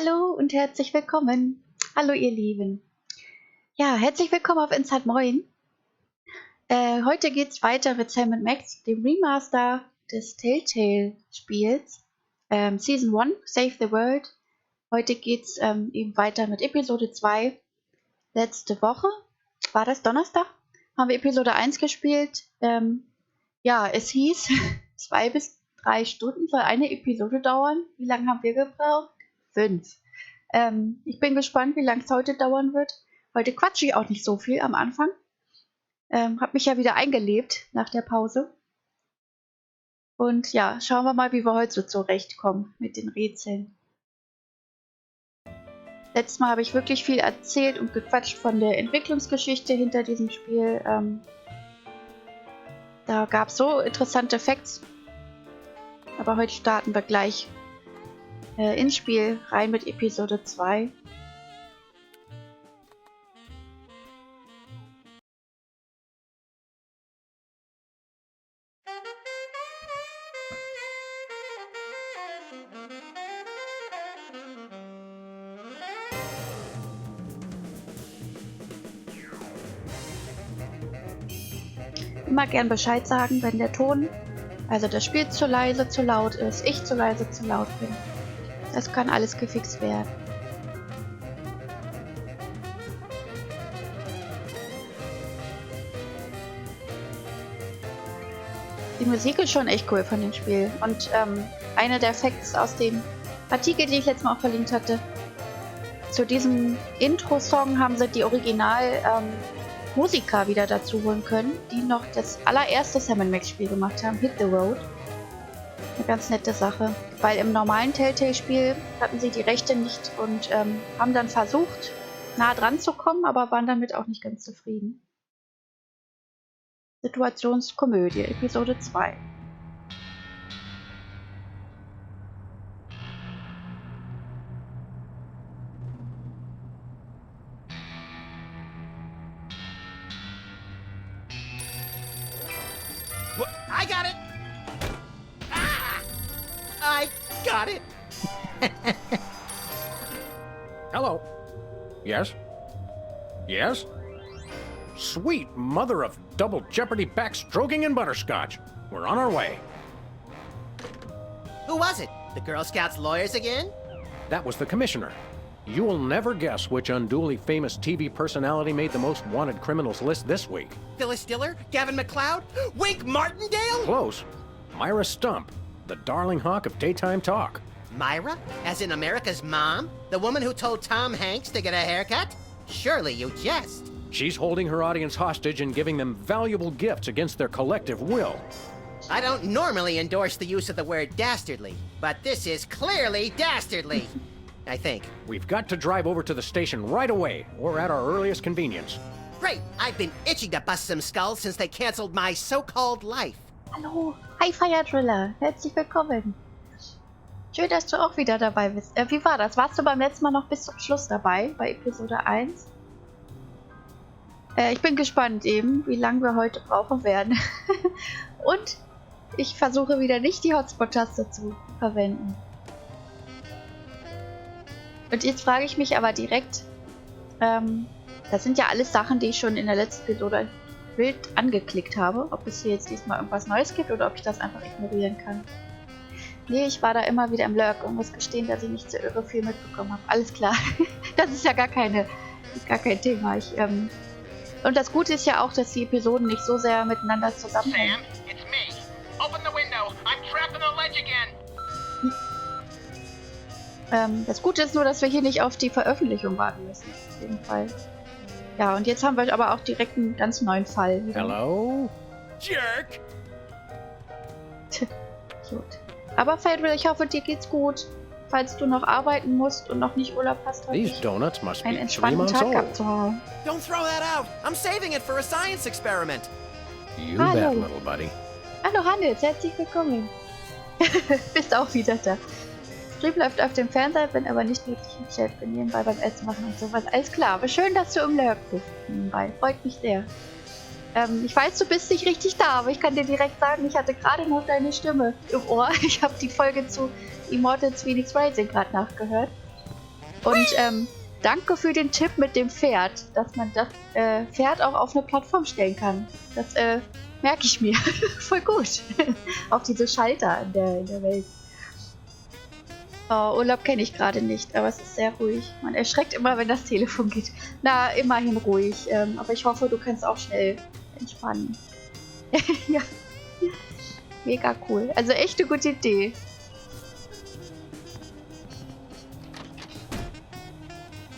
Hallo und herzlich willkommen. Hallo ihr Lieben. Ja, herzlich willkommen auf Inside Moin. Heute geht's weiter mit Sam & Max, dem Remaster des Telltale-Spiels. Season 1, Save the World. Heute geht's eben weiter mit Episode 2. Letzte Woche, war das Donnerstag, haben wir Episode 1 gespielt. Ja, es hieß, 2 bis 3 Stunden soll eine Episode dauern. Wie lange haben wir gebraucht? 5. Ich bin gespannt, wie lange es heute dauern wird. Heute quatsche ich auch nicht so viel am Anfang. Hab mich ja wieder eingelebt nach der Pause. Und ja, schauen wir mal, wie wir heute so zurechtkommen mit den Rätseln. Letztes Mal habe ich wirklich viel erzählt und gequatscht von der Entwicklungsgeschichte hinter diesem Spiel. Da gab es so interessante Facts. Aber heute starten wir gleich ins Spiel rein mit Episode 2. Immer gern Bescheid sagen, wenn der Ton, also das Spiel zu leise, zu laut ist, ich zu leise, zu laut bin. Das kann alles gefixt werden. Die Musik ist schon echt cool von dem Spiel. Und einer der Facts aus dem Artikel, den ich letztes Mal auch verlinkt hatte, zu diesem Intro-Song haben sie die Original Musiker wieder dazu holen können, die noch das allererste Sam & Max Spiel gemacht haben, Hit the Road. Eine ganz nette Sache, weil im normalen Telltale-Spiel hatten sie die Rechte nicht und haben dann versucht, nah dran zu kommen, aber waren damit auch nicht ganz zufrieden. Situationskomödie, Episode 2. I got it! Ah! I got it! Hello. Yes? Yes? Sweet mother of double jeopardy backstroking and butterscotch. We're on our way. Who was it? The Girl Scouts lawyers again? That was the commissioner. You will never guess which unduly famous TV personality made the most wanted criminals list this week. Phyllis Diller? Gavin McLeod? Wink Martindale? Close. Myra Stump, the darling hawk of daytime talk. Myra? As in America's mom? The woman who told Tom Hanks to get a haircut? Surely you jest. She's holding her audience hostage and giving them valuable gifts against their collective will. I don't normally endorse the use of the word dastardly, but this is clearly dastardly. I think. We've got to drive over to the station right away, or at our earliest convenience. Great! I've been itching to bust some skulls since they canceled my so-called life. Hallo, hi Fire Driller, herzlich willkommen. Schön, dass du auch wieder dabei bist. Wie war das? Warst du beim letzten Mal noch bis zum Schluss dabei, bei Episode 1? Ich bin gespannt eben, wie lange wir heute brauchen werden. Und ich versuche wieder nicht die Hotspot-Taste zu verwenden. Und jetzt frage ich mich aber direkt, das sind ja alles Sachen, die ich schon in der letzten Episode wild angeklickt habe, ob es hier jetzt diesmal irgendwas Neues gibt oder ob ich das einfach ignorieren kann. Nee, ich war da immer wieder im Lurk und muss gestehen, dass ich nicht so irre viel mitbekommen habe. Alles klar, das ist ja gar kein Thema. Und das Gute ist ja auch, dass die Episoden nicht so sehr miteinander zusammenhängen. Sam, it's me. Open the window. I'm trapped on the ledge again. Das Gute ist nur, dass wir hier nicht auf die Veröffentlichung warten müssen. Auf jeden Fall. Ja, und jetzt haben wir aber auch direkt einen ganz neuen Fall. Hello? Jerk. Gut. Aber Fadrill, ich hoffe, dir geht's gut. Falls du noch arbeiten musst und noch nicht Urlaub hast, heute These donuts must einen be 3 entspannten months Tag old. abzuhauen. Don't throw that out! I'm saving it for a science experiment! You Hallo. bet, little buddy. Hallo Hannes, herzlich willkommen. Bist auch wieder da. Stream läuft auf dem Fernseher, bin aber nicht wirklich im Chat, bin nebenbei beim Essen machen und sowas. Alles klar, aber schön, dass du im Lurk bist nebenbei. Freut mich sehr. Ich weiß, du bist nicht richtig da, aber ich kann dir direkt sagen, ich hatte gerade noch deine Stimme im Ohr. Ich habe die Folge zu Immortals Phoenix Rising gerade nachgehört. Und danke für den Tipp mit dem Pferd, dass man das Pferd auch auf eine Plattform stellen kann. Das merke ich mir. Voll gut. Auf diese Schalter in der Welt. Oh, Urlaub kenne ich gerade nicht, aber es ist sehr ruhig. Man erschreckt immer, wenn das Telefon geht. Na, immerhin ruhig. Aber ich hoffe, du kannst auch schnell entspannen. Ja. Mega cool. Also echt eine gute Idee.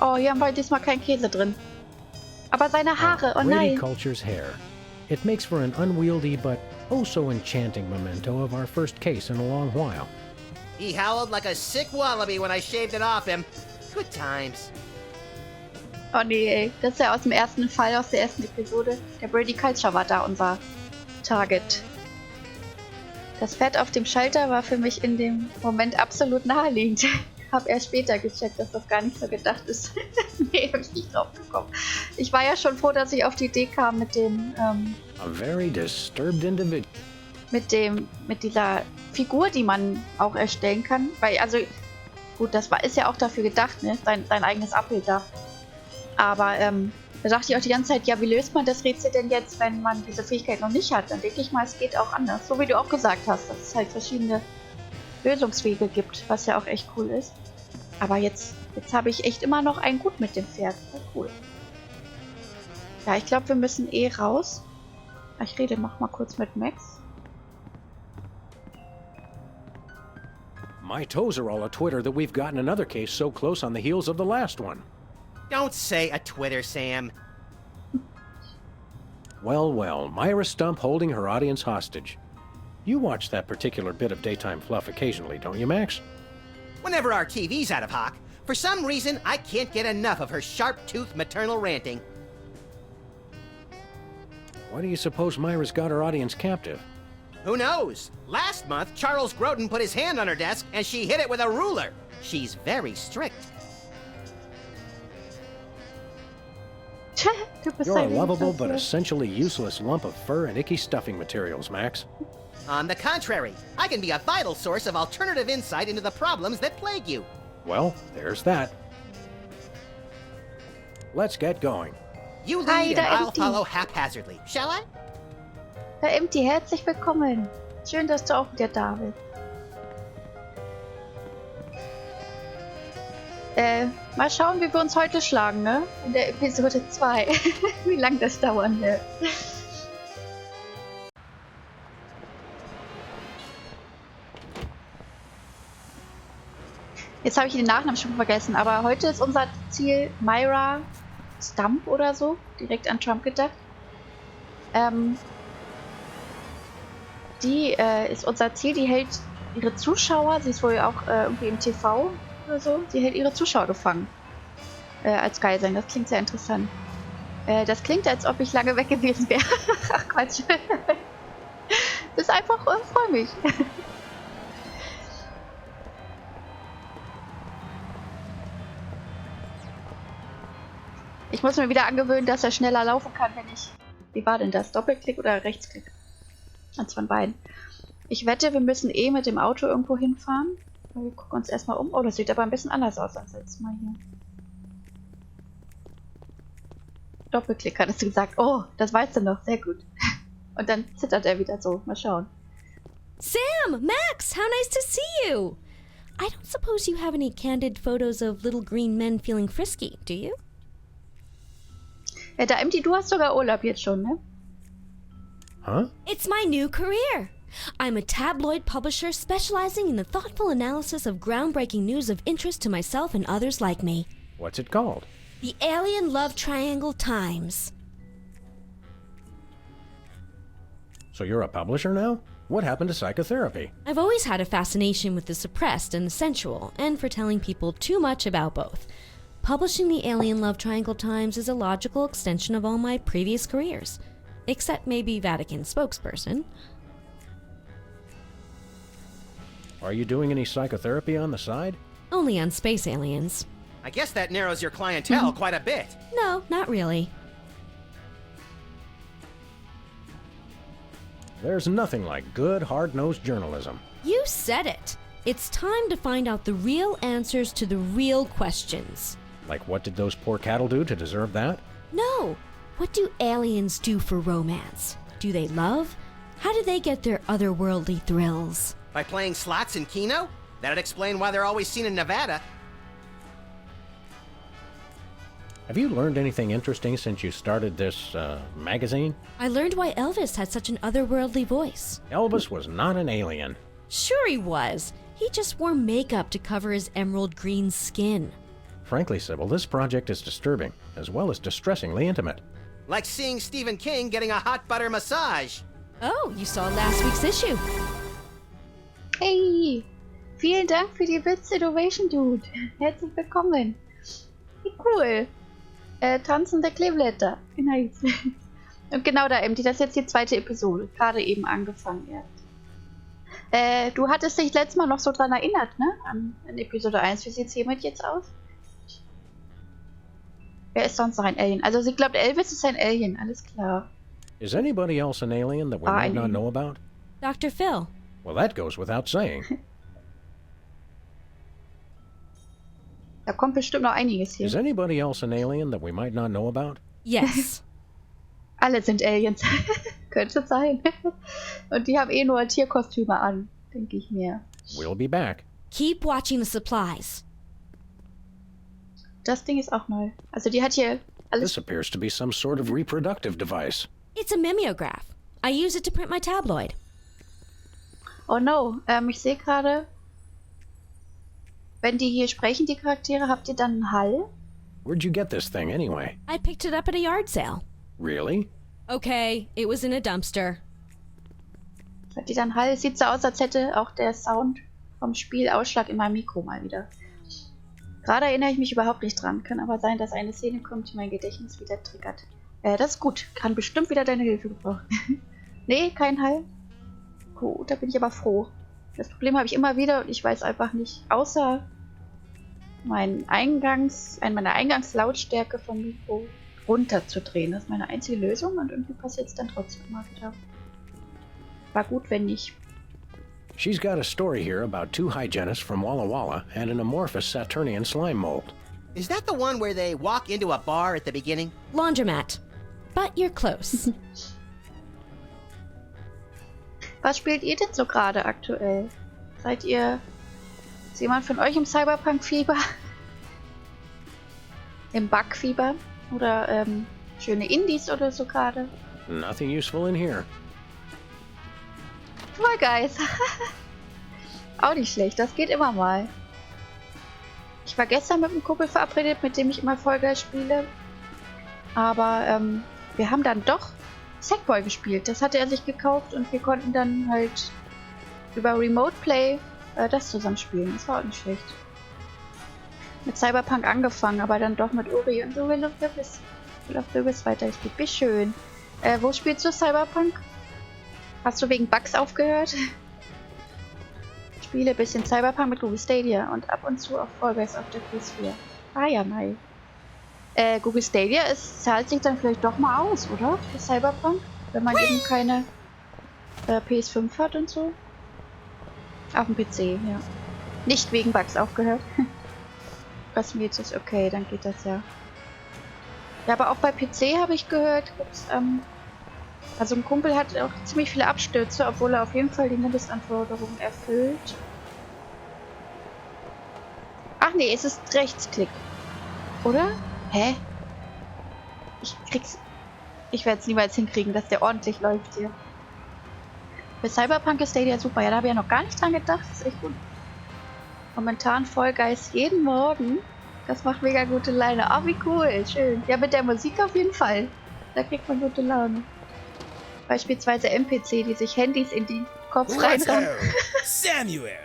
Oh, hier haben wir diesmal keinen Käse drin. Aber seine Haare, oh nein. Culture's hair. It makes for an unwieldy but oh so enchanting memento of our first case in a long while. He howled like a sick wallaby when I shaved it off him. Good times. Oh nee, ey. Das ist ja aus dem ersten Fall, aus der ersten Episode. Der Brady Culture war da unser Target. Das Fett auf dem Schalter war für mich in dem Moment absolut naheliegend. Hab erst später gecheckt, dass das gar nicht so gedacht ist. Nee, hab ich nicht drauf gekommen. Ich war ja schon froh, dass ich auf die Idee kam mit dem, A very disturbed individual. mit dieser Figur, die man auch erstellen kann. Weil, also, gut, ist ja auch dafür gedacht, ne? Sein eigenes Abbild da. Aber, da dachte ich auch die ganze Zeit, ja, wie löst man das Rätsel denn jetzt, wenn man diese Fähigkeit noch nicht hat? Dann denke ich mal, es geht auch anders. So wie du auch gesagt hast, dass es halt verschiedene Lösungswege gibt, was ja auch echt cool ist. Aber jetzt habe ich echt immer noch einen Gut mit dem Pferd. Voll cool. Ja, ich glaube, wir müssen raus. Ich mach mal kurz mit Max. My toes are all a twitter that we've gotten another case so close on the heels of the last one. Don't say a Twitter, Sam. Well, well, Myra Stump holding her audience hostage. You watch that particular bit of daytime fluff occasionally, don't you, Max? Whenever our TV's out of hock, for some reason I can't get enough of her sharp-toothed maternal ranting. Why do you suppose Myra's got her audience captive? Who knows? Last month, Charles Grodin put his hand on her desk and she hit it with a ruler. She's very strict. You're a lovable but essentially useless lump of fur and icky stuffing materials, Max. On the contrary, I can be a vital source of alternative insight into the problems that plague you. Well, there's that. Let's get going. You Hi, lead and da I'll Empty. follow haphazardly, shall I? Herr Empty, herzlich willkommen. Schön, dass du auch wieder da bist. Mal schauen, wie wir uns heute schlagen, ne? In der Episode 2. Wie lange das dauern wird. Jetzt habe ich den Nachnamen schon vergessen, aber heute ist unser Ziel Myra Stump oder so. Direkt an Trump gedacht. Die ist unser Ziel, die hält ihre Zuschauer, sie ist wohl auch irgendwie im TV oder so, sie hält ihre Zuschauer gefangen. Als Geiseln, das klingt sehr interessant. Das klingt, als ob ich lange weg gewesen wäre. Ach Quatsch. Das ist einfach, freue mich. Ich muss mir wieder angewöhnen, dass er schneller laufen kann, wenn ich... Wie war denn das? Doppelklick oder Rechtsklick? Eins von beiden. Ich wette, wir müssen mit dem Auto irgendwo hinfahren. Wir gucken uns erstmal um. Oh, das sieht aber ein bisschen anders aus als letztes Mal hier. Doppelklick, hattest du gesagt. Oh, das weißt du noch. Sehr gut. Und dann zittert er wieder so. Mal schauen. Sam! Max! How nice to see you! I don't suppose you have any candid photos of little green men feeling frisky, do you? Da Empty, du hast sogar Urlaub jetzt schon, ne? Huh? It's my new career! I'm a tabloid publisher specializing in the thoughtful analysis of groundbreaking news of interest to myself and others like me. What's it called? The Alien Love Triangle Times. So you're a publisher now? What happened to psychotherapy? I've always had a fascination with the suppressed and the sensual, and for telling people too much about both. Publishing the Alien Love Triangle Times is a logical extension of all my previous careers. Except maybe Vatican spokesperson. Are you doing any psychotherapy on the side? Only on space aliens. I guess that narrows your clientele quite a bit. No, not really. There's nothing like good, hard-nosed journalism. You said it. It's time to find out the real answers to the real questions. Like, what did those poor cattle do to deserve that? No! What do aliens do for romance? Do they love? How do they get their otherworldly thrills? By playing slots in Keno? That'd explain why they're always seen in Nevada. Have you learned anything interesting since you started this, magazine? I learned why Elvis had such an otherworldly voice. Elvis was not an alien. Sure he was. He just wore makeup to cover his emerald green skin. Frankly, Sybil, this project is disturbing, as well as distressingly intimate. Like seeing Stephen King getting a hot butter massage. Oh, you saw last week's issue. Hey, vielen Dank für die Witz Innovation Dude. Herzlich willkommen. Wie cool. Tanzende Kleeblätter. Nice. Und genau da, Emdy, das ist jetzt die zweite Episode. Gerade eben angefangen erst. Du hattest dich letztes Mal noch so dran erinnert, ne? An Episode 1. Wie sieht's hiermit jetzt aus? Wer ist sonst noch ein Alien? Also sie glaubt, Elvis ist ein Alien. Alles klar. Is anybody else an alien that we might not know about? Dr. Phil. Well, that goes without saying. Da kommt bestimmt noch einiges hier. Is anybody else an alien that we might not know about? Yes. Alle sind Aliens. Könnte sein. Und die haben eh nur Tierkostüme an, denke ich mir. We'll be back. Keep watching the supplies. Das Ding ist auch neu. Also die hat hier alles... This appears to be some sort of reproductive device. It's a mimeograph. I use it to print my tabloid. Oh no, ich sehe gerade, wenn die hier sprechen, die Charaktere, habt ihr dann einen Hall? Where'd you get this thing anyway? I picked it up at a yard sale. Really? Okay, it was in a dumpster. Hat die dann Hall? Sieht so aus, als hätte auch der Sound vom Spiel Ausschlag in meinem Mikro mal wieder. Gerade erinnere ich mich überhaupt nicht dran. Kann aber sein, dass eine Szene kommt, die mein Gedächtnis wieder triggert. Das ist gut. Kann bestimmt wieder deine Hilfe gebrauchen. Nee, kein Hall. Gut, da bin ich aber froh. Das Problem habe ich immer wieder und ich weiß einfach nicht, außer meine Eingangslautstärke vom Mikro runterzudrehen. Das ist meine einzige Lösung und irgendwie passiert es dann trotzdem mal wieder. War gut, wenn nicht. She's got a story here about two hygienists from Walla Walla and an amorphous Saturnian slime mold. Is that the one where they walk into a bar at the beginning? Laundromat. But you're close. Was spielt ihr denn so gerade aktuell? Ist jemand von euch im Cyberpunk-Fieber? Im Bug-Fieber? Oder schöne Indies oder so gerade? Nothing useful in here. Fall Guys. Auch nicht schlecht, das geht immer mal. Ich war gestern mit einem Kumpel verabredet, mit dem ich immer Fall Guys spiele. Aber wir haben dann doch Sackboy gespielt. Das hatte er sich gekauft und wir konnten dann halt über Remote Play das zusammenspielen. Das war auch nicht schlecht. Mit Cyberpunk angefangen, aber dann doch mit Uri und so Will of the Wisps weitergespielt. Wie schön. Wo spielst du Cyberpunk? Hast du wegen Bugs aufgehört? Spiele ein bisschen Cyberpunk mit Google Stadia und ab und zu auf Fall Guys auf der PS4. Ah ja, nein. Google Stadia, es zahlt sich dann vielleicht doch mal aus, oder? Für Cyberpunk? Wenn man eben keine PS5 hat und so. Auf dem PC, ja. Nicht wegen Bugs aufgehört. Was mir jetzt ist, okay, dann geht das ja. Ja, aber auch bei PC habe ich gehört, gibt's, also ein Kumpel hat auch ziemlich viele Abstürze, obwohl er auf jeden Fall die Mindestanforderungen erfüllt. Ach nee, es ist Rechtsklick. Oder? Hä? Ich werde es niemals hinkriegen, dass der ordentlich läuft hier. Für Cyberpunk ist Stadia super. Ja, da habe ich ja noch gar nicht dran gedacht. Das ist echt gut. Momentan Fall Guys jeden Morgen. Das macht mega gute Laune. Ah, wie cool. Schön. Ja, mit der Musik auf jeden Fall. Da kriegt man gute Laune. Beispielsweise NPC, die sich Handys in den Kopf reinrammen. Samuel!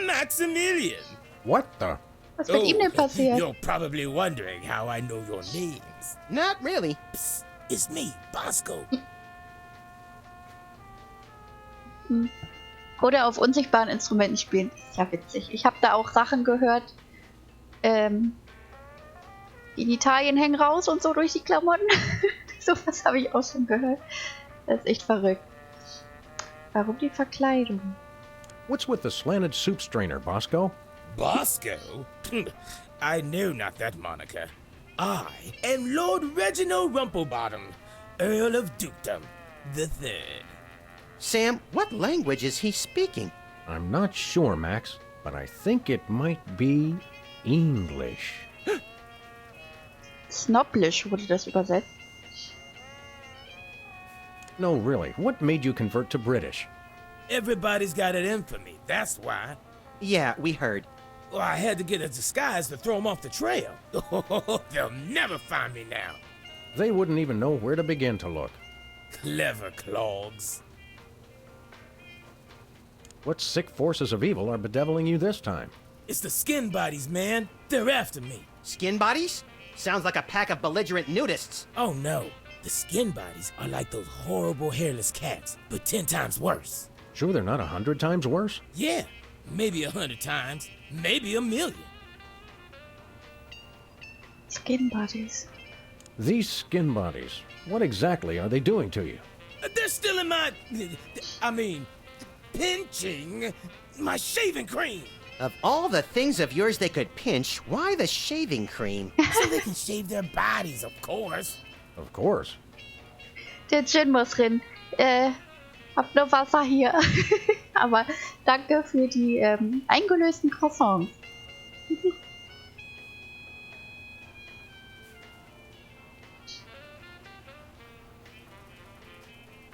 Maximilian! What the? Was mit ihm denn passiert? You're probably wondering how I know your names. Not really. Psst, it's me, Bosco. Oder auf unsichtbaren Instrumenten spielen. Das ist ja witzig. Ich habe da auch Sachen gehört. In Italien hängen raus und so durch die Klamotten. Sowas habe ich auch schon gehört. Das ist echt verrückt. Warum die Verkleidung? What's with the slanted soup strainer, Bosco? Bosco? I know not that moniker. I am Lord Reginald Rumplebottom, Earl of Dukedom the Third. Sam, what language is he speaking? I'm not sure, Max, but I think it might be English. Snoblish wurde das übersetzt. No, really, what made you convert to British? Everybody's got it in for me, that's why. Yeah, we heard. Well, I had to get a disguise to throw them off the trail. They'll never find me now. They wouldn't even know where to begin to look. Clever clogs. What sick forces of evil are bedeviling you this time? It's the skin bodies, man. They're after me. Skin bodies? Sounds like a pack of belligerent nudists. Oh no, the skin bodies are like those horrible hairless cats, but 10 times worse. Sure they're not 100 times worse? Yeah, maybe 100 times, maybe 1,000,000. Skin Buddies. These skin bodies, what exactly are they doing to you? They're still in my... pinching my shaving cream. Of all the things of yours they could pinch, why the shaving cream? So they can shave their bodies, of course. Of course. Der Gin muss rein. Hab nur Wasser hier. Aber danke für die eingelösten Croissants.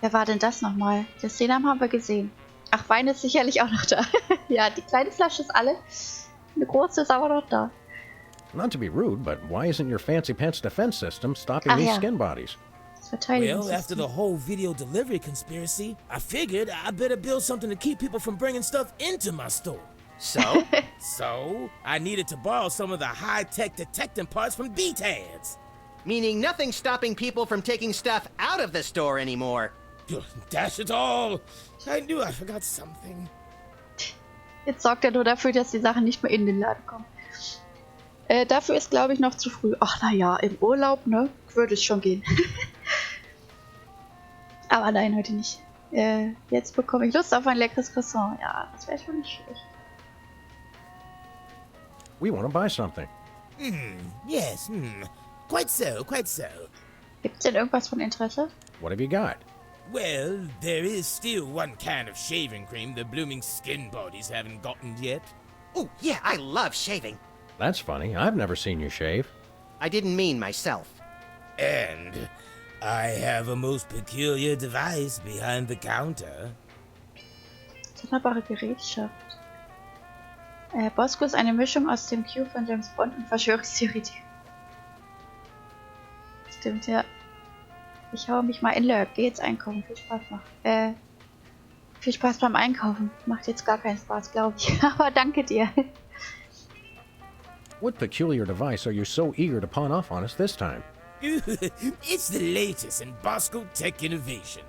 Wer war denn das nochmal? Den Namen haben wir gesehen. Ach, Wein ist sicherlich auch noch da. Ja, die kleine Flasche ist alle. Eine große ist aber noch da. Not to be rude, but why isn't your fancy pants defense system stopping these ja. skin bodies? Das Verteidigungssystem. Well, after the whole video delivery conspiracy, I figured I better build something to keep people from bringing stuff into my store. So? So, I needed to borrow some of the high-tech detecting parts from B-Tads. Meaning nothing stopping people from taking stuff out of the store anymore. Dash it all! I knew I forgot something. Jetzt sorgt er nur dafür, dass die Sachen nicht mehr in den Laden kommen. Dafür ist, glaube ich, noch zu früh. Ach, naja, im Urlaub, ne? Würde es schon gehen. Aber nein, heute nicht. Jetzt bekomme ich Lust auf ein leckeres Croissant. Ja, das wäre schon nicht schlecht. We want to buy something. Yes, quite so, quite so. Gibt's denn irgendwas von Interesse? What have you got? Well, there is still one kind of shaving cream the blooming skin bodies haven't gotten yet. Oh, yeah, I love shaving. That's funny. I've never seen you shave. I didn't mean myself. And I have a most peculiar device behind the counter. Sonderbare Gerätschaft. Bosco ist eine Mischung aus dem Q von James Bond und Verschwörungstheorie. Stimmt, ja. Ich hau mich mal in Lurk. Geh jetzt einkaufen. Viel Spaß noch. Viel Spaß beim Einkaufen. Macht jetzt gar keinen Spaß, glaube ich. Aber danke dir. What peculiar device are you so eager to pawn off on us this time? It's the latest in Bosco tech innovation.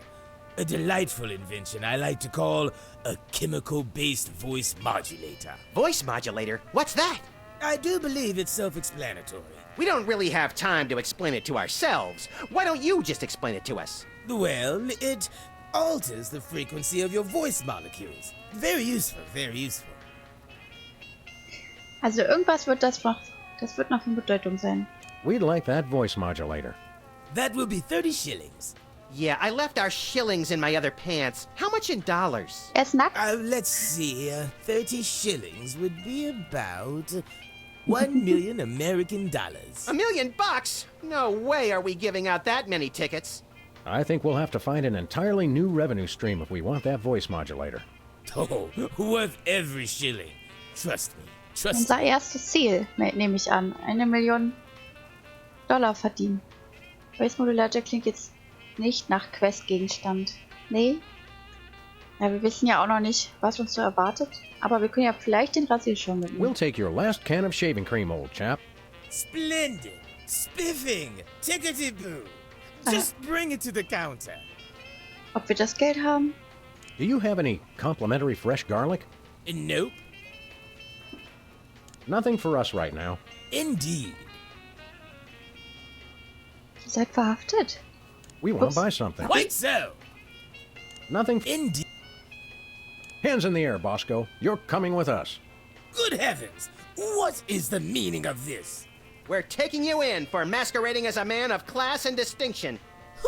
A delightful invention I like to call a chemical-based voice modulator. Voice modulator? What's that? I do believe it's self-explanatory. We don't really have time to explain it to ourselves. Why don't you just explain it to us? Well, it alters the frequency of your voice molecules. Very useful, very useful. Also irgendwas wird das wird noch von Bedeutung sein. We'd like that voice modulator. That will be 30 shillings. Yeah, I left our shillings in my other pants. How much in dollars? Er ist nackt. Let's see, 30 shillings would be about 1 million American dollars. $1 million? No way are we giving out that many tickets. I think we'll have to find an entirely new revenue stream if we want that voice modulator. Oh, worth every shilling. Trust me, trust me. Unser erstes Ziel, nehme ich an. $1 Million verdienen. Voice Modulator klingt jetzt nicht nach Questgegenstand. Nee. Ja, wir wissen ja auch noch nicht, was uns so erwartet. Aber wir können ja vielleicht den Rasierschaum mitnehmen. We'll take your last can of shaving cream, old chap. Splendid. Spiffing. Tickety-boo. Just bring it to the counter. Ob wir das Geld haben? Do you have any complimentary fresh garlic? Nope. Nothing for us right now. Indeed. Ihr seid verhaftet. We want to buy something. Quite so. Nothing. Indeed. Hands in the air, Bosco. You're coming with us. Good heavens! What is the meaning of this? We're taking you in for masquerading as a man of class and distinction.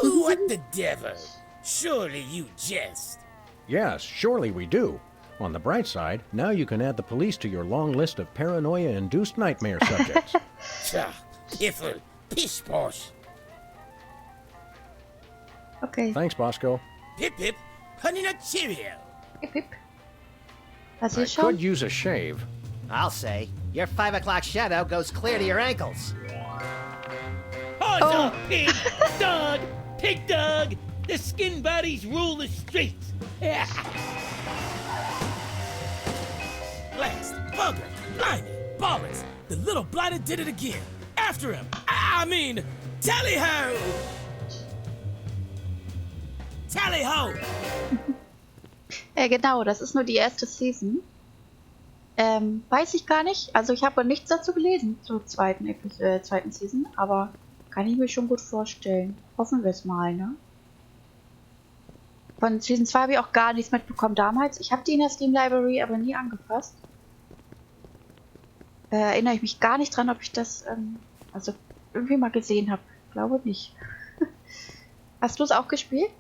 What the devil? Surely you jest. Yes, surely we do. On the bright side, now you can add the police to your long list of paranoia-induced nightmare subjects. Tja, piffle, pish posh. Okay. Thanks, Bosco. Pip pip, honey nut Cheerio. Hip, hip. Was I ihr schon? could use a shave. I'll say, your 5 o'clock shadow goes clear to your ankles. Paws Oh. off, pig! Dog! Pig dog! The skin bodies rule the streets! Blast, bugger, blimey, ballers. The little blighter did it again. After him. I mean, tally-ho! Tally-ho! Genau, das ist nur die erste Season. Weiß ich gar nicht. Also ich habe nichts dazu gelesen zur zweiten Season, aber kann ich mir schon gut vorstellen. Hoffen wir es mal, ne? Von Season 2 habe ich auch gar nichts mitbekommen damals. Ich habe die in der Steam Library aber nie angefasst. Erinnere ich mich gar nicht dran, ob ich das also irgendwie mal gesehen habe. Glaube nicht. Hast du es auch gespielt?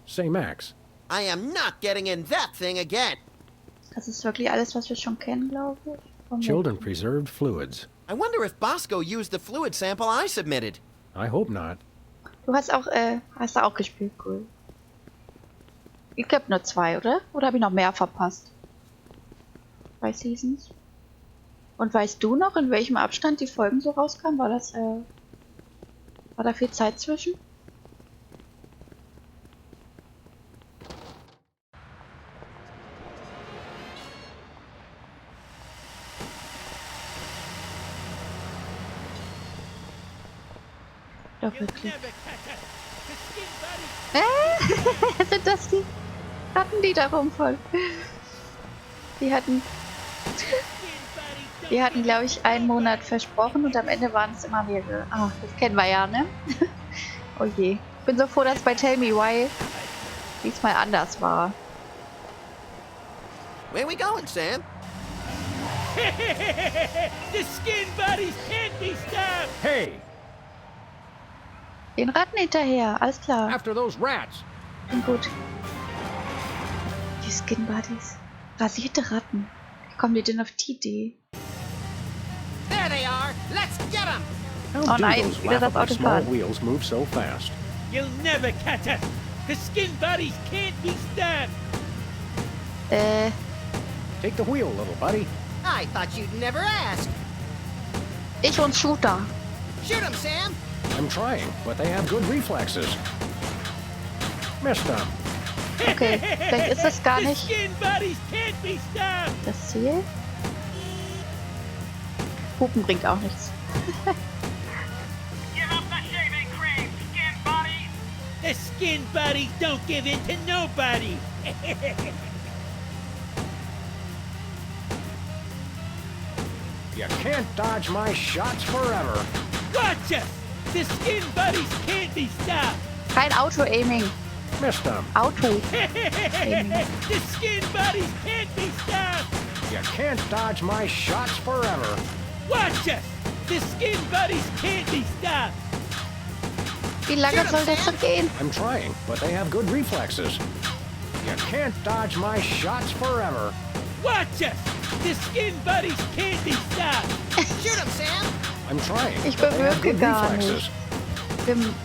Say, Max, I am not getting in that thing again. Das ist wirklich alles, was wir schon kennen, glaube ich. Vom chilled and preserved fluids. I wonder if Bosco used the fluid sample I submitted. I hope not. Du hast du auch gespielt, cool. Ich glaube nur 2, oder? Oder habe ich noch mehr verpasst? 2 Seasons. Und weißt du noch, in welchem Abstand die Folgen so rauskamen? War da viel Zeit zwischen? Doch wirklich. Sind das die Ratten, die da rumfolgen? Die hatten, glaube ich, einen Monat versprochen und am Ende waren es immer mehrere. Ah, das kennen wir ja, ne? Oh je. Ich bin so froh, dass bei Tell Me Why diesmal anders war. Where we going, Sam? The skin bodies can't be stopped! Hey, Den Ratten hinterher, alles klar. after those rats. Klingt gut. Die Skin Buddies. Rasierte Ratten. Wie kommen die denn auf die Idee? There they are. Let's get them. How Oh do nein, those wieder das laughably small Autofahren. wheels move so fast? You'll never catch us! The skin bodies can't be stopped! Take the wheel, little buddy. I thought you'd never ask. Ich und Shooter. Shoot him, Sam. I'm trying, but they have good reflexes. Missed them. Okay, vielleicht ist es gar The nicht skin bodies can't be stopped! das Ziel. Hupen bringt auch nichts. Give up the shaving cream, skin body! The skin bodies don't give in to nobody! You can't dodge my shots forever. Watch us! The skin bodies can't be stopped! Kein Auto-Aiming. Missed them. Auto-Aiming. The skin bodies can't be stopped! You can't dodge my shots forever. Watch us! The skin buddies can't be stopped! Wie lange soll das so gehen? I'm trying, but they have good reflexes. You can't dodge my shots forever. Watch us! The skin buddies can't be stopped! Shoot him, Sam. I'm trying, Ich but they have bewirke good gar reflexes.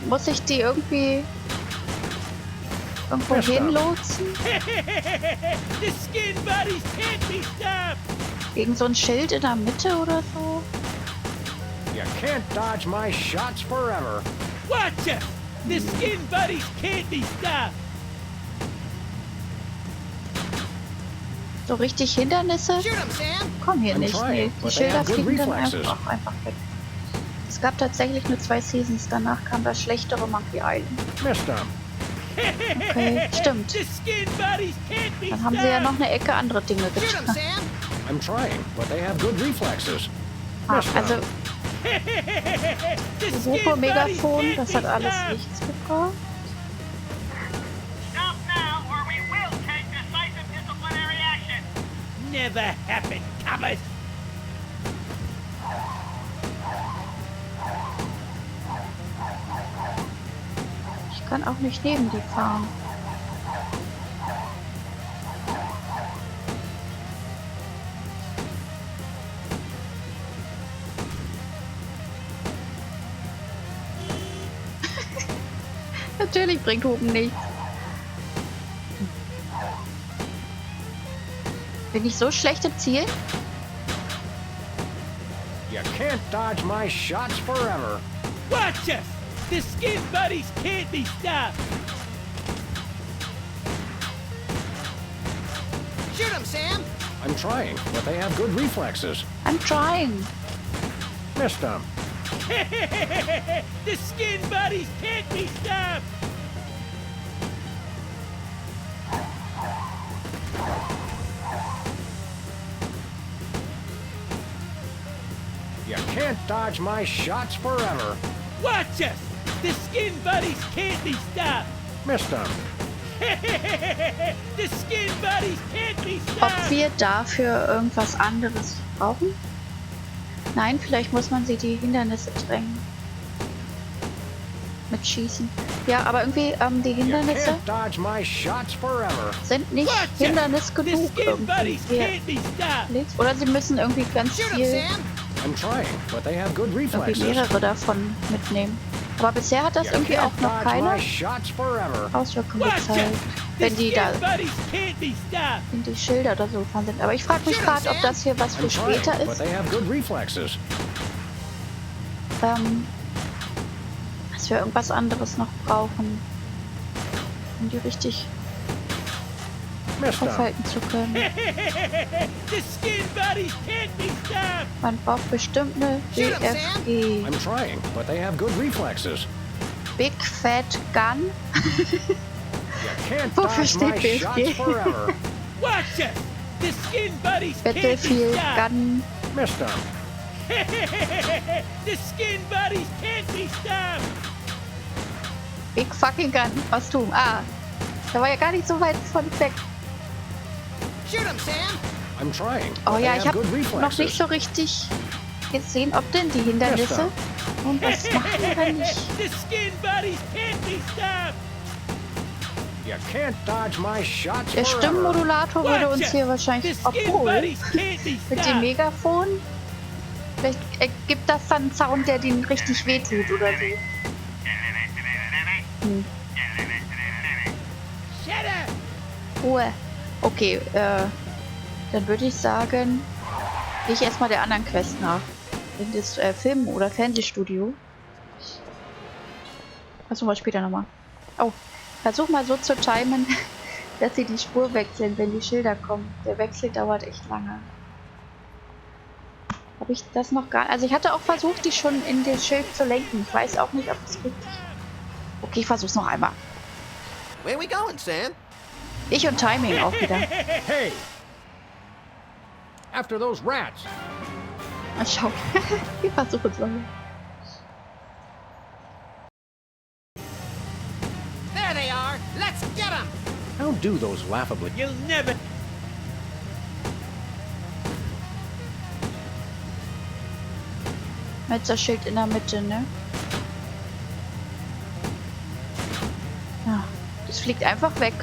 Muss ich die irgendwo Bester. hinlotsen? The skin buddies can't be stopped! Gegen so ein Schild in der Mitte oder so? You can't dodge my shots forever. Watch us! The skin buddies can't be stopped! So richtig Hindernisse? Shoot him, Sam. Kommen hier I'm nicht. trying, Nee, die but they Schilder have good fliegen dann reflexes. einfach weg. Es gab tatsächlich nur 2 Seasons, danach kam das schlechtere Monkey Island. Missed them. Okay, stimmt. The skin buddies can't be Dann haben sie ja noch stopped! eine Ecke andere Dinge Shoot him, getan. Sam. I'm trying, but they have good reflexes. Ah, Missed also The das skin buddies Megafon, can't das be hat alles stopped! nichts gebracht. Stop never happen, coppers. Ich kann auch nicht neben die fahren. Natürlich bringt Hupen nichts. Bin ich so schlecht im Ziel? You can't dodge my shots forever. Watch us! The skin buddies can't be stopped! Shoot him, Sam! I'm trying, but they have good reflexes. I'm trying. Missed them. The skin buddies can't be stopped! You can't dodge my shots forever. Watch us! The skin buddies can't be stopped! Missed them. The skin buddies can't be Ob stopped! wir dafür irgendwas anderes brauchen? Nein, vielleicht muss man sie die Hindernisse drängen. Mit Schießen. Ja, aber irgendwie die You Hindernisse can't dodge my shots forever. sind nicht Watch Hindernis The genug skin irgendwie. buddies Hier, can't be stopped! links. Oder sie müssen irgendwie ganz Shoot him, viel, Sam! I'm trying, but they have good irgendwie reflexes. mehrere davon mitnehmen. Aber bisher hat das You irgendwie auch can't noch dodge my keine shots forever. Auswirkungen Watch gezeigt, us! The wenn die da skin buddies can't be stopped! in die Schilder oder so gefahren sind. Aber ich frage mich gerade, ob das hier was für I'm trying, später but ist. they have good reflexes. Dass wir irgendwas anderes noch brauchen, um die richtig Missed them. aufhalten zu können. The skin buddies can't be stopped! Man braucht bestimmt eine Shoot 'em, Sam. BFG. I'm trying, but they have good reflexes. Big Fat Gun. You can't Wofür dodge steht my BFG? shots forever. Watch us! The skin buddies can't be Battlefield stopped! Gun. Missed them. The skin buddies can't be stopped! Big fucking Gun. Was tun? Ah. Da war ja gar nicht so weit von weg. Shoot him, Sam! I'm trying. Oh but ja, they ich have habe good reflexes. noch nicht so richtig gesehen, ob denn die Hindernisse und was machen oder nicht. The skin buddies can't be stopped! You can't dodge my shots Der forever. Stimmmodulator würde uns hier The wahrscheinlich, skin obwohl, buddies can't be mit dem stopped! Megafon, vielleicht ergibt das dann einen Sound, der den richtig wehtut oder so. Shut up! Ruhe. Okay, dann würde ich sagen, gehe ich erstmal der anderen Quest nach. In das Film- oder Fernsehstudio. Versuchen wir später nochmal. Oh, versuch mal so zu timen, dass sie die Spur wechseln, wenn die Schilder kommen. Der Wechsel dauert echt lange. Habe ich das noch gar nicht? Also ich hatte auch versucht, die schon in das Schild zu lenken. Ich weiß auch nicht, ob es richtig... Okay, ich versuch's noch einmal. Where we going, Sam? Ich und Timing auch wieder. Hey! After those rats. Mal schauen. Wir versuchen es nochmal. There they are! Let's get them! How do those laughably... You'll never... Mit das Schild in der Mitte, ne? Ja, das fliegt einfach weg.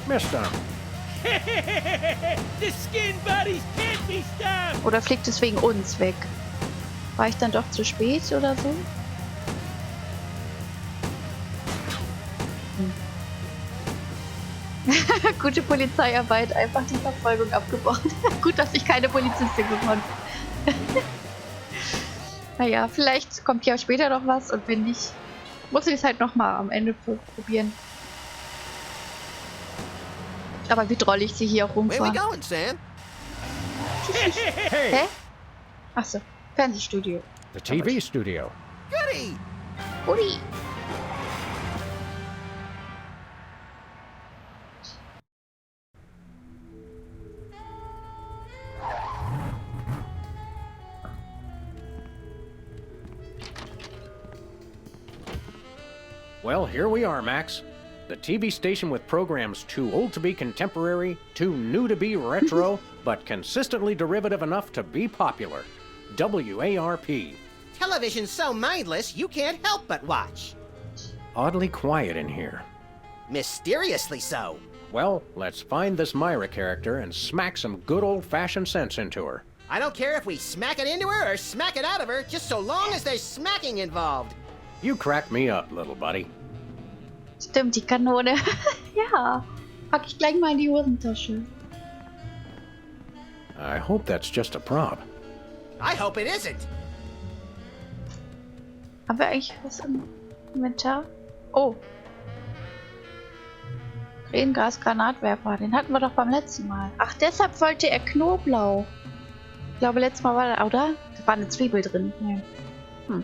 Missed them. The skin buddies can't be stopped! Oder fliegt es wegen uns weg? War ich dann doch zu spät oder so? Gute Polizeiarbeit, einfach die Verfolgung abgebrochen. Gut, dass ich keine Polizistin gefunden habe. Naja, vielleicht kommt ja später noch was und wenn nicht, muss ich es halt nochmal am Ende probieren. Aber wie drollig sie hier auch Where we rumfahren. going, Sam? Hey! Hä? Achso, Fernsehstudio. The TV studio. Goody! Ui. Well, here we are, Max. The TV station with programs too old to be contemporary, too new to be retro, but consistently derivative enough to be popular. WARP. Television's so mindless, you can't help but watch. Oddly quiet in here. Mysteriously so. Well, let's find this Myra character and smack some good old-fashioned sense into her. I don't care if we smack it into her or smack it out of her, just so long as there's smacking involved. You crack me up, little buddy. Stimmt, die Kanone. Ja, pack ich gleich mal in die Hosentasche. I hope that's just a prop. I hope it isn't. Haben wir eigentlich was im Inventar? Oh. Tränengas, Granatwerfer. Den hatten wir doch beim letzten Mal. Ach, deshalb wollte er Knoblauch. Ich glaube, letztes Mal war da, oder? Da war eine Zwiebel drin. Ja.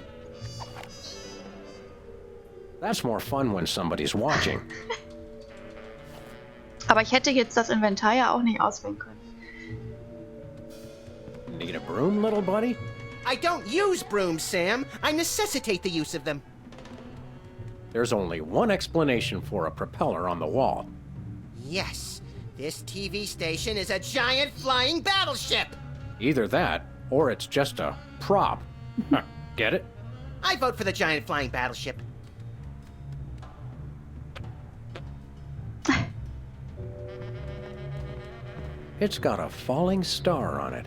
That's more fun when somebody's watching. Aber ich hätte jetzt das Inventar ja auch nicht auswählen können. Need a broom, little buddy? I don't use brooms, Sam. I necessitate the use of them. There's only one explanation for a propeller on the wall. Yes, this TV station is a giant flying battleship. Either that, or it's just a prop. Get it? I vote for the giant flying battleship. It's got a falling star on it.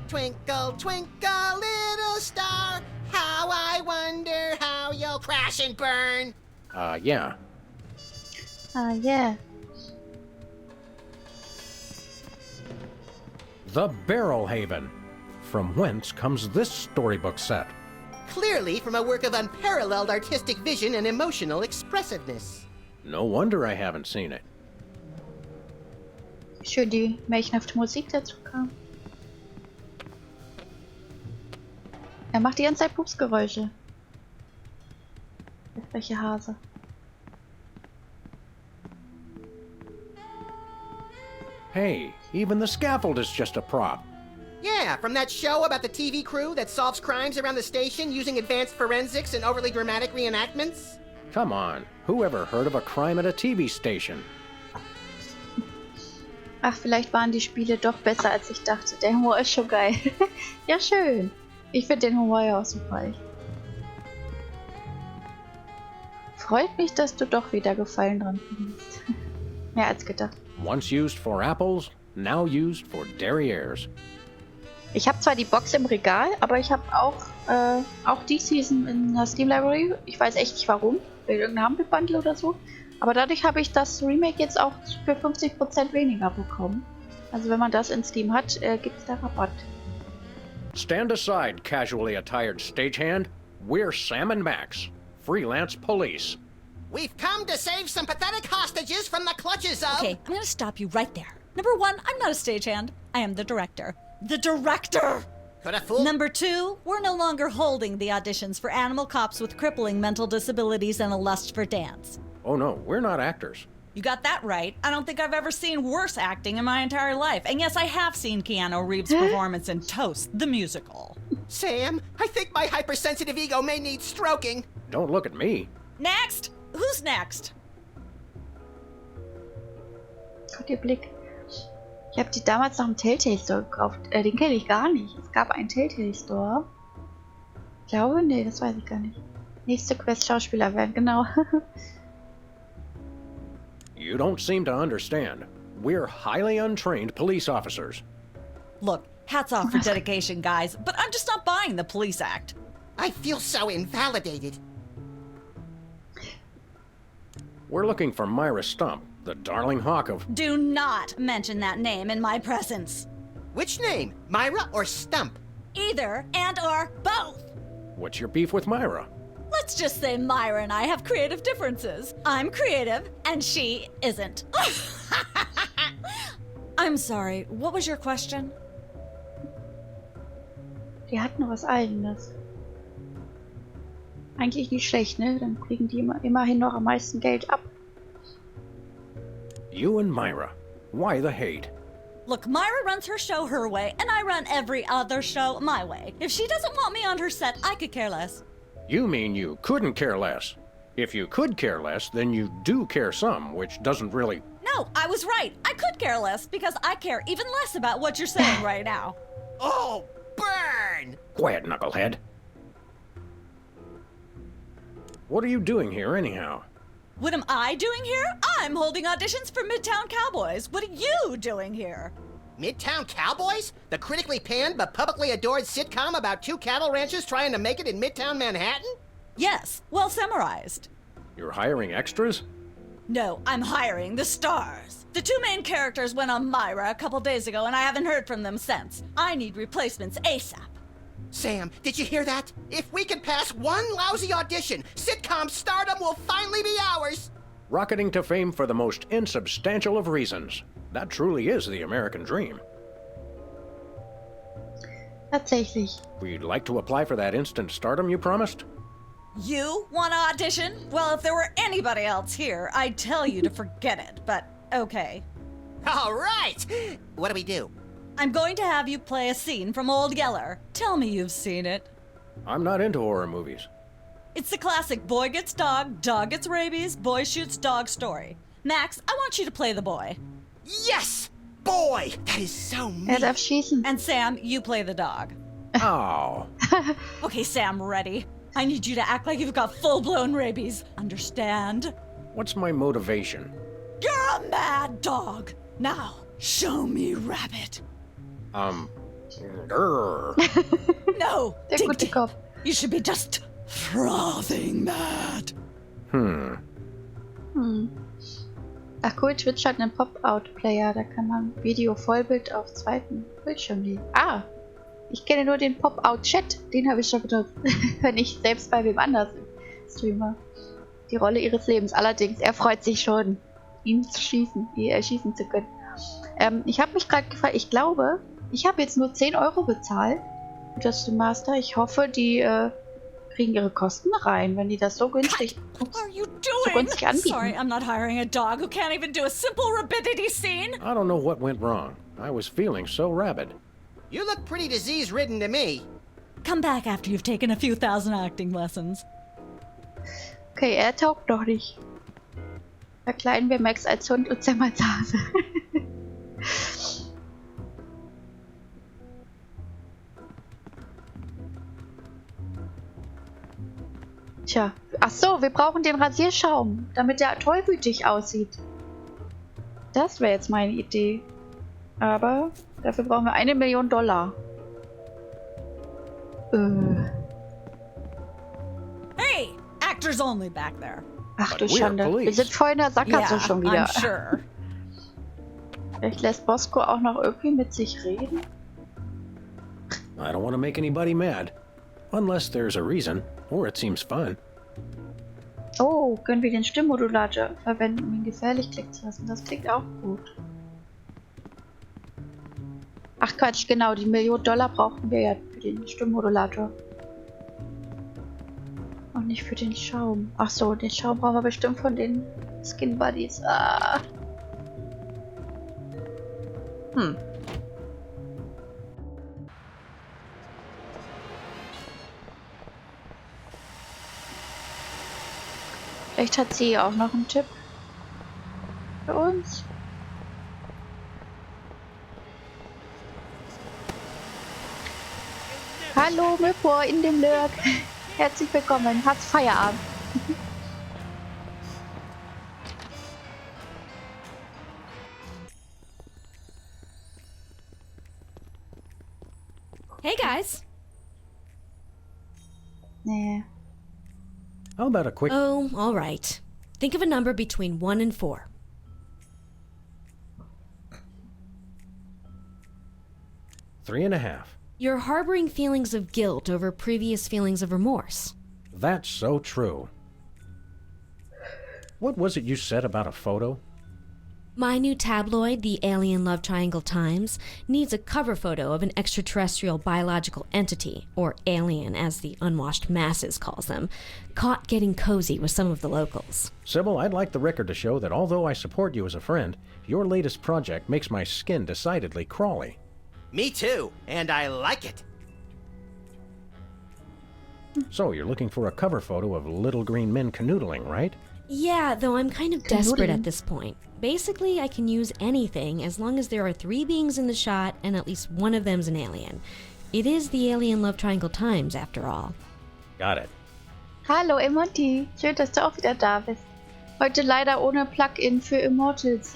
Twinkle, twinkle, little star, how I wonder how you'll crash and burn. Yeah. Yeah. The Barrel Haven. From whence comes this storybook set? Clearly from a work of unparalleled artistic vision and emotional expressiveness. No wonder I haven't seen it. Schön die märchenhafte Musik dazu kam. Er macht die ganze Zeit Pupsgeräusche. Welche Hase. Hey, even the scaffold is just a prop. Yeah, from that show about the TV crew that solves crimes around the station using advanced forensics and overly dramatic reenactments. Come on, who ever heard of a crime at a TV station? Ach, vielleicht waren die Spiele doch besser, als ich dachte. Der Humor ist schon geil. Ja, schön. Ich finde den Humor ja auch super. Freut mich, dass du doch wieder Gefallen dran findest. Mehr als gedacht. Once used for apples, now used for derrieres. Ich habe zwar die Box im Regal, aber ich habe auch die Season in der Steam Library. Ich weiß echt nicht warum. Wegen irgendeinem Humble Bundle oder so. Aber dadurch habe ich das Remake jetzt auch für 50% weniger bekommen. Also wenn man das in Steam hat, gibt es da Rabatt. Stand aside, casually attired stagehand. We're Sam and Max, freelance police. We've come to save some pathetic hostages from the clutches of... Okay, I'm gonna stop you right there. Number one, I'm not a stagehand. I am the director. The director! Could a fool... Number two, we're no longer holding the auditions for animal cops with crippling mental disabilities and a lust for dance. Oh no, we're not actors. You got that right. I don't think I've ever seen worse acting in my entire life. And yes, I have seen Keanu Reeves' performance in Toast, the musical. Sam, I think my hypersensitive ego may need stroking. Don't look at me. Next! Who's next? Gott, ihr Blick. Ich habe die damals noch im Telltale Store gekauft. Den kenne ich gar nicht. Es gab einen Telltale Store. Ich glaube, nee, das weiß ich gar nicht. Nächste Quest Schauspieler werden, genau. You don't seem to understand. We're highly untrained police officers. Look, hats off for dedication, guys, but I'm just not buying the police act. I feel so invalidated. We're looking for Myra Stump, the darling hawk of... Do not mention that name in my presence. Which name, Myra or Stump? Either and or both. What's your beef with Myra? Let's just say Myra and I have creative differences. I'm creative, and she isn't. I'm sorry, what was your question? Die hatten was Eigenes. Eigentlich nicht schlecht, ne? Dann kriegen die immerhin noch am meisten Geld ab. You and Myra. Why the hate? Look, Myra runs her show her way, and I run every other show my way. If she doesn't want me on her set, I could care less. You mean you couldn't care less? If you could care less, then you do care some, which doesn't really... No, I was right. I could care less because I care even less about what you're saying right now. Oh, burn! Quiet, knucklehead. What are you doing here, anyhow? What am I doing here? I'm holding auditions for Midtown Cowboys. What are you doing here? Midtown Cowboys? The critically panned but publicly adored sitcom about two cattle ranchers trying to make it in Midtown Manhattan? Yes, well summarized. You're hiring extras? No, I'm hiring the stars. The two main characters went on Myra a couple days ago, and I haven't heard from them since. I need replacements ASAP. Sam, did you hear that? If we can pass one lousy audition, sitcom stardom will finally be ours! Rocketing to fame for the most insubstantial of reasons. That truly is the American dream. Tatsächlich. We'd like to apply for that instant stardom you promised. You want to audition? Well, if there were anybody else here, I'd tell you to forget it, but okay. All right! What do we do? I'm going to have you play a scene from Old Yeller. Tell me you've seen it. I'm not into horror movies. It's the classic boy gets dog gets rabies, boy shoots dog story. Max, I want you to play the boy. Yes! Boy, that is so Er neat! darf schießen. And Sam, you play the dog. Oh. Okay, Sam, ready? I need you to act like you've got full-blown rabies. Understand? What's my motivation? You're a mad dog. Now, show me rabbit. Grr. No, Der dig, gute dig. Kopf. You should be just frothing mad. Ach cool, Twitch hat einen Pop-Out-Player. Da kann man Video Vollbild auf zweiten Bildschirm legen. Ah, ich kenne nur den Pop-Out-Chat. Den habe ich schon benutzt. Wenn ich selbst bei wem anders streame. Die Rolle ihres Lebens. Allerdings, er freut sich schon, ihn zu schießen, schießen zu können. Ich habe mich gerade gefragt, ich glaube, ich habe jetzt nur 10 Euro bezahlt für das Remaster. Ich hoffe, die kriegen ihre Kosten rein, wenn die das so günstig, What are you so doing? günstig anbieten. Sorry, I'm not hiring a dog who can't even do a simple rapidity scene. I don't know what went wrong. I was feeling so rabid. You look pretty disease-ridden to me. Come back after you've taken a few thousand acting lessons. Okay, er taugt doch nicht. Verkleiden wir Max als Hund und Sam als Hase. Tja, ach so, wir brauchen den Rasierschaum, damit der tollwütig aussieht. Das wäre jetzt meine Idee. Aber dafür brauchen wir $1 Million. Hey, actors only back there. Ach du But we're Schande. police. Wir sind voll in der Sackgasse schon wieder. I'm sure. Vielleicht lässt Bosco auch noch irgendwie mit sich reden. I don't want to make anybody mad. Unless there's a reason, or it seems fun. Oh, können wir den Stimmmodulator verwenden, um ihn gefährlich klicken zu lassen? Das klingt auch gut. Ach Quatsch, genau, die $1 Million brauchten wir ja für den Stimmmodulator. Und nicht für den Schaum. Ach so, den Schaum brauchen wir bestimmt von den Skin Buddies. Ah. Vielleicht hat sie auch noch einen Tipp für uns. Hallo, Mittwoch in dem Lurk. Herzlich willkommen. Hast Feierabend. Hey guys. Nee. How about a quick... Oh, all right. Think of a number between 1 and 4. 3.5. You're harboring feelings of guilt over previous feelings of remorse. That's so true. What was it you said about a photo? My new tabloid, the Alien Love Triangle Times, needs a cover photo of an extraterrestrial biological entity, or alien as the unwashed masses calls them, caught getting cozy with some of the locals. Sybil, I'd like the record to show that although I support you as a friend, your latest project makes my skin decidedly crawly. Me too, and I like it. So, you're looking for a cover photo of little green men canoodling, right? Yeah, though I'm kind of desperate at this point. Basically, I can use anything as long as there are 3 beings in the shot and at least one of them's an alien. It is the Alien Love Triangle Times, after all. Got it. Hallo Monty, schön, dass du auch wieder da bist. Heute leider ohne Plugin für Immortals.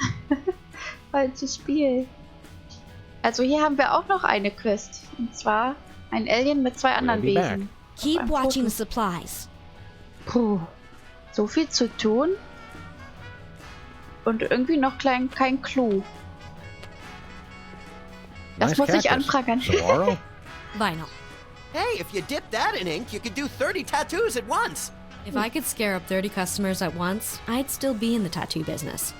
Falsches Spiel. Also hier haben wir auch noch eine Quest. Und zwar ein Alien mit 2 anderen We'll be Wesen. Keep Auf einem watching the Foto. supplies. Puh, so viel zu tun. Und irgendwie noch kein Clou. Das Nice muss ich cactus. anprangern. Saguaro? Vinyl. Hey, if you dip that in ink, you could do 30 tattoos at once. If I could scare up 30 customers at once, I'd still be in the tattoo business.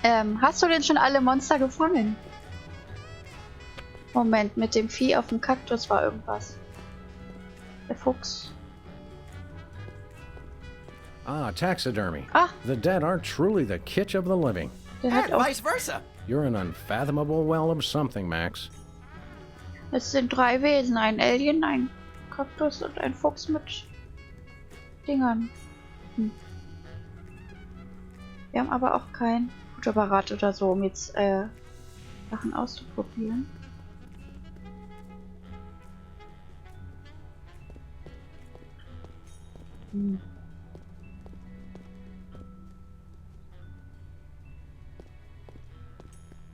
Hast du denn schon alle Monster gefangen? Moment, mit dem Vieh auf dem Kaktus war irgendwas. Der Fuchs. Ah, taxidermy. Ah. The dead are truly the kitsch of the living. Der hat And auch. vice versa. You're an unfathomable well of something, Max. Es sind 3 Wesen, ein Alien, ein Kaktus und ein Fuchs mit Dingern. Wir haben aber auch kein Fotoapparat oder so, um jetzt Sachen auszuprobieren.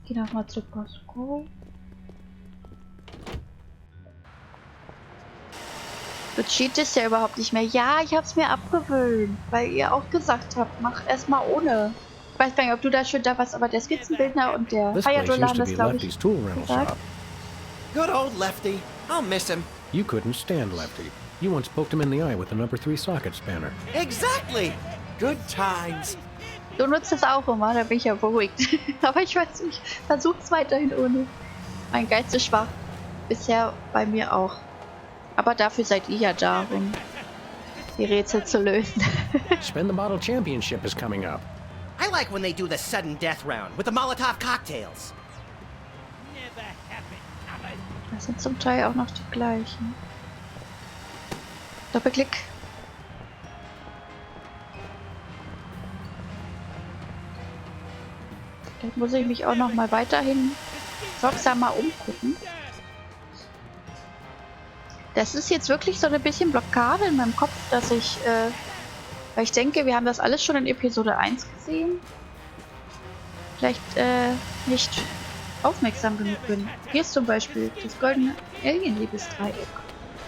Geh nochmal zu Costco. Du cheatest ja überhaupt nicht mehr. Ja, ich hab's mir abgewöhnt, weil ihr auch gesagt habt, mach erstmal ohne. Ich weiß gar nicht, ob du da schon da warst, aber der Skizzenbildner und der This place Feierdolan, used to das be glaube ich. Lefty's tool rental gesagt. shop. Good old Lefty. I'll miss him. You couldn't stand Lefty. You once poked him in the eye with the number 3 socket spanner. Exactly. Good times. Du nutzt es auch immer, da bin ich ja beruhigt. Aber ich weiß nicht, versuch's weiterhin ohne. Mein Geist ist schwach. Bisher bei mir auch. Aber dafür seid ihr ja da, um die Rätsel zu lösen. Spin the Bottle Championship is coming up. I like when they do the sudden death round with the Molotov cocktails. Never happened. Das sind zum Teil auch noch die gleichen. Doppelklick. Da muss ich mich auch noch mal weiterhin sorgsamer umgucken. Das ist jetzt wirklich so ein bisschen Blockade in meinem Kopf, dass ich, weil ich denke, wir haben das alles schon in Episode 1 gesehen. Vielleicht nicht aufmerksam genug bin. Hier ist zum Beispiel das goldene Alien-Liebesdreieck.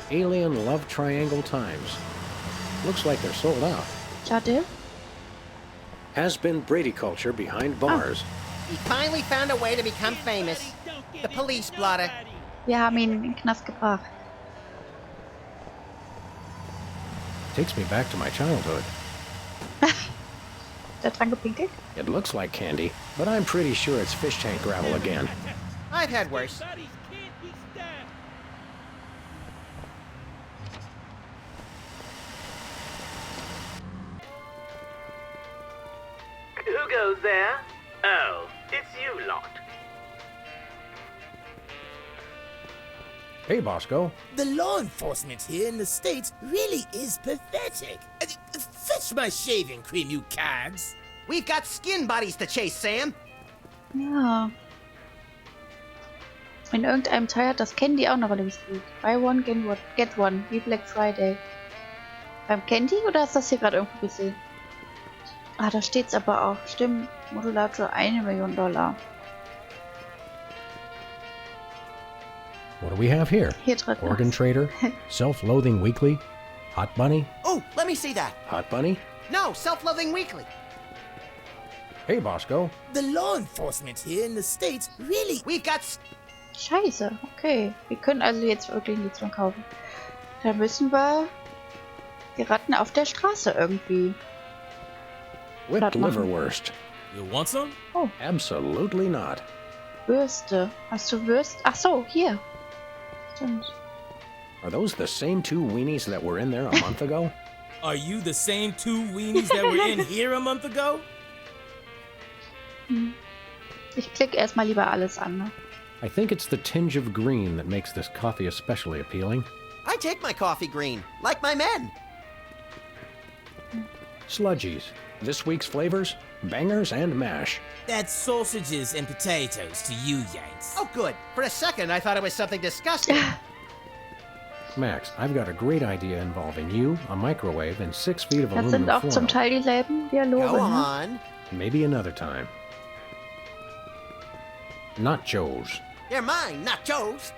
Alien Love Triangle Times. Looks like they're sold out. Schade. Has been Brady culture behind bars. He finally found a way to become famous. The police blotter. Wir haben ihn in den Knast gebracht. Takes me back to my childhood. Da dran gepinkelt. It looks like candy, but I'm pretty sure it's fish tank gravel again. I've had worse. Bodies can't be stopped. Who goes there? Oh, it's you lot. Hey, Bosco. The law enforcement here in the States really is pathetic. Fetch my shaving cream, you cags. We've got skin bodies to chase, Sam. Ja. In irgendeinem Teil hat das Candy auch eine Rolle gespielt. Buy one, get one, wie Black Friday. Beim Candy oder hast du das hier gerade irgendwo gesehen? Ah, da steht's aber auch. Stimmt. Modulator $1 Million. What do we have here? Hier drin. Organ Trader? Self-Loathing Weekly? Hot Bunny? Oh, let me see that. Hot Bunny? No, Self-Loathing Weekly. Hey, Bosco. The law enforcement here in the States really... We've got... Scheiße. Okay. Wir können also jetzt wirklich nichts mehr kaufen. Dann müssen wir die Ratten auf der Straße irgendwie. Whipped Hot Bunny. liverwurst. You want some? Absolutely not. Würste. Hast du Würste? Ach so, hier. Stimmt. Are those the same 2 weenies that were in there a month ago? Are you the same 2 weenies that were in here a month ago? Ich klicke erstmal lieber alles an. Ne? I think it's the tinge of green that makes this coffee especially appealing. I take my coffee green, like my men. Sludgies. This week's flavors, bangers and mash. That's sausages and potatoes to you, Yanks. Oh, good. For a second, I thought it was something disgusting. Max, I've got a great idea involving you, a microwave, and 6 feet of Das aluminum sind auch foil. zum Teil dieselben Dialoge. Go Ne? on. Maybe another time. Nachos. They're mine, not Joe's.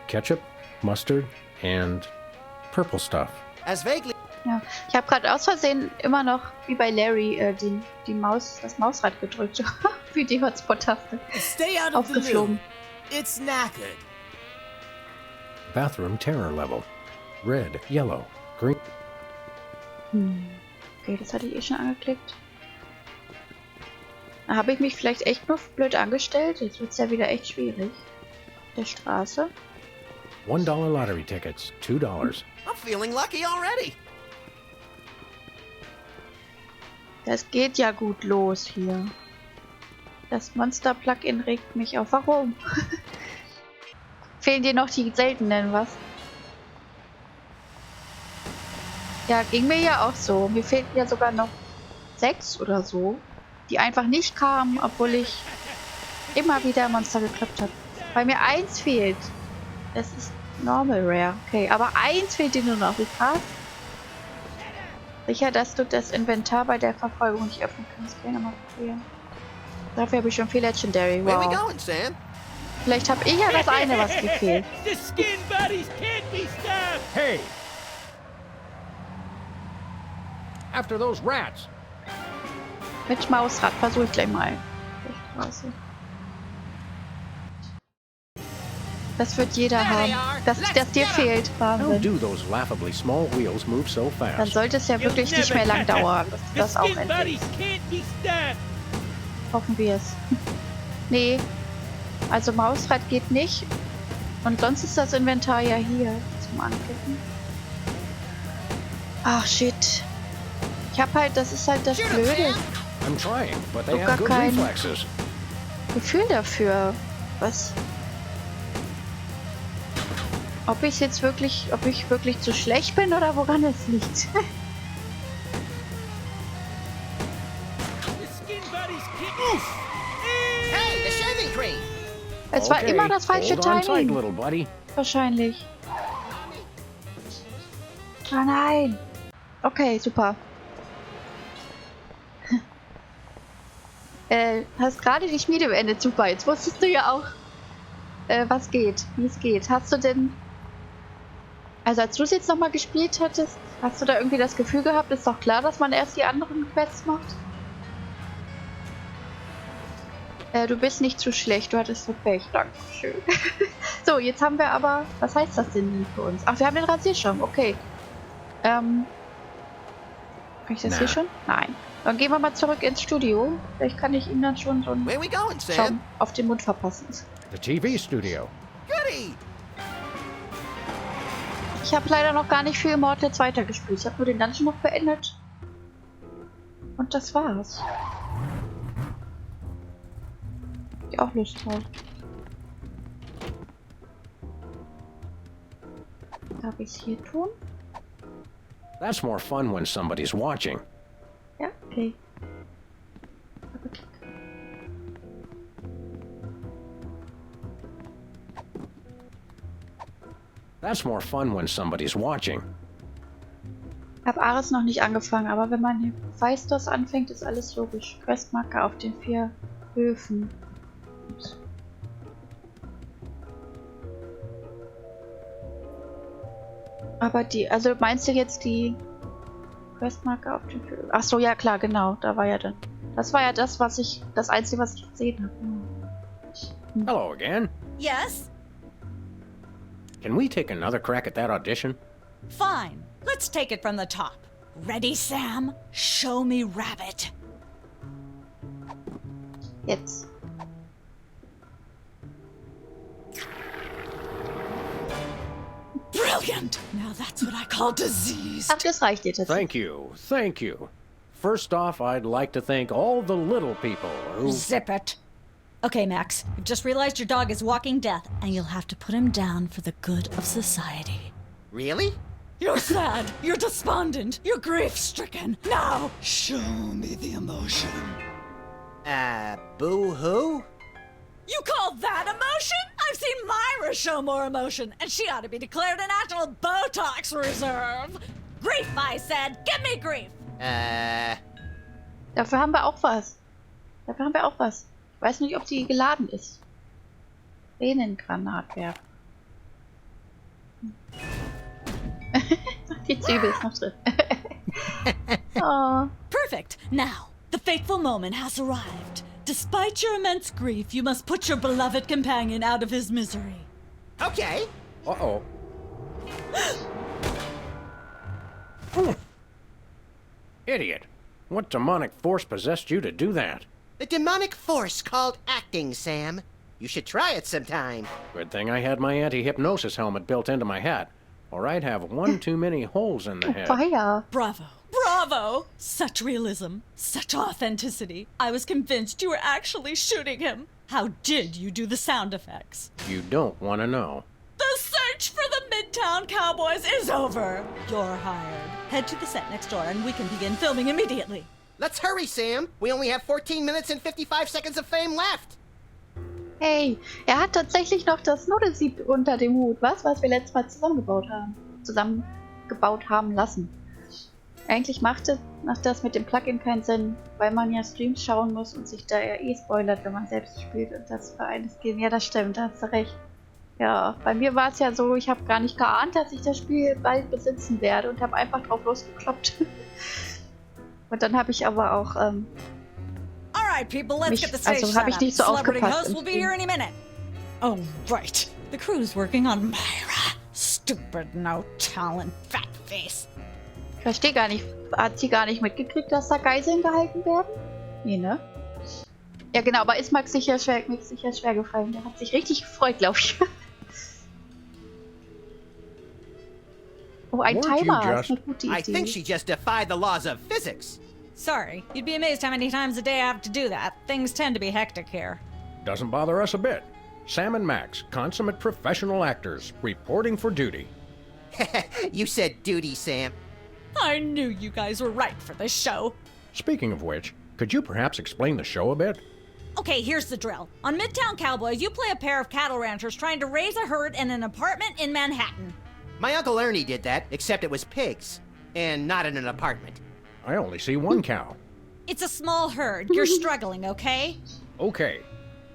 Ketchup, mustard, and purple stuff. As vaguely Ja. Ich habe gerade aus Versehen immer noch, wie bei Larry, das Mausrad gedrückt. Wie die Hotspot-Taste. Stay out of the Aufgeflogen. loo. It's knackered. Bathroom terror level. Red, yellow, green. Okay, das hatte ich eh schon angeklickt. Da habe ich mich vielleicht echt nur blöd angestellt. Jetzt wird es ja wieder echt schwierig. Der Straße. $1 lottery tickets, $2. I'm feeling lucky already. Das geht ja gut los hier. Das Monster-Plugin regt mich auf. Warum? Fehlen dir noch die seltenen, was? Ja, ging mir ja auch so. Mir fehlten ja sogar noch 6 oder so, die einfach nicht kamen, obwohl ich immer wieder Monster geklappt habe. Weil mir 1 fehlt. Das ist normal rare. Okay, aber 1 fehlt dir nur noch. Wie krass. Sicher, dass du das Inventar bei der Verfolgung nicht öffnen kannst. Gerne mal probieren. Dafür habe ich schon viel Legendary. Where we Wow. going, Sam? Vielleicht habe ich ja das eine, was dir fehlt. The skin buddies can't be stopped! Hey! After those rats! Mit Mausrad versuche ich gleich mal. Der Straße. Das wird jeder haben. Das dir fehlt. How Wahnsinn. do those laughably small wheels move so Dann fast? sollte es ja wirklich nicht mehr lang dauern, dass The das auch skin endlich. buddies can't be stopped! Hoffen wir es. Nee. Also Mausrad geht nicht. Und sonst ist das Inventar ja hier zum Anklicken. Ach shit. Ich hab halt, das ist halt das Blöde. I'm trying, but they Doch have gar good kein reflexes. Gefühl dafür. Was? Ob ich wirklich zu schlecht bin oder woran es liegt. The skin buddies can't... Oof! Hey, the shaving cream. Es war immer das falsche hold on tight, Timing. little buddy. Wahrscheinlich. Ah nein. Okay, super. Hast gerade die Schmiede beendet. Super. Jetzt wusstest du ja auch, was geht, wie es geht. Hast du denn... Also als du es jetzt nochmal gespielt hattest, hast du da irgendwie das Gefühl gehabt, ist doch klar, dass man erst die anderen Quests macht? Du bist nicht zu schlecht, du hattest so Pech. Dankeschön. So, jetzt haben wir aber... Was heißt das denn für uns? Ach, wir haben den Rasierschaum. Okay. Kann ich das hier schon? Nein. Dann gehen wir mal zurück ins Studio. Vielleicht kann ich ihm dann schon so einen Where we going, Sam? Schaum auf den Mund verpassen. The TV studio. Goody. Ich habe leider noch gar nicht viel Mortal weitergespielt. Ich habe nur den Dungeon noch beendet. Und das war's. Ich auch Lust drauf. Darf ich es hier tun? That's more fun when somebody's watching. Ja, okay. That's more fun when somebody's watching. Ich habe Ares noch nicht angefangen, aber wenn man hier Feistos anfängt, ist alles logisch. Questmarker auf den 4 Höfen. Ups. Aber also meinst du jetzt die Questmarker auf den 4 Höfen? Ach so, ja klar, genau, da war ja dann. Das war ja das Einzige, was ich gesehen habe. Hello again. Yes? Can we take another crack at that audition? Fine. Let's take it from the top. Ready, Sam? Show me Rabbit. Jetzt. Brilliant! Now that's what I call disease. Ach, das reicht dir tatsächlich. Thank you, thank you. First off, I'd like to thank all the little people who... Zip it. Okay, Max, you've just realized your dog is walking death, and you'll have to put him down for the good of society. Really? You're sad, you're despondent, you're grief-stricken. Now, show me the emotion. Boo-hoo? You call that emotion? I've seen Myra show more emotion, and she ought to be declared a national Botox reserve. Grief, I said. Give me grief. Dafür haben wir auch was. Ich weiß nicht, ob die geladen ist. Tränengranatwerfer. Die Zwiebel ist noch drin. Oh. Perfect. Now, the fateful moment has arrived. Despite your immense grief, you must put your beloved companion out of his misery. Okay. Uh-oh. Idiot. What demonic force possessed you to do that? The demonic force called acting, Sam. You should try it sometime. Good thing I had my anti-hypnosis helmet built into my hat, or I'd have one too many holes in the head. Fire. Bravo. Bravo! Such realism, such authenticity. I was convinced you were actually shooting him. How did you do the sound effects? You don't want to know. The search for the Midtown Cowboys is over. You're hired. Head to the set next door and we can begin filming immediately. Let's hurry, Sam. We only have 14 minutes and 55 seconds of fame left. Hey, hat tatsächlich noch das Nudelsieb unter dem Hut, was wir letztes Mal zusammengebaut haben lassen. Eigentlich macht das mit dem Plugin keinen Sinn, weil man ja Streams schauen muss und sich da ja spoilert, wenn man selbst spielt und das für eine Skin. Ja, das stimmt, da hast du recht. Ja, bei mir war es ja so, ich habe gar nicht geahnt, dass ich das Spiel bald besitzen werde und habe einfach drauf losgekloppt. Und dann habe ich aber auch Alright, people, let's get the stage also habe ich nicht so Celebrity aufgepasst. host will be here any minute. Oh, right. The crew's working on Myra. Stupid, no talent, fat face. Ich verstehe gar nicht, hat sie gar nicht mitgekriegt, dass da Geiseln gehalten werden? Nee, ne? Ja genau, aber ist Max sicher schwer gefallen. Der hat sich richtig gefreut, glaube ich. Oh, ein Timer. Das ist eine gute Idee. I think she just defied the laws of physics. Sorry, you'd be amazed how many times a day I have to do that. Things tend to be hectic here. Doesn't bother us a bit. Sam and Max, consummate professional actors, reporting for duty. You said duty, Sam. I knew you guys were right for this show. Speaking of which, could you perhaps explain the show a bit? Okay, here's the drill. On Midtown Cowboys, you play a pair of cattle ranchers trying to raise a herd in an apartment in Manhattan. My Uncle Ernie did that, except it was pigs. And not in an apartment. I only see one cow. It's a small herd. You're struggling, okay? Okay.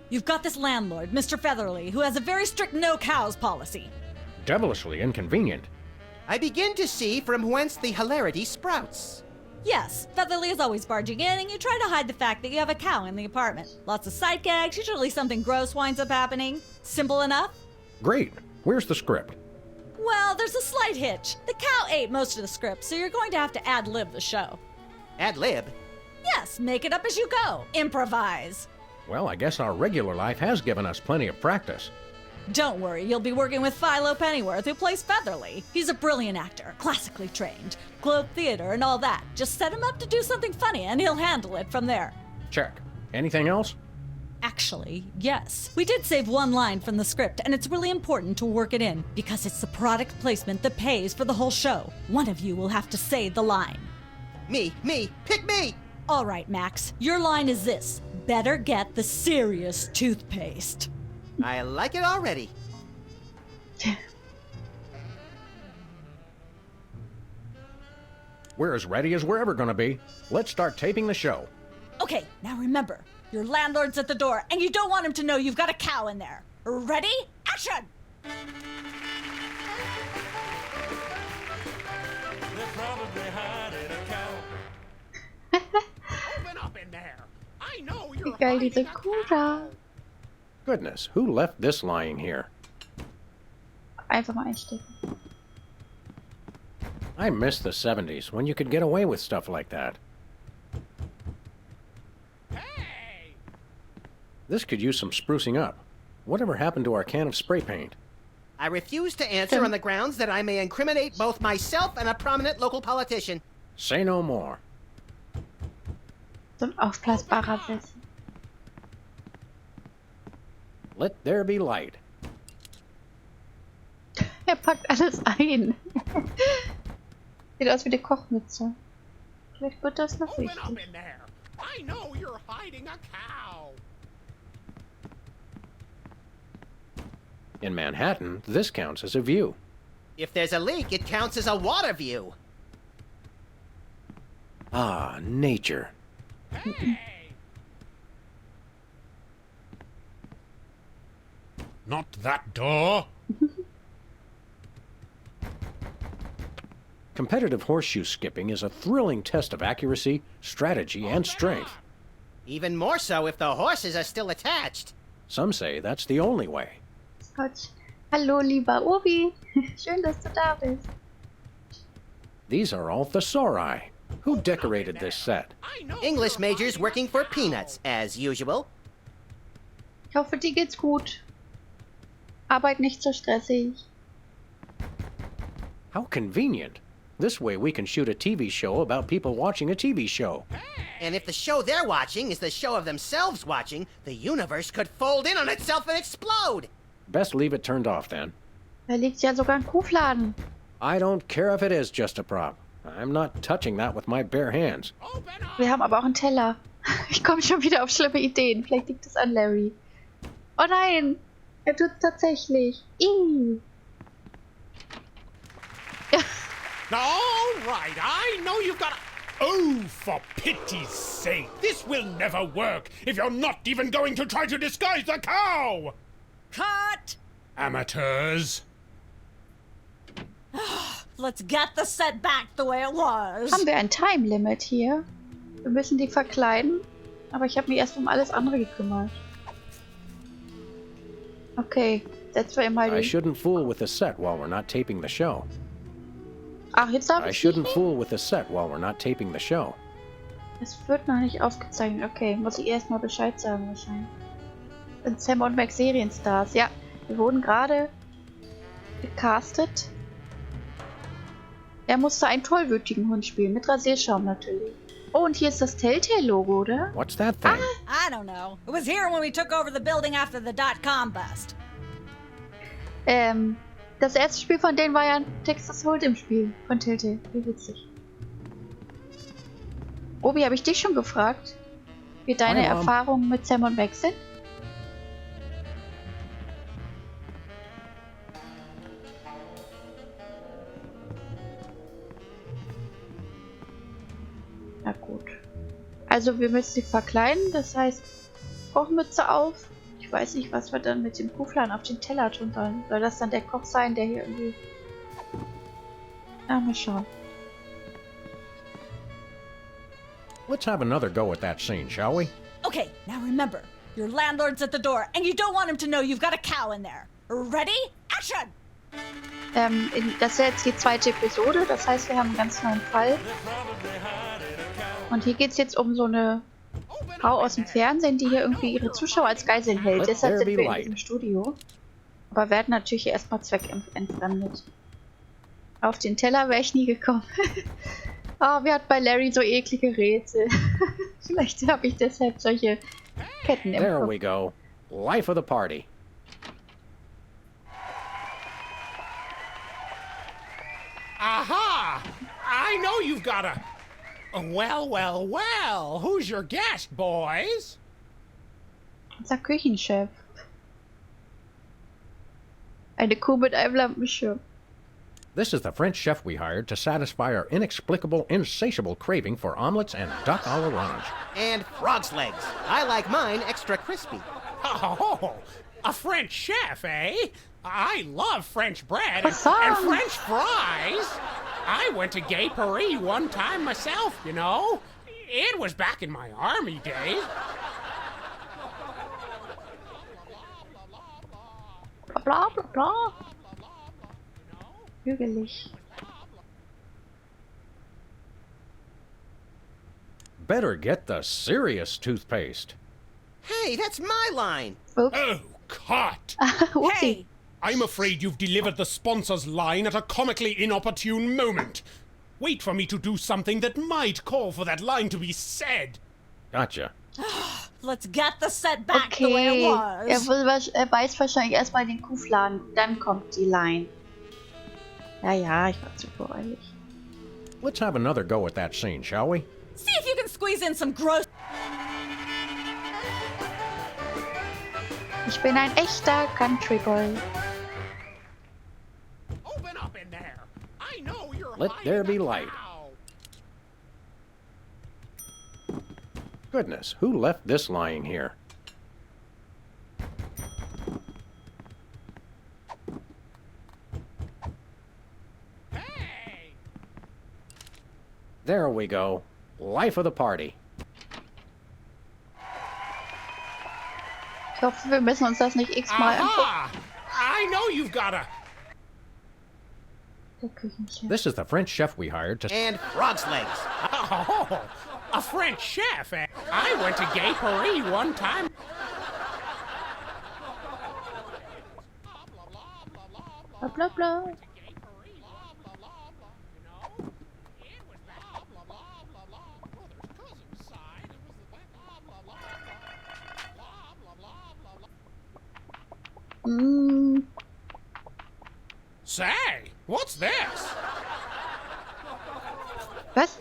You've got this landlord, Mr. Featherly, who has a very strict no cows policy. Devilishly inconvenient. I begin to see from whence the hilarity sprouts. Yes, Featherly is always barging in, and you try to hide the fact that you have a cow in the apartment. Lots of sight gags, usually something gross winds up happening. Simple enough? Great. Where's the script? Well, there's a slight hitch. The cow ate most of the script, so you're going to have to ad-lib the show. Ad-lib? Yes, make it up as you go. Improvise. Well, I guess our regular life has given us plenty of practice. Don't worry, you'll be working with Philo Pennyworth, who plays Featherly. He's a brilliant actor, classically trained, Globe Theater and all that. Just set him up to do something funny and he'll handle it from there. Check. Anything else? Actually, yes. We did save one line from the script, and it's really important to work it in, because it's the product placement that pays for the whole show. One of you will have to say the line. Me, pick me! All right, Max, your line is this. Better get the serious toothpaste. I like it already. We're as ready as we're ever gonna be. Let's start taping the show. Okay, now remember, your landlord's at the door, and you don't want him to know you've got a cow in there. Ready? Action! They're probably hiding a cow. Open up in there. I know Wie you're geil diese hiding a Kuh cow. da. Goodness, who left this lying here? Einfach mal einstecken. I miss the 70s, when you could get away with stuff like that. Hey! This could use some sprucing up. Whatever happened to our can of spray paint? I refuse to answer on the grounds that I may incriminate both myself and a prominent local politician. Say no more. So ein aufblasbarer Sessel. Let there be light. Er packt alles ein. Sieht aus wie eine Kochmütze. Vielleicht wird das noch Open up wichtig. in there. I know you're hiding a cow. In Manhattan, this counts as a view. If there's a leak, it counts as a water view. Ah, nature. Hey! Not that door. Competitive horseshoe skipping is a thrilling test of accuracy, strategy, and strength. Even more so if the horses are still attached. Some say that's the only way. Gott. Hallo, lieber Obi. Schön, dass du da bist. These are all thesauri. Who decorated this set? I know English you're majors hiding working a for cow. peanuts, as usual. Ich hoffe, dir geht's gut. Arbeit nicht so stressig. How convenient. This way we can shoot a TV show about people watching a TV show. And if the show they're watching is the show of themselves watching, the universe could fold in on itself and explode. Best leave it turned off then. Da liegt ja sogar ein Kuhfladen. I don't care if it is just a prop. I'm not touching that with my bare hands. Open up. Wir haben aber auch einen Teller. Ich komme schon wieder auf schlimme Ideen. Vielleicht liegt es an Larry. Oh nein! Er tut's tatsächlich. Ih. All right, I know you've got a... Oh, for pity's sake, this will never work if you're not even going to try to disguise the cow! Cut! Amateurs. Let's get the set back the way it was. Haben wir ein Time Limit hier? Wir müssen die verkleiden. Aber ich habe mich erst um alles andere gekümmert. Okay, setzen wir mal I die... shouldn't fool with the set while we're not taping the show. Ach, jetzt darf I ich shouldn't nicht? fool with the set while we're not taping the show. Es wird noch nicht aufgezeichnet. Okay, muss ich erstmal Bescheid sagen wahrscheinlich. Sind Sam und Max Serienstars. Ja, wir wurden gerade gecastet. Er musste einen tollwütigen Hund spielen, mit Rasierschaum natürlich. Oh, und hier ist das Telltale-Logo, oder? What's that thing? I don't know. It was here when we took over the building after the .com bust. Das erste Spiel von denen war ja ein Texas Hold'em Spiel von Telltale. Wie witzig. Obi, habe ich dich schon gefragt, wie deine Hi, Mom. Erfahrungen mit Sam und Max sind? Na gut. Also wir müssen sie verkleiden, das heißt Kochmütze auf. Ich weiß nicht, was wir dann mit dem Kuhfladen auf den Teller tun sollen. Soll das dann der Koch sein, der hier irgendwie... Ja, mal schauen. Let's have another go at that scene, shall we? Okay, now remember, your landlord's at the door, and you don't want him to know you've got a cow in there. Ready? Action! Das ist ja jetzt die zweite Episode, das heißt, wir haben einen ganz neuen Fall. Und hier geht es jetzt um so eine Frau aus dem Fernsehen, die hier irgendwie ihre Zuschauer als Geiseln hält. Deshalb sind wir in diesem Studio. Aber werden natürlich erstmal zweckentfremdet. Auf den Teller wäre ich nie gekommen. Oh, wir hatten bei Larry so eklige Rätsel. Vielleicht habe ich deshalb solche Ketten im There Kopf. we go. Life of the party. Aha! I know you've got a... Well, well, well. Who's your guest, boys? Unser Küchenchef. Eine Kuh mit einem Lampenschirm. This is the French chef we hired to satisfy our inexplicable, insatiable craving for omelets and duck à l'orange. And frog's legs. I like mine extra crispy. Oh, a French chef, eh? I love French bread and Croissant. French fries. I went to Gay Paris one time myself, you know. It was back in my army days. Bla bla bla. Hügelig. Better get the serious toothpaste. Hey, that's my line. Ups. Oh, cut! Upsi. Hey! I'm afraid you've delivered the sponsor's line at a comically inopportune moment. Wait for me to do something that might call for that line to be said. Gotcha. Let's get the set back the way it Okay, was. er weiß wahrscheinlich erstmal den Kuhfladen, dann kommt die Line. Ja, ich war zu voreilig. Let's have another go at that scene, shall we? See if you can squeeze in some gross. Ich bin ein echter Country Boy. Open up in there. I know you're Let hiding there be a light. cow. Goodness, who left this lying here? Hey! There we go. Life of the party. Ich hoffe, wir müssen uns das nicht x-mal angucken. Aha! I know you've got a... Der Küchenchef. This is the French chef we hired to... And frog's legs. Oh, a French chef. Eh? I went to Gay Paris one time. Bla bla bla. Say, what's this? Was?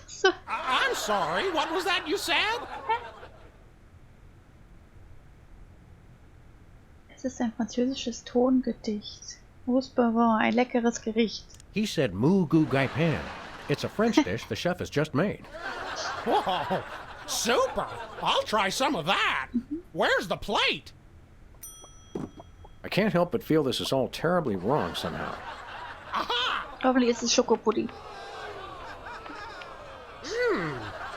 So, I'm sorry, what was that you said? es ist ein französisches Tongedicht. Rosbaron, ein leckeres Gericht. He said moo goo gai pan. It's a French dish the chef has just made. Whoa, super! I'll try some of that. Where's the plate? I can't help but feel this is all terribly wrong somehow. Aha! Hoffentlich ist es Schokopudding.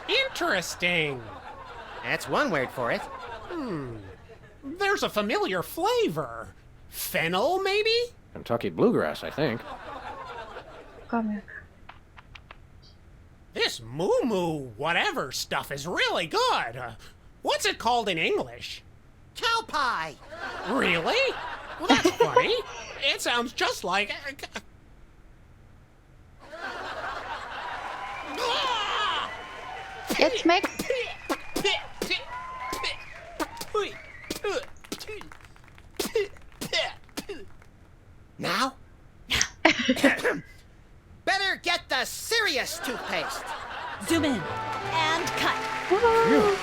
Interesting. That's one word for it. There's a familiar flavor. Fennel, maybe? Kentucky bluegrass, I think. Komm her. This moo whatever stuff is really good. What's it called in English? Cow pie. Really? Well, that's funny. It sounds just like... Ah! Jetzt, Max. Now? Better get the serious toothpaste. Zoom in and cut. Phew.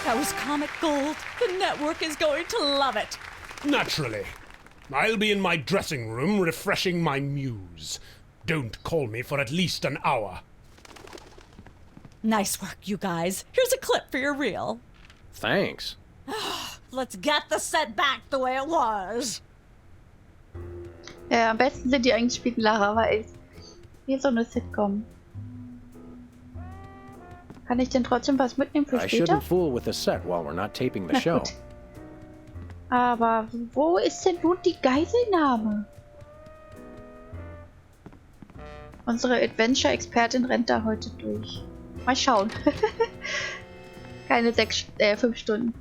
That was comic gold. The network is going to love it. Naturally. I'll be in my dressing room refreshing my muse. Don't call me for at least an hour. Nice work, you guys. Here's a clip for your reel. Thanks. Let's get the set back the way it was. Ja, am besten sind die eingespielten Lacher, aber ist wie so eine Sitcom. Kann ich denn trotzdem was mitnehmen für I später? shouldn't fool with the set while we're not taping the Na show. gut. Aber wo ist denn nun die Geiselnahme? Unsere Adventure-Expertin rennt da heute durch. Mal schauen. Keine 5 Stunden.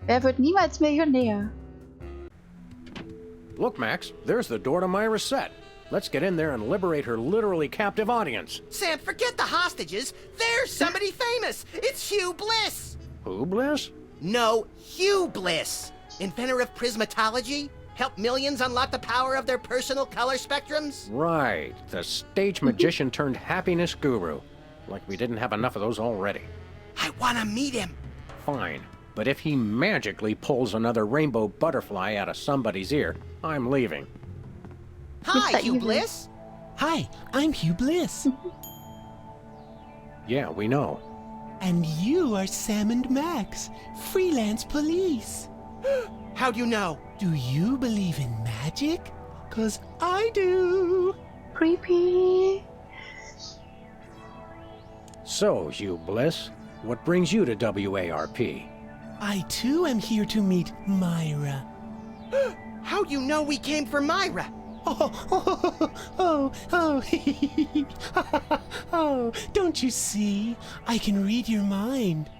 Wer wird niemals Millionär? Look, Max, there's the door to Myra's set. Let's get in there and liberate her literally captive audience. Sam, forget the hostages. There's somebody famous. It's Hugh Bliss. Who, Bliss? No, Hugh Bliss. Inventor of prismatology. Helped millions unlock the power of their personal color spectrums. Right, the stage magician turned happiness guru. Like we didn't have enough of those already. I want to meet him. Fine, but if he magically pulls another rainbow butterfly out of somebody's ear, I'm leaving. Hi, Mr. Hugh Evil. Bliss. Hi, I'm Hugh Bliss. Yeah, we know. And you are Sam and Max, freelance police. How'd you know? Do you believe in magic? 'Cause I do. Creepy. So, Hugh Bliss, what brings you to WARP? I too am here to meet Myra. How'd you know we came for Myra? Oh, don't you see? I can read your mind.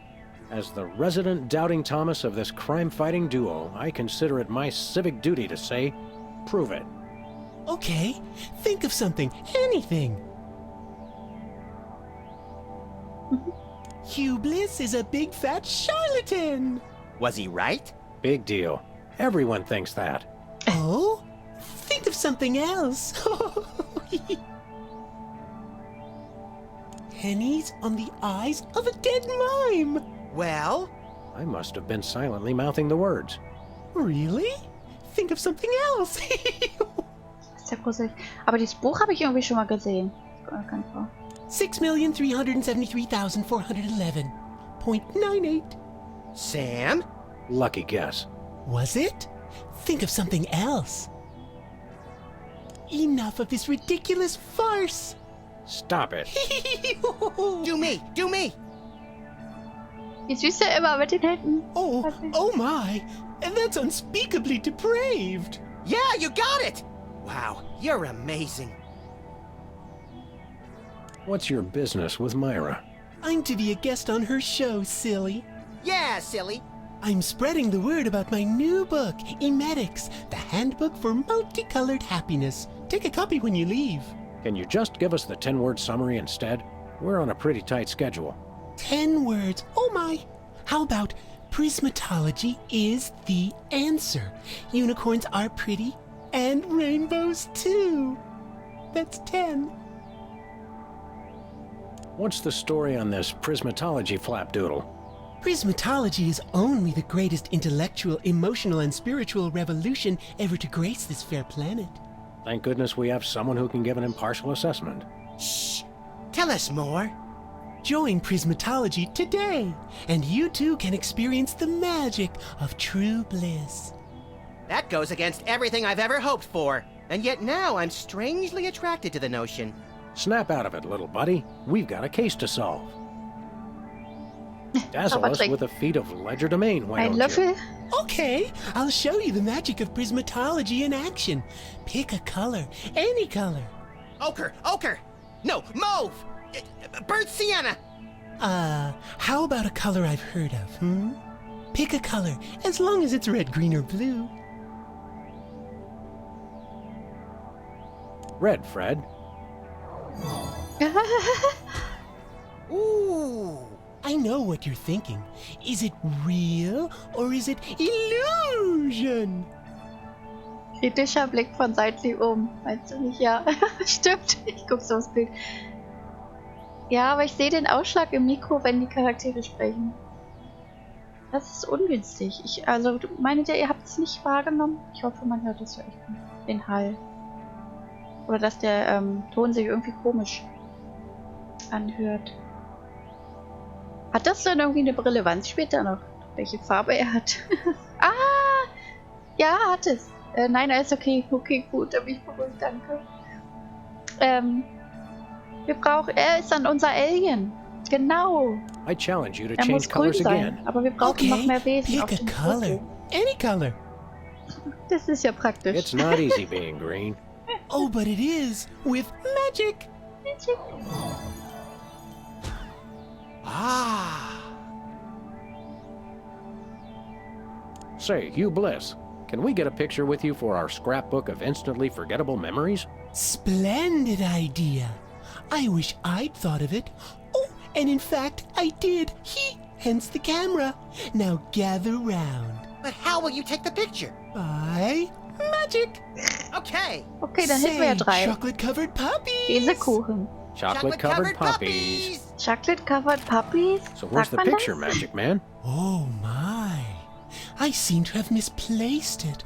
As the resident doubting Thomas of this crime-fighting duo, I consider it my civic duty to say, prove it. Okay, think of something, anything. Hugh Bliss is a big fat charlatan. Was he right? Big deal. Everyone thinks that. Oh? Think of something else. Pennies on the eyes of a dead mime. Well? I must have been silently mouthing the words. Really? Think of something else. Das ist ja gruselig. Aber dieses Buch habe ich irgendwie schon mal gesehen. 6,373,411.98. Sam? Lucky guess. Was it? Think of something else. Enough of this ridiculous farce. Stop it. Do me! Do me! Wie süß er immer mit den Händen. Oh my. That's unspeakably depraved. Yeah, you got it! Wow, you're amazing. What's your business with Myra? I'm to be a guest on her show, silly. Yeah, silly. I'm spreading the word about my new book, Emetics, the Handbook for Multicolored Happiness. Take a copy when you leave. Can you just give us the 10-word summary instead? We're on a pretty tight schedule. 10 words. Oh my. How about prismatology is the answer. Unicorns are pretty, and rainbows too. That's 10. What's the story on this prismatology flapdoodle? Prismatology is only the greatest intellectual, emotional, and spiritual revolution ever to grace this fair planet. Thank goodness we have someone who can give an impartial assessment. Shh! Tell us more. Join Prismatology today, and you too can experience the magic of true bliss. That goes against everything I've ever hoped for, and yet now I'm strangely attracted to the notion. Snap out of it, little buddy. We've got a case to solve. Dazzle us with a feat of legerdemain, why Ein don't Löffel? you? Okay, I'll show you the magic of prismatology in action. Pick a color, any color. Ochre! Ochre! No, mauve! Burnt sienna! How about a color I've heard of, Pick a color, as long as it's red, green, or blue. Red, Fred. Ooh! I know what you're thinking. Is it real or is it illusion? Kritischer Blick von seitlich oben. Meinst du nicht? Ja, stimmt. Ich guck so aufs Bild. Ja, aber ich sehe den Ausschlag im Mikro, wenn die Charaktere sprechen. Das ist ungünstig. Also, meint ihr habt es nicht wahrgenommen? Ich hoffe, man hört es vielleicht nicht. Den Hall. Oder dass der Ton sich irgendwie komisch anhört. Hat das dann irgendwie eine Relevanz später noch? Welche Farbe er hat? Ja, hat es. Nein, alles okay. Okay, gut, da bin ich beruhigt, danke. Er ist dann unser Alien. Genau. I challenge you to Er change muss grün colors sein, again. aber wir brauchen noch mehr Wesen. Pick a color, any color. Das ist ja praktisch. It's not easy being green. Oh, but it is with magic. Say, Hugh Bliss, can we get a picture with you for our scrapbook of instantly forgettable memories? Splendid idea. I wish I'd thought of it. Oh, and in fact, I did. Hence the camera. Now gather round. But how will you take the picture? By magic. Okay. Okay, dann hätten wir ja 3. Chocolate-covered puppies. Käsekuchen. Chocolate-covered puppies. Chocolate-covered puppies? So where's Sagt the man picture, das? Magic Man? Oh my. I seem to have misplaced it.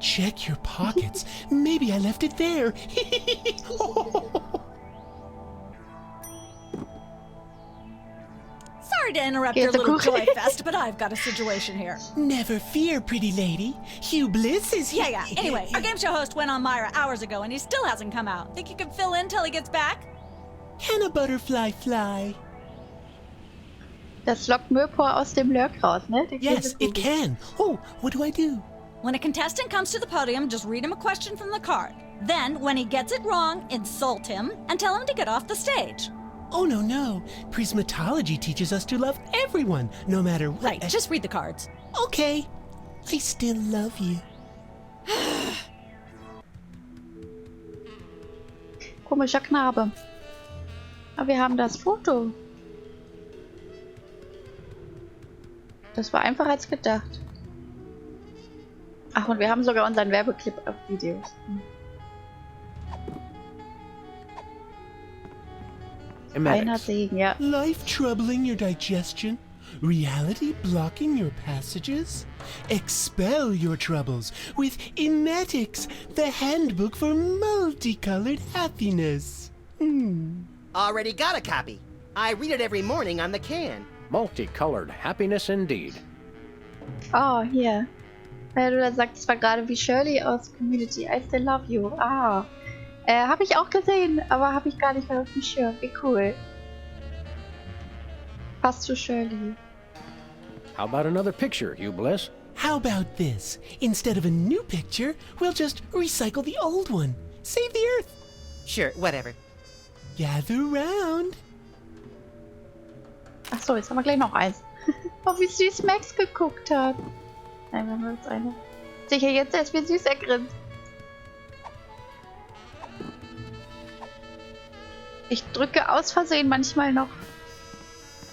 Check your pockets. Maybe I left it there. Sorry to interrupt your little joy fest, but I've got a situation here. Never fear, pretty lady. Hugh Bliss is here. Yeah. Anyway, our game show host went on Myra hours ago and he still hasn't come out. Think you can fill in till he gets back? Can a butterfly fly? Das lockt Möpor aus dem Lurk raus, ne? Die Yes, it Käsekuchen. can. Oh, what do I do? When a contestant comes to the podium, just read him a question from the card. Then, when he gets it wrong, insult him and tell him to get off the stage. Oh, no. Prismatology teaches us to love everyone, no matter what. Right, just read the cards. Okay. I still love you. Komischer Knabe. Aber wir haben das Foto. Das war einfacher als gedacht. Ach, und wir haben sogar unseren Werbeclip auf Videos. Einer Segen, ja. Life troubling your digestion? Reality blocking your passages? Expel your troubles with Emetics, the handbook for multicolored happiness. Already got a copy. I read it every morning on the can. Multicolored happiness indeed. Oh, hier. Du sagst zwar gerade wie Shirley aus Community. I still love you. Ah. Habe ich auch gesehen, aber habe ich gar nicht mehr auf dem Schirm. Wie cool. Passt zu Shirley. How about another picture, you bliss? How about this? Instead of a new picture, we'll just recycle the old one. Save the Earth. Sure, whatever. Gather round. Achso, jetzt haben wir gleich noch eins. Oh, wie süß Max geguckt hat. Nein, wir haben jetzt eine. Sicher, jetzt erst wie süß er grinst. Ich drücke aus Versehen manchmal noch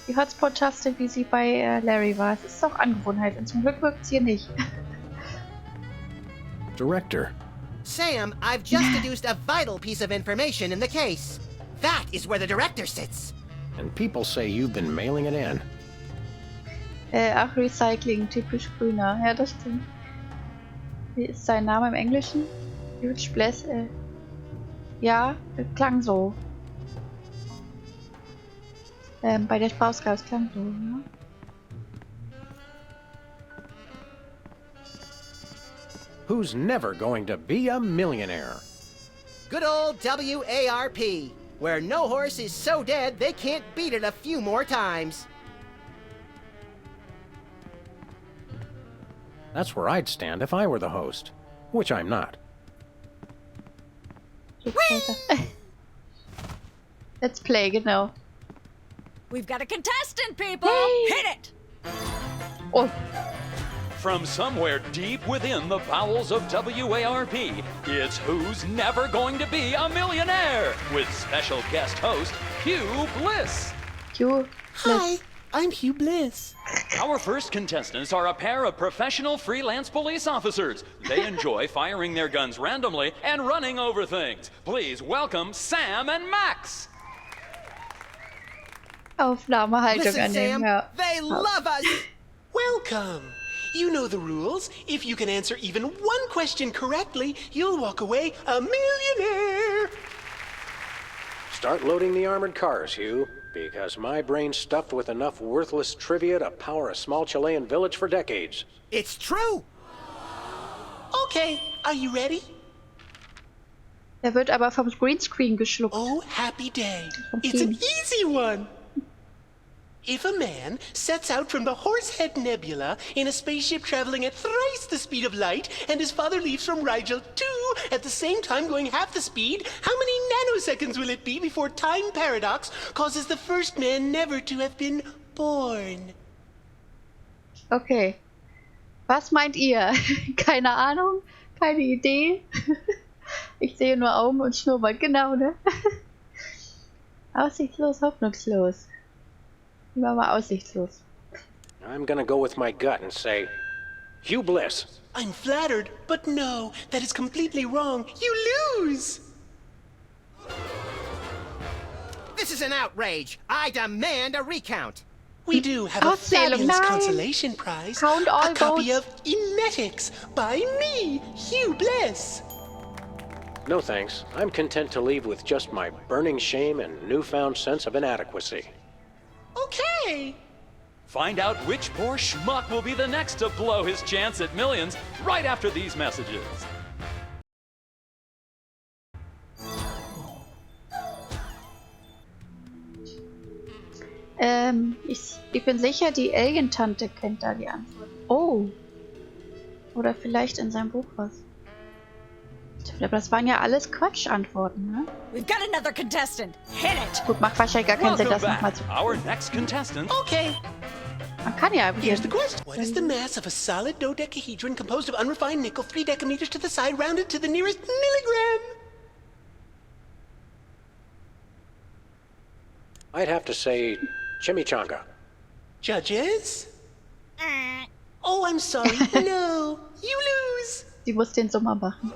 die Hotspot-Taste, wie sie bei Larry war. Es ist auch Angewohnheit und zum Glück wirkt es hier nicht. Director. Sam, I've just deduced a vital piece of information in the case. That is where the director sits. And people say you've been mailing it in. Ach, Recycling, typisch grüner. Ja, das stimmt. Wie ist sein Name im Englischen? Huge Bless. Ja, klang so. Bei der Sprachausgabe klang so, ja. Who's never going to be a millionaire? Good old WARP, where no horse is so dead they can't beat it a few more times. That's where I'd stand if I were the host, which I'm not. Let's play, genau. We've got a contestant, people! Hey. Hit it! Oh. From somewhere deep within the bowels of WARP, it's Who's Never Going to Be a Millionaire? With special guest host, Hugh Bliss. Hugh Bliss. Hi, I'm Hugh Bliss. Our first contestants are a pair of professional freelance police officers. They enjoy firing their guns randomly and running over things. Please welcome Sam and Max. Aufnahmehaltung Listen, annehmen, Sam, ja. they love us. Welcome. You know the rules. If you can answer even one question correctly, you'll walk away a millionaire. Start loading the armored cars, Hugh, because my brain's stuffed with enough worthless trivia to power a small Chilean village for decades. It's true. Okay, are you ready? Er wird aber vom Greenscreen geschluckt. Oh, happy day. It's an easy one. If a man sets out from the Horsehead Nebula in a spaceship traveling at thrice the speed of light, and his father leaves from Rigel too at the same time going half the speed, how many nanoseconds will it be before time paradox causes the first man never to have been born? Okay. Was meint ihr? Keine Ahnung? Keine Idee? Ich sehe nur Augen und Schnurrbart, genau, ne? Aussichtslos, hoffnungslos. War mal aussichtslos. I'm gonna go with my gut and say, Hugh Bliss. I'm flattered, but no, that is completely wrong. You lose! This is an outrage. I demand a recount. We do have a Auszählung, fabulous nein. consolation prize. Count all a copy votes. of Emetics by me, Hugh Bliss. No thanks. I'm content to leave with just my burning shame and newfound sense of inadequacy. Okay. Find out which poor schmuck will be the next to blow his chance at millions right after these messages. Ich bin sicher, die Alien-Tante kennt da die Antwort. Oh. Oder vielleicht in seinem Buch was. Aber das waren ja alles Quatschantworten, ne? We've got another contestant. Hit it! Gut, macht wahrscheinlich gar keinen Sinn, das nochmal zu... Our next contestant. Okay. Man kann ja... Here's the question. What is the mass of a solid dodecahedron composed of unrefined nickel 3 decameters to the side rounded to the nearest milligram? I'd have to say chimichanga. Judges? Oh, I'm sorry. No, you lose. Sie muss den Sommer machen.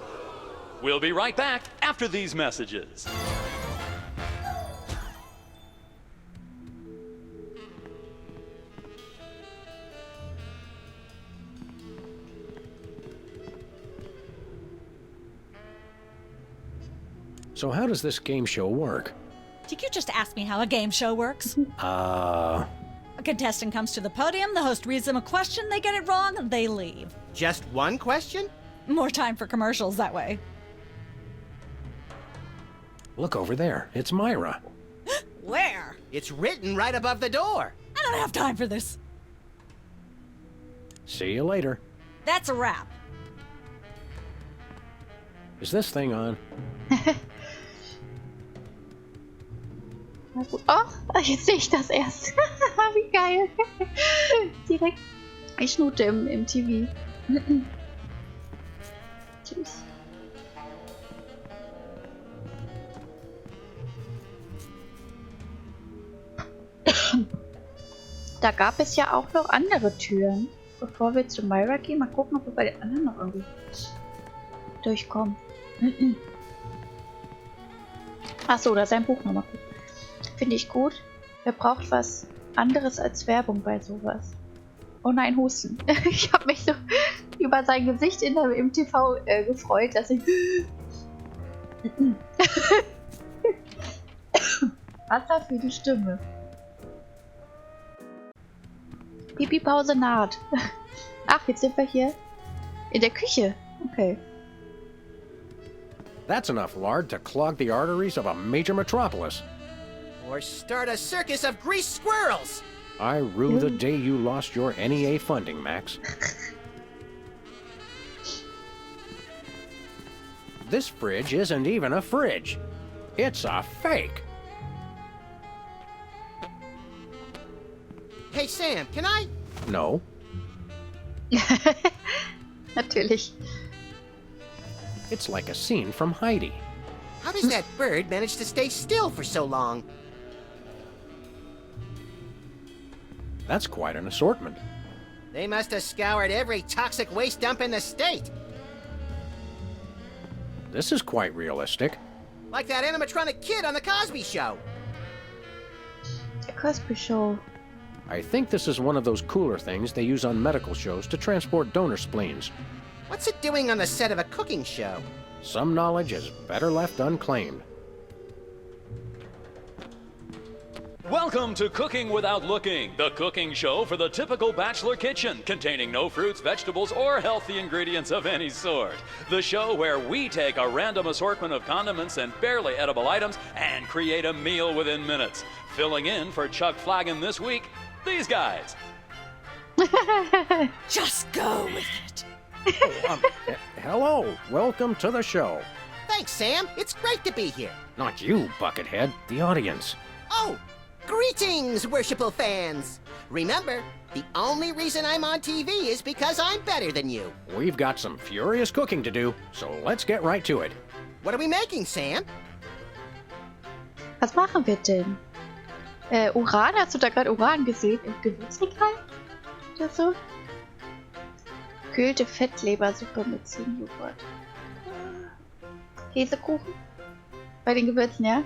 We'll be right back after these messages. So how does this game show work? Did you just ask me how a game show works? Uh... A contestant comes to the podium, the host reads them a question, they get it wrong, they leave. Just one question? More time for commercials that way. Look over there. It's Myra. Where? It's written right above the door. I don't have time for this. See you later. That's a wrap. Is this thing on? Na gut. Oh, jetzt sehe ich das erst. Wie geil. Direkt die Schnute im TV. Tschüss. Da gab es ja auch noch andere Türen. Bevor wir zu Myra gehen, mal gucken, ob wir bei den anderen noch irgendwie durchkommen. Achso, da ist ein Buch nochmal. Finde ich gut. Wer braucht was anderes als Werbung bei sowas? Oh nein, Husten. Ich habe mich so über sein Gesicht im TV gefreut, dass ich... Wasser für die Stimme. Pipi-Pause naht. Ach, jetzt sind wir hier in der Küche. Okay. That's enough lard to clog the arteries of a major metropolis. Or start a circus of greased squirrels. I rue the day you lost your NEA funding, Max. This fridge isn't even a fridge. It's a fake. Hey, Sam, can I? No. Natürlich. It's like a scene from Heidi. How does that bird manage to stay still for so long? That's quite an assortment. They must have scoured every toxic waste dump in the state. This is quite realistic. Like that animatronic kid on the Cosby Show. The Cosby Show. I think this is one of those cooler things they use on medical shows to transport donor spleens. What's it doing on the set of a cooking show? Some knowledge is better left unclaimed. Welcome to Cooking Without Looking, the cooking show for the typical bachelor kitchen, containing no fruits, vegetables, or healthy ingredients of any sort. The show where we take a random assortment of condiments and barely edible items and create a meal within minutes. Filling in for Chuck Flagon this week, these guys. Just go with it. Hello, welcome to the show. Thanks, Sam. It's great to be here. Not you, Buckethead, the audience. Oh, greetings, worshipful fans. Remember, the only reason I'm on TV is because I'm better than you. We've got some furious cooking to do, so let's get right to it. What are we making, Sam? Was machen wir denn? Uran? Hast du da gerade Uran gesehen? Im Gewürzregal? Oder so? Gekühlte Fettlebersuppe mit Ziegenjoghurt. Käsekuchen? Bei den Gewürzen, ja?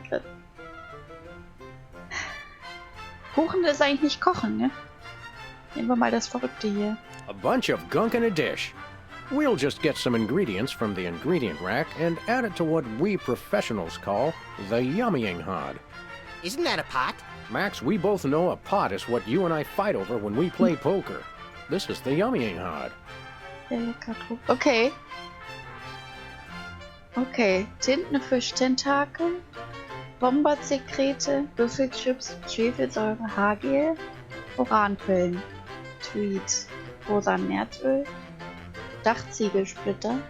Kuchen ist eigentlich nicht kochen, ne? Nehmen wir mal das Verrückte hier. A bunch of gunk in a dish. We'll just get some ingredients from the ingredient rack and add it to what we professionals call the yummying hod. Isn't that a pot? Max, we both know a pot is what you and I fight over when we play poker. This is the yummying hod. Okay. Okay. Tintenfisch-Tentakel, Bombersekrete, Büffelchips, Schwefelsäure, Haargel, Uranquellen, Tweets, rosa Nerzöl, Dachziegelsplitter,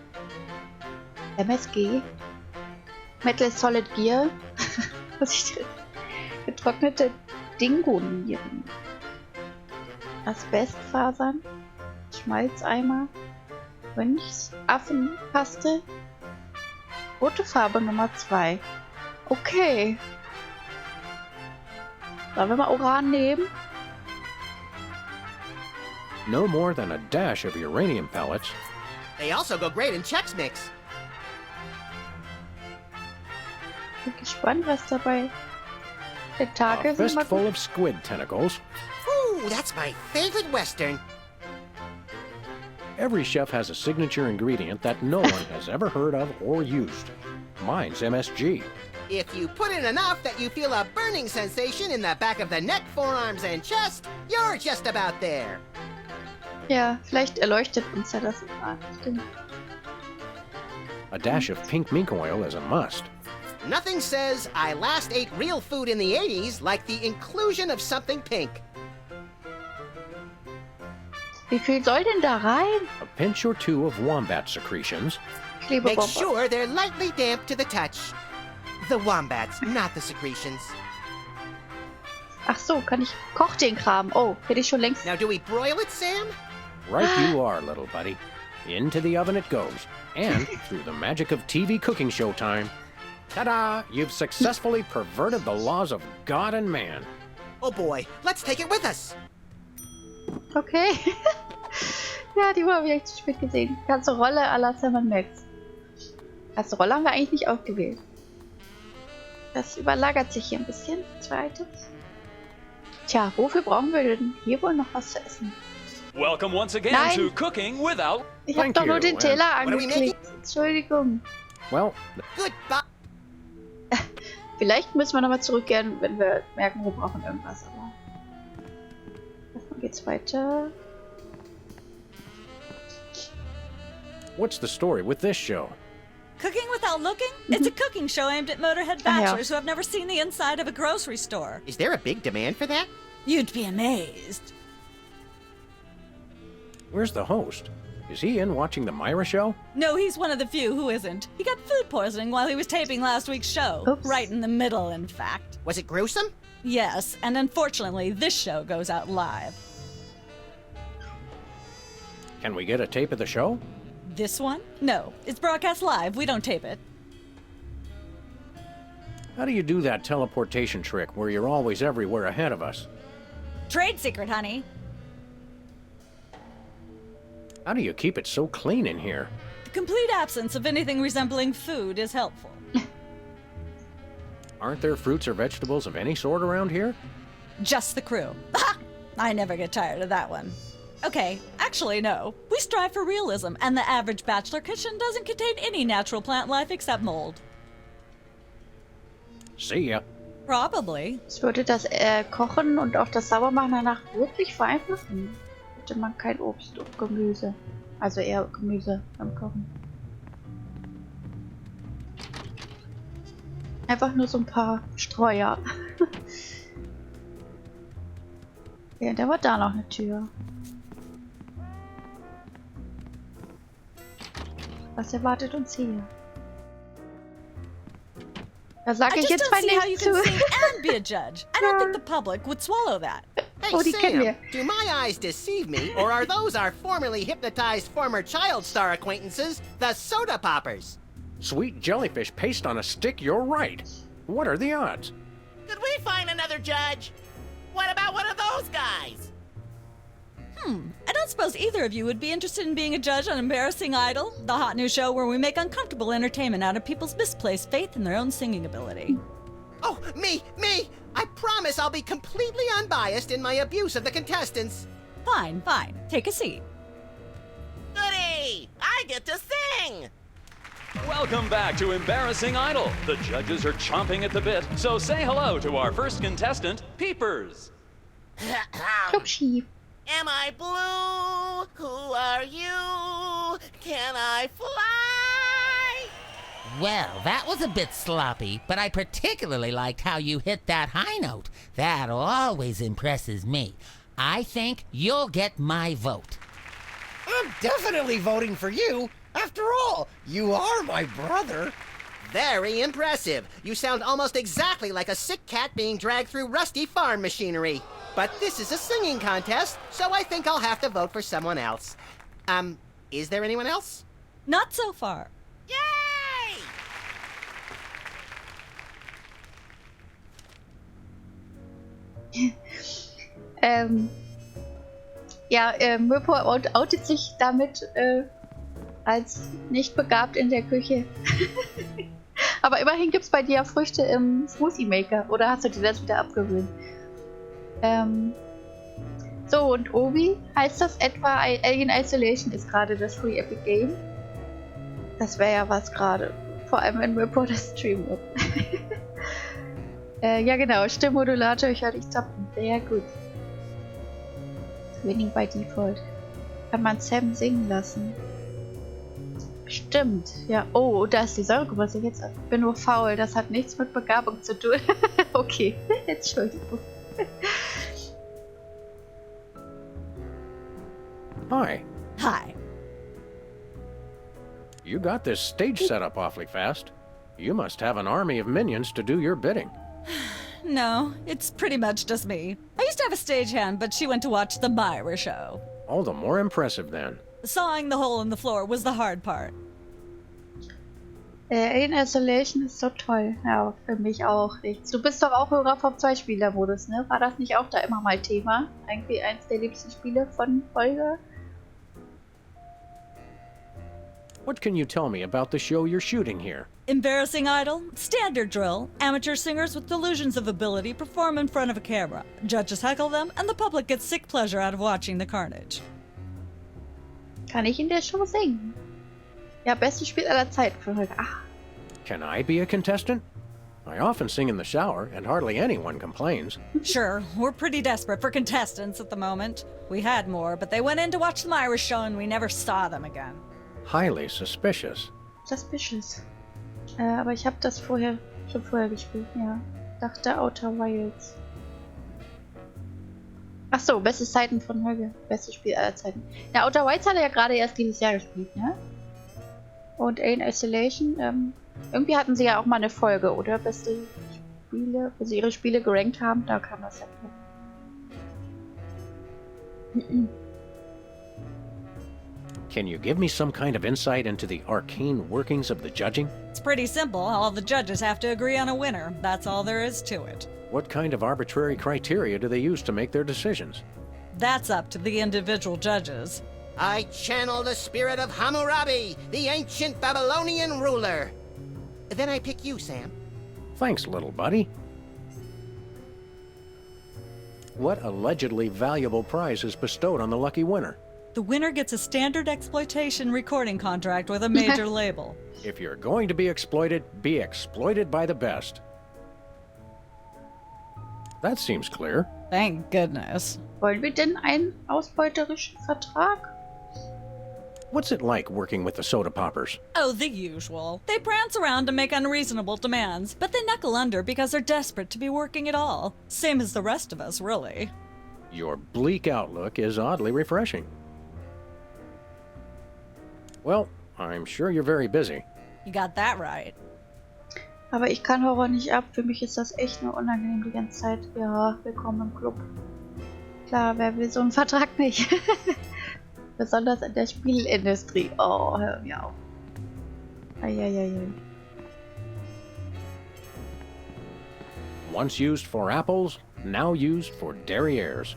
MSG, Metal Solid Gear, getrocknete Dingo-Nieren, Asbestfasern, Schmalzeimer, Mönchsaffenpaste, rote Farbe Nummer 2. Okay. Sollen wir mal Uran nehmen? no more than a dash of uranium pellets. They also go great in Chex Mix. Bin gespannt, was dabei der Tag A ist. Mal fistful gucken. of squid tentacles. Ooh, that's my favorite Western. Every chef has a signature ingredient that no one has ever heard of or used. Mine's MSG. If you put in enough that you feel a burning sensation in the back of the neck, forearms, and chest, you're just about there. Ja, vielleicht erleuchtet uns ja das. Ah, stimmt. A dash of pink mink oil is a must. Nothing says I last ate real food in the 80s like the inclusion of something pink. Wie viel soll denn da rein? A pinch or two of wombat secretions. Make Klebebombe. sure they're lightly damp to the touch. The wombats, not the secretions. Ach so, kann ich koch den Kram. Oh, hätte ich schon längst. Now, do we broil it, Sam? Right you are, little buddy. Into the oven it goes. And through the magic of TV cooking show time, ta-da! You've successfully perverted the laws of God and man. Oh boy, let's take it with us. Okay. Ja, die habe ich echt zu spät gesehen. Ganze Rolle à la Sam & Max. Erste Rolle haben wir eigentlich nicht ausgewählt. Das überlagert sich hier ein bisschen. 2 Items. Tja, wofür brauchen wir denn hier wohl noch was zu essen? Welcome once again Nein. to Cooking Without. Ich habe Thank doch nur you, den Teller what are we angeklickt. Entschuldigung. Well, Goodbye. Vielleicht müssen wir nochmal zurückkehren, wenn wir merken, wir brauchen irgendwas. Aber erstmal geht's weiter. what's the story with this show? Cooking Without Looking? It's a cooking show aimed at motorhead Ah, ja. bachelors who have never seen the inside of a grocery store. Is there a big demand for that? You'd be amazed. Where's the host? Is he in watching the Myra show? No, he's one of the few who isn't. He got food poisoning while he was taping last week's show. Oops. Right in the middle, in fact. Was it gruesome? Yes, and unfortunately, this show goes out live. Can we get a tape of the show? This one? No, it's broadcast live. We don't tape it. How do you do that teleportation trick where you're always everywhere ahead of us? Trade secret, honey. How do you keep it so clean in here? The complete absence of anything resembling food is helpful. Aren't there fruits or vegetables of any sort around here? Just the crew. Ha! I never get tired of that one. Okay, actually, no. We strive for realism, and the average bachelor kitchen doesn't contain any natural plant life except mold. See ya. Probably. Es würde das Kochen und auch das Saubermachen danach wirklich vereinfachen. Hätte man kein Obst und Gemüse. Also eher Gemüse beim Kochen. Einfach nur so ein paar Streuer. Ja, da war da noch eine Tür. Was erwartet uns hier? Da sage I ich just jetzt don't mal see how you nichts can zu. sing and be a judge. I don't think the public would swallow that. Hey, Oh, die kennen wir. Sam, do my eyes deceive me, or are those our formerly hypnotized former child star acquaintances, the Soda Poppers? Sweet jellyfish paste on a stick, you're right. What are the odds? Could we find another judge? What about one of those guys? I don't suppose either of you would be interested in being a judge on Embarrassing Idol, the hot new show where we make uncomfortable entertainment out of people's misplaced faith in their own singing ability. Oh, me! I promise I'll be completely unbiased in my abuse of the contestants. Fine. Take a seat. Goody! I get to sing! Welcome back to Embarrassing Idol. The judges are chomping at the bit, so say hello to our first contestant, Peepers. Klubschi. Am I blue? Who are you? Can I fly? Well, that was a bit sloppy, but I particularly liked how you hit that high note. That always impresses me. I think you'll get my vote. I'm definitely voting for you. After all, you are my brother. Very impressive. You sound almost exactly like a sick cat being dragged through rusty farm machinery. But this is a singing contest, so I think I'll have to vote for someone else. Is there anyone else? Not so far. Yay! Ja, Möpo outet sich damit als nicht begabt in der Küche. Aber immerhin gibt es bei dir ja Früchte im Smoothie Maker. Oder hast du dir das wieder abgewöhnt? So, und Obi, heißt das etwa Alien Isolation ist gerade das Free Epic Game? Das wäre ja was gerade. Vor allem, wenn Möpo das streamen wird. Ja genau, Stimmmodulator, ich höre dich zappen. Sehr gut. Winning by Default. Kann man Sam singen lassen? Stimmt, ja. Oh, da ist die Säuregruppe. Ich bin nur faul. Das hat nichts mit Begabung zu tun. Okay, Entschuldigung. Hi. Hi. You got this stage set up awfully fast. You must have an army of minions to do your bidding. No, it's pretty much just me. I used to have a stagehand, but she went to watch the Myra show. All the more impressive then. Sawing the hole in the floor was the hard part. Alien Isolation ist so toll. Ja, für mich auch nichts. Du bist doch auch Hörer vom Zweispieler-Modus, ne? War das nicht auch da immer mal Thema? Irgendwie eins der liebsten Spiele von Folge? What can you tell me about the show you're shooting here? Embarrassing idol? Standard drill. Amateur singers with delusions of ability perform in front of a camera. Judges heckle them, and the public gets sick pleasure out of watching the carnage. Kann ich in der Show singen? Ja, bestes Spiel aller Zeiten für heute. Ach. Can I be a contestant? I often sing in the shower, and hardly anyone complains. Sure, we're pretty desperate for contestants at the moment. We had more, but they went in to watch the Myra show and we never saw them again. Highly suspicious. Suspicious. Aber ich habe das schon vorher gespielt, ja. Dachte Outer Wilds. Ach so, beste Zeiten von Holger. Bestes Spiel aller Zeiten. Ja, Outer Wilds hat er ja gerade erst dieses Jahr gespielt, ne? Und Alien Isolation, irgendwie hatten sie ja auch mal eine Folge, oder? Beste Spiele, wo sie ihre Spiele gerankt haben, da kam das ja vor. Can you give me some kind of insight into the arcane workings of the judging? It's pretty simple. All the judges have to agree on a winner. That's all there is to it. What kind of arbitrary criteria do they use to make their decisions? That's up to the individual judges. I channel the spirit of Hammurabi, the ancient Babylonian ruler. Then I pick you, Sam. Thanks, little buddy. What allegedly valuable prize is bestowed on the lucky winner? The winner gets a standard exploitation recording contract with a major label. If you're going to be exploited by the best. That seems clear. Thank goodness. Wollen wir denn einen ausbeuterischen Vertrag? What's it like working with the soda poppers? Oh, the usual. They prance around and make unreasonable demands, but they knuckle under because they're desperate to be working at all. Same as the rest of us, really. Your bleak outlook is oddly refreshing. Well, I'm sure you're very busy. You got that right. Aber ich kann Horror nicht ab. Für mich ist das echt nur unangenehm die ganze Zeit. Ja, willkommen im Club. Klar, wer will so einen Vertrag nicht? Besonders in der Spielindustrie. Oh, hör mir auf. Eieiei. Once used for apples, now used for derrieres.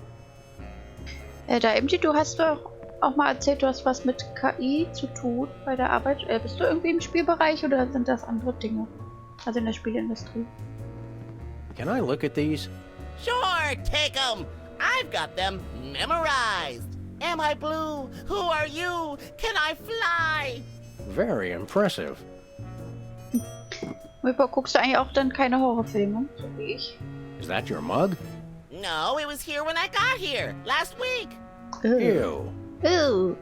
Da MG, du hast doch auch mal erzählt, du hast was mit KI zu tun bei der Arbeit. Bist du irgendwie im Spielbereich oder sind das andere Dinge? Also in der Spielindustrie. Can I look at these? Sure, take them. I've got them memorized. Am I blue? Who are you? Can I fly? Very impressive. Möpo, guckst du eigentlich auch dann keine Horrorfilme, so wie ich? Is that your mug? No, it was here when I got here, last week. Ew. Ew.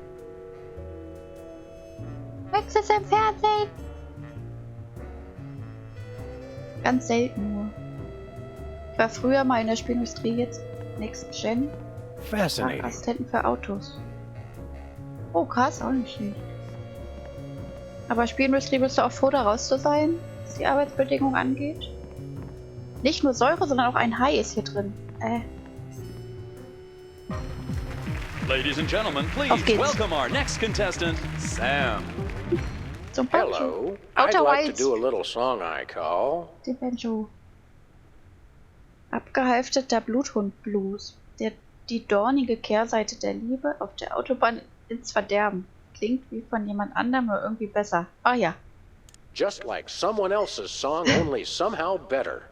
Wächst es im Fernsehen? Ganz selten nur. Ich war früher mal in der Spielindustrie, jetzt Next Gen. Fascinating. Assistenten für Autos. Oh, krass, auch nicht schlecht. Aber Spielindustrie, bist du auch froh, da raus zu sein, was die Arbeitsbedingungen angeht? Nicht nur Säure, sondern auch ein Hai ist hier drin. Ladies and gentlemen, please welcome our next contestant, Sam. Zum Hello. I'd like to do a little song I call... Den Banjo. Abgehalfteter Bluthund-Blues. Der Die dornige Kehrseite der Liebe auf der Autobahn ins Verderben. Klingt wie von jemand anderem, nur irgendwie besser. Ah ja. Just like someone else's song, only somehow better.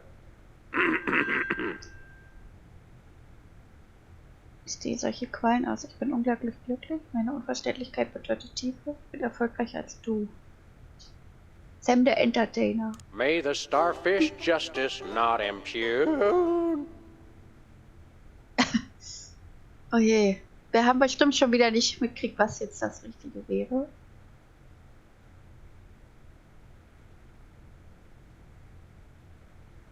Ich stehe solche Qualen aus. Ich bin unglaublich glücklich. Meine Unverständlichkeit bedeutet Tiefe. Ich bin erfolgreicher als du. Sam der Entertainer. May the starfish justice not impugn. Oh je. Wir haben bestimmt schon wieder nicht mitgekriegt, was jetzt das Richtige wäre.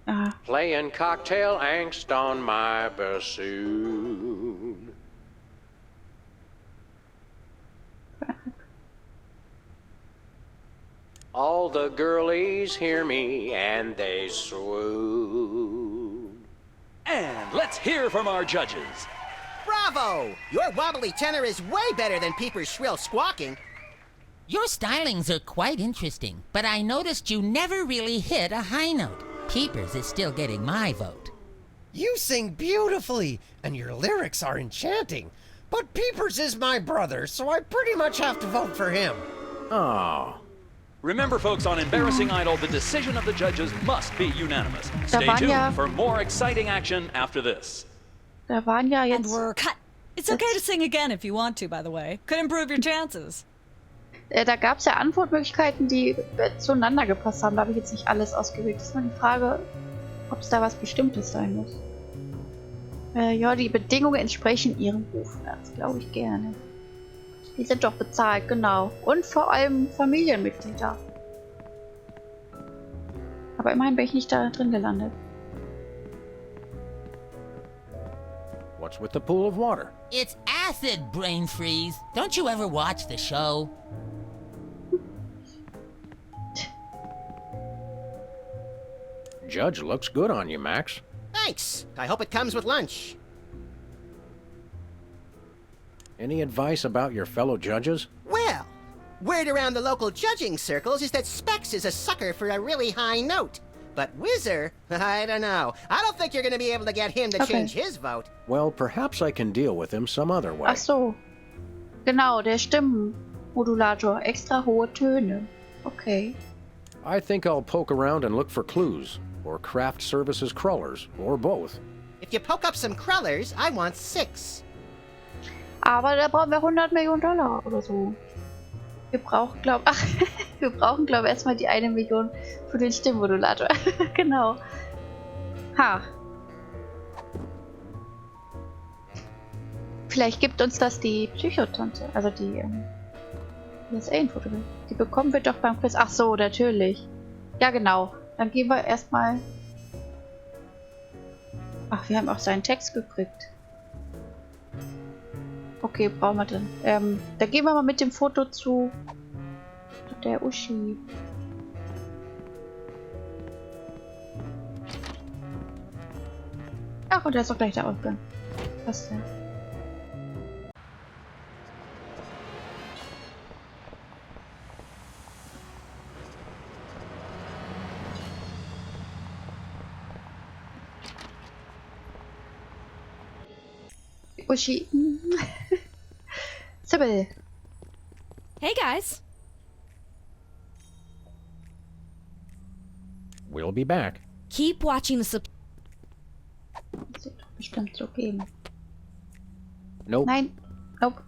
Ah. Playing cocktail angst on my bassoon. All the girlies hear me and they swoon. And let's hear from our judges. Bravo! Your wobbly tenor is way better than Peeper's shrill squawking. Your stylings are quite interesting, but I noticed you never really hit a high note. Peepers is still getting my vote. You sing beautifully, and your lyrics are enchanting. But Peepers is my brother, so I pretty much have to vote for him. Oh. Remember, folks, on Embarrassing Idol, the decision of the judges must be unanimous. Stay tuned for more exciting action after this. Da waren ja jetzt... And we're cut. It's okay to sing again if you want to, by the way. Could improve your chances. Da gab es ja Antwortmöglichkeiten, die zueinander gepasst haben. Da habe ich jetzt nicht alles ausgewählt. Das ist nur die Frage, ob es da was Bestimmtes sein muss. Ja, die Bedingungen entsprechen ihrem Ruf. Das glaube ich gerne. Die sind doch bezahlt, genau. Und vor allem Familienmitglieder. Aber immerhin bin ich nicht da drin gelandet. What's with the pool of water? It's acid, brain freeze. Don't you ever watch the show? Judge looks good on you, Max. Thanks. I hope it comes with lunch. Any advice about your fellow judges? Well, word around the local judging circles is that Specs is a sucker for a really high note. But Whizzer, I don't know. I don't think you're going to be able to get him to change his vote. Well, perhaps I can deal with him some other way. Ach so. Genau, der Stimmenmodulator. Extra hohe Töne. Okay. I think I'll poke around and look for clues. Or craft services crawlers. Or both. If you poke up some crawlers, I want 6. Aber da brauchen wir 100 Millionen Dollar oder so. Wir brauchen, glaube ich, erstmal die 1 Million für den Stimmmodulator. Genau. Ha. Vielleicht gibt uns das die Psychotante, also die PSA-Infotografie. Die bekommen wir doch beim Quiz. Ach so, natürlich. Ja, genau. Dann gehen wir erstmal... Ach, wir haben auch seinen Text gekriegt. Okay, brauchen wir dann. Da gehen wir mal mit dem Foto zu der Uschi. Ach, und da ist doch gleich der Ausgang. Was denn? Uschi. Sybil. Hey guys. We'll be back. Keep watching the Das wird doch bestimmt so geben. Nope. Nein. Nope.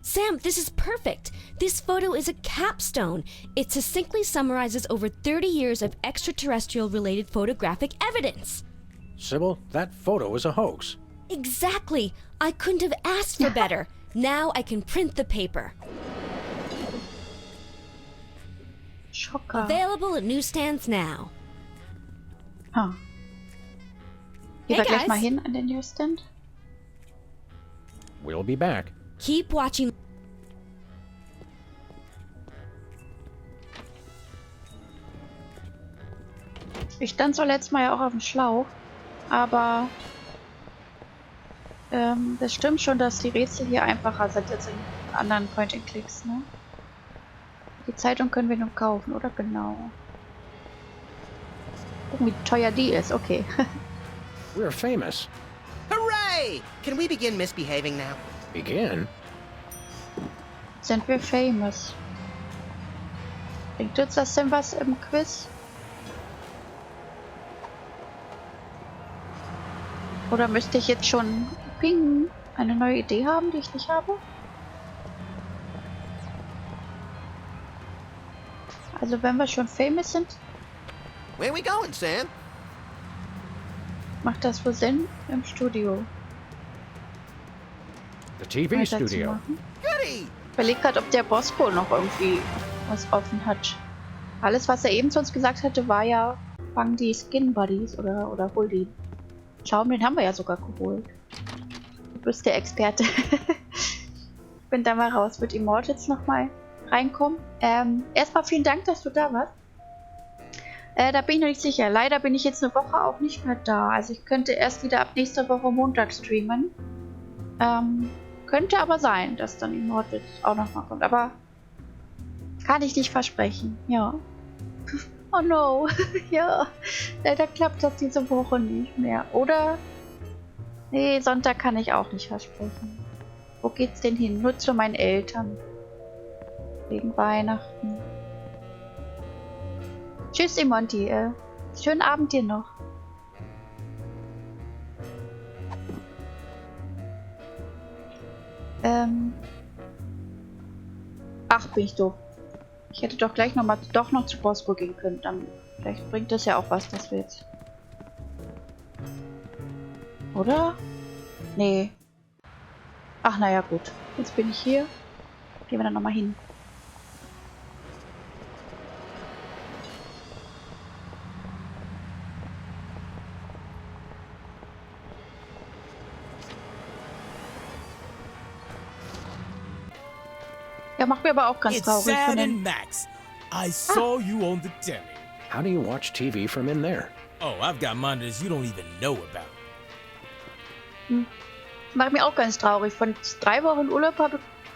Sam, this is perfect. This photo is a capstone. It succinctly summarizes over 30 years of extraterrestrial-related photographic evidence. Sybil, that photo is a hoax. Exactly. I couldn't have asked for better. Now I can print the paper. Schocker. Available at newsstands now. Ah. Gehen wir gleich mal hin an den Newsstand. We'll be back. Keep watching. Ich stand so letztes Mal ja auch auf dem Schlauch, aber das stimmt schon, dass die Rätsel hier einfacher sind als in anderen Point-and-Clicks, ne? Die Zeitung können wir nur kaufen, oder? Genau. Gucken, wie teuer die ist, okay. We're famous. Hooray! Can we begin misbehaving now? Begin? Sind wir famous? Bringt uns das denn was im Quiz? Oder müsste ich jetzt schon ping eine neue Idee haben, die ich nicht habe? Also wenn wir schon famous sind, Where we going, Sam? macht das wohl Sinn im Studio The TV studio. weiterzumachen. Goody! Ich überlege gerade, ob der Bosco noch irgendwie was offen hat. Alles, was er eben zu uns gesagt hatte, war ja, fang die Skin Buddies oder hol die Schaum, den haben wir ja sogar geholt. Du bist der Experte. Ich bin da mal raus. Wird Immortals nochmal reinkommen? Erstmal vielen Dank, dass du da warst. Da bin ich noch nicht sicher. Leider bin ich jetzt eine Woche auch nicht mehr da. Also ich könnte erst wieder ab nächster Woche Montag streamen. Könnte aber sein, dass dann Immortals auch nochmal kommt. Aber kann ich nicht versprechen. Ja. Oh no. Ja. Leider klappt das diese Woche nicht mehr. Oder? Nee, Sonntag kann ich auch nicht versprechen. Wo geht's denn hin? Nur zu meinen Eltern. Wegen Weihnachten. Tschüss, Imonti. Schönen Abend dir noch. Ach, bin ich doof. Ich hätte doch gleich noch zu Bosco gehen können. Dann vielleicht bringt das ja auch was, dass wir jetzt... Oder? Nee. Ach, naja, gut. Jetzt bin ich hier. Gehen wir dann nochmal hin. Ja, macht mir aber auch ganz It's traurig. Sam Von den and Max. I saw you on the telly. How do you watch TV from in there? Oh, I've got monitors you don't even know about. Macht mir auch ganz traurig. Von 3 Wochen Urlaub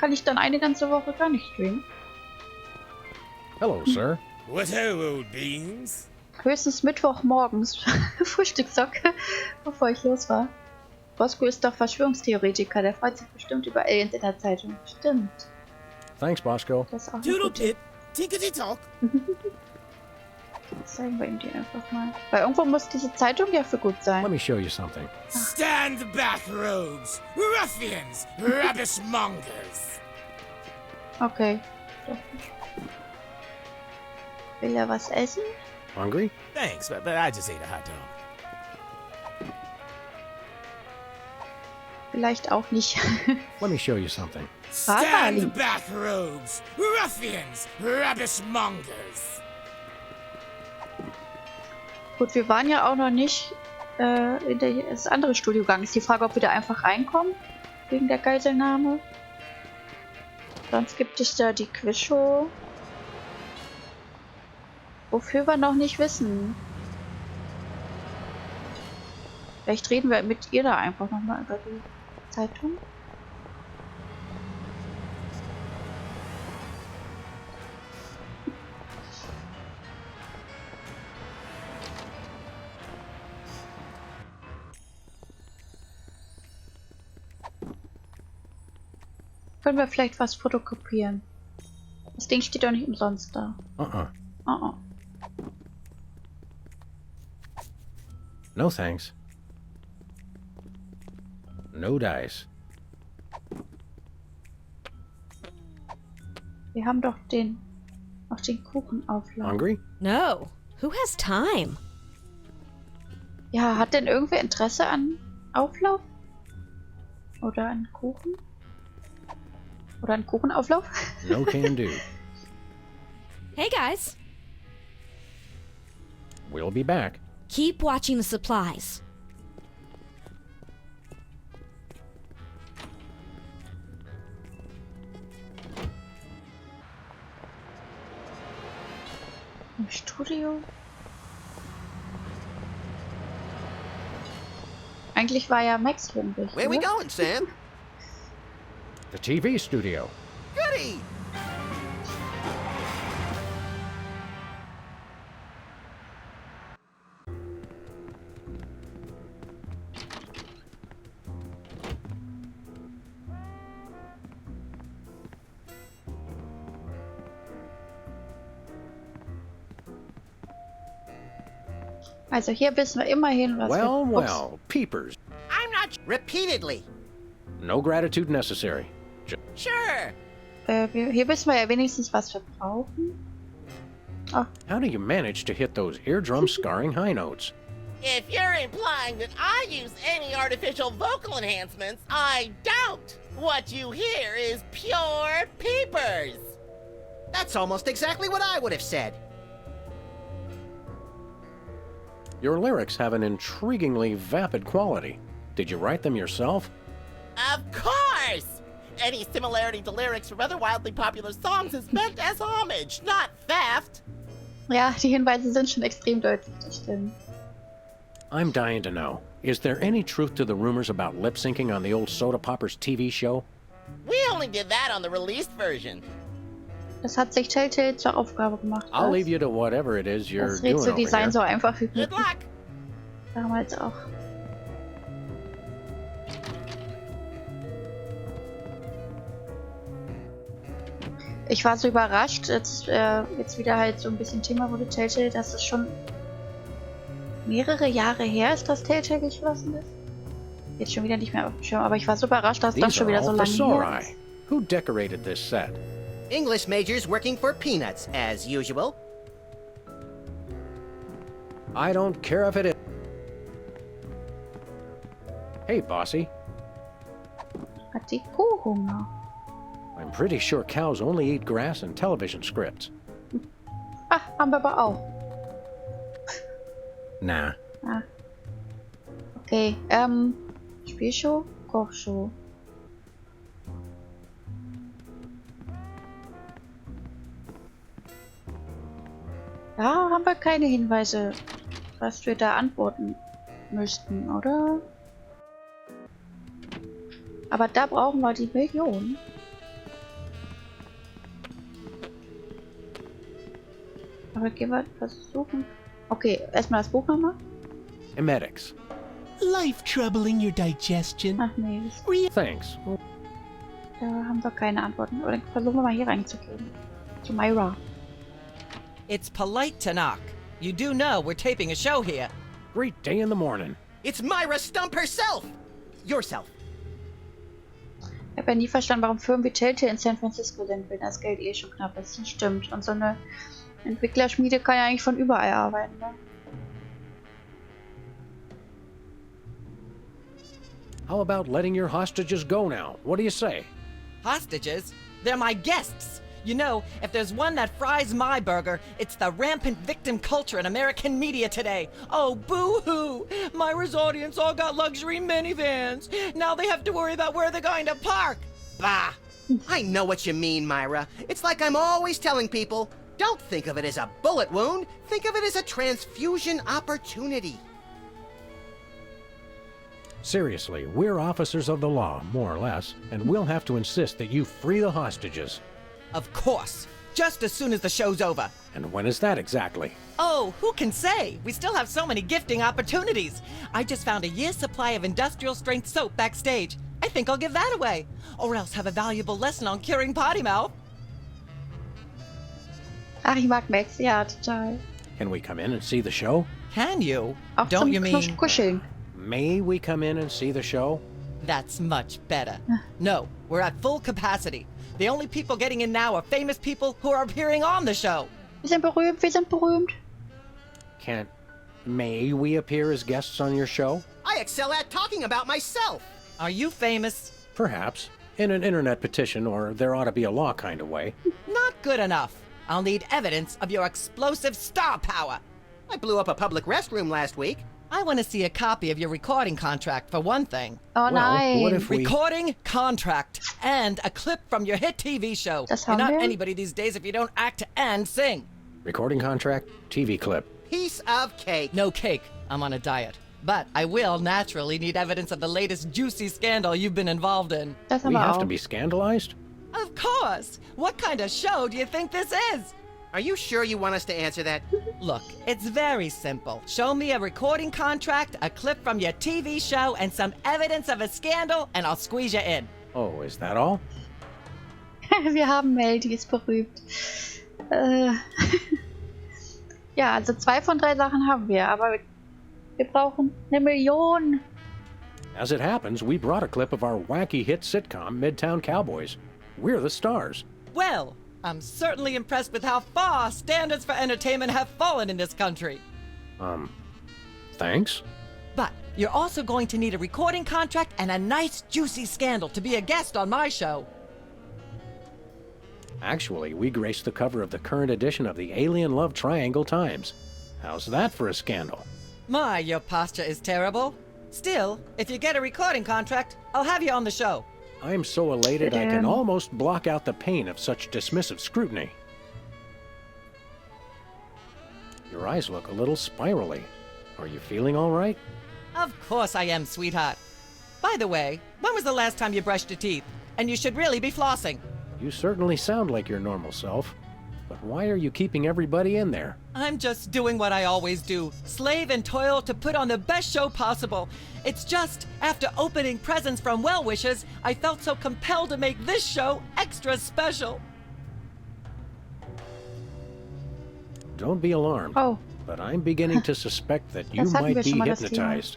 kann ich dann eine ganze Woche gar nicht streamen. Hello, sir. What ho, old beans? Höchstens Mittwoch morgens Frühstückssocke, bevor ich los war. Bosco ist doch Verschwörungstheoretiker. Der freut sich bestimmt über Aliens in der Zeitung. Stimmt. Thanks, Bosco. Das ist auch Doodle eine gute. tip, tinkety talk. Das zeigen wir ihm die einfach mal. Weil irgendwo muss diese Zeitung ja für gut sein. Let me show you something. Stand back, rogues, ruffians, rubbish mongers. Okay. Doch. Will er was essen? Hungry? Thanks, but I just ate a hot dog. Vielleicht auch nicht. Let me show you something. Stand back, rogues, ruffians, rubbish mongers. Gut, wir waren ja auch noch nicht in das andere Studio gegangen. Ist die Frage, ob wir da einfach reinkommen, wegen der Geiselnahme. Sonst gibt es da die Quizshow. Wofür wir noch nicht wissen. Vielleicht reden wir mit ihr da einfach nochmal über die Zeitung. Können wir vielleicht was fotokopieren? Das Ding steht doch nicht umsonst da. No thanks. No dice. Wir haben doch den Kuchenauflauf. Hungry? No. Who has time? Ja, hat denn irgendwer Interesse an Auflauf? Oder an Kuchen? Oder an Kuchenauflauf? No can do. Hey guys, We'll be back. keep watching the supplies. Im Studio? Eigentlich war ja Max hungrig. Where we oder? going, Sam? The TV studio. Goody! Also hier wissen wir immerhin, was Well, wir... well, peepers. I'm not repeatedly. No gratitude necessary. Sure. Hier wissen wir ja wenigstens, was wir brauchen. Oh, How do you manage to hit those eardrum-scarring high notes? If you're implying that I use any artificial vocal enhancements, I don't. What you hear is pure peepers. That's almost exactly what I would have said. Your lyrics have an intriguingly vapid quality. Did you write them yourself? Of course! Any similarity to lyrics from other wildly popular songs is meant as homage, not theft. ja, die Hinweise sind schon extrem deutlich, das stimmt. I'm dying to know. Is there any truth to the rumors about lip-syncing on the old Soda Poppers TV show? We only did that on the released version. Das hat sich Telltale zur Aufgabe gemacht. I'll was? leave you to whatever it is you're Das doing over Rätseldesign here. so einfach wie Good möglich. luck. Damals auch. Ich war so überrascht, jetzt wieder halt so ein bisschen Thema wurde Telltale, dass es schon mehrere Jahre her ist, dass Telltale geschlossen ist. Jetzt schon wieder nicht mehr auf dem Schirm, aber ich war so überrascht, dass das These schon are wieder so all lange her thesauri. ist. Who decorated this set? English majors working for peanuts, as usual. I don't care if it is. Hey, bossy. Hat die Kuh Hunger? I'm pretty sure cows only eat grass and television scripts. Ah, haben wir aber auch. Nah. Ah. Okay, Spielshow, Kochshow. Da haben wir keine Hinweise, was wir da antworten müssten, oder? Aber da brauchen wir die Million. Aber gehen wir versuchen. Okay, erstmal das Buch nochmal. Emetics. Life troubling your digestion? Ach nee, das, Thanks. da haben wir keine Antworten. Aber dann versuchen wir mal hier reinzugehen. Zu Myra. It's polite to knock. You do know we're taping a show here. Great day in the morning. It's Myra Stump herself. Yourself. Ich habe ja nie verstanden, warum Firmen wie Telltale in San Francisco sind, wenn das Geld eh schon knapp ist. Das stimmt. Und so eine Entwicklerschmiede kann ja eigentlich von überall arbeiten, ne? How about letting your hostages go now? What do you say? Hostages? They're my guests. You know, if there's one that fries my burger, it's the rampant victim culture in American media today. Oh, boo-hoo! Myra's audience all got luxury minivans. Now they have to worry about where they're going to park. Bah! I know what you mean, Myra. It's like I'm always telling people, don't think of it as a bullet wound. Think of it as a transfusion opportunity. Seriously, we're officers of the law, more or less, and we'll have to insist that you free the hostages. Of course. Just as soon as the show's over. And when is that exactly? Oh, who can say? We still have so many gifting opportunities. I just found a year's supply of industrial strength soap backstage. I think I'll give that away. Or else have a valuable lesson on curing potty mouth. Ach, ich mag Max, ja, total. Can we come in and see the show? Can you? Auch Don't zum you mean... Kuscheln. May we come in and see the show? That's much better. No, we're at full capacity. The only people getting in now are famous people who are appearing on the show. Wir sind berühmt, wir sind berühmt. May we appear as guests on your show? I excel at talking about myself. Are you famous? Perhaps. In an internet petition, or there ought to be a law kind of way. Not good enough. I'll need evidence of your explosive star power. I blew up a public restroom last week. I want to see a copy of your recording contract, for one thing. Oh Well, nein. what if we... Recording contract and a clip from your hit TV show. Das You're haben not wir. anybody these days if you don't act and sing. Recording contract, TV clip. Piece of cake. No cake. I'm on a diet. But I will naturally need evidence of the latest juicy scandal you've been involved in. Das haben We wir have auch. to be scandalized? Of course. What kind of show do you think this is? Are you sure you want us to answer that? Look, it's very simple. Show me a recording contract, a clip from your TV show, and some evidence of a scandal, and I'll squeeze you in. Oh, is that all? Wir haben Mel, die ist berühmt. Ja, also 2 von 3 Sachen haben wir, aber Wir brauchen 1 Million. As it happens, we brought a clip of our wacky hit sitcom, Midtown Cowboys. We're the stars. Well, I'm certainly impressed with how far standards for entertainment have fallen in this country. Thanks? But you're also going to need a recording contract and a nice juicy scandal to be a guest on my show. Actually, we graced the cover of the current edition of the Alien Love Triangle Times. How's that for a scandal? My, your posture is terrible. Still, if you get a recording contract, I'll have you on the show. I'm so elated I can almost block out the pain of such dismissive scrutiny. Your eyes look a little spirally. Are you feeling all right? Of course I am, sweetheart. By the way, when was the last time you brushed your teeth? And you should really be flossing. You certainly sound like your normal self. But why are you keeping everybody in there? I'm just doing what I always do. Slave and toil to put on the best show possible. It's just, after opening presents from well-wishers, I felt so compelled to make this show extra special. Don't be alarmed. Oh. But I'm beginning to suspect that you Das hatten might wir be schon mal, das hypnotized.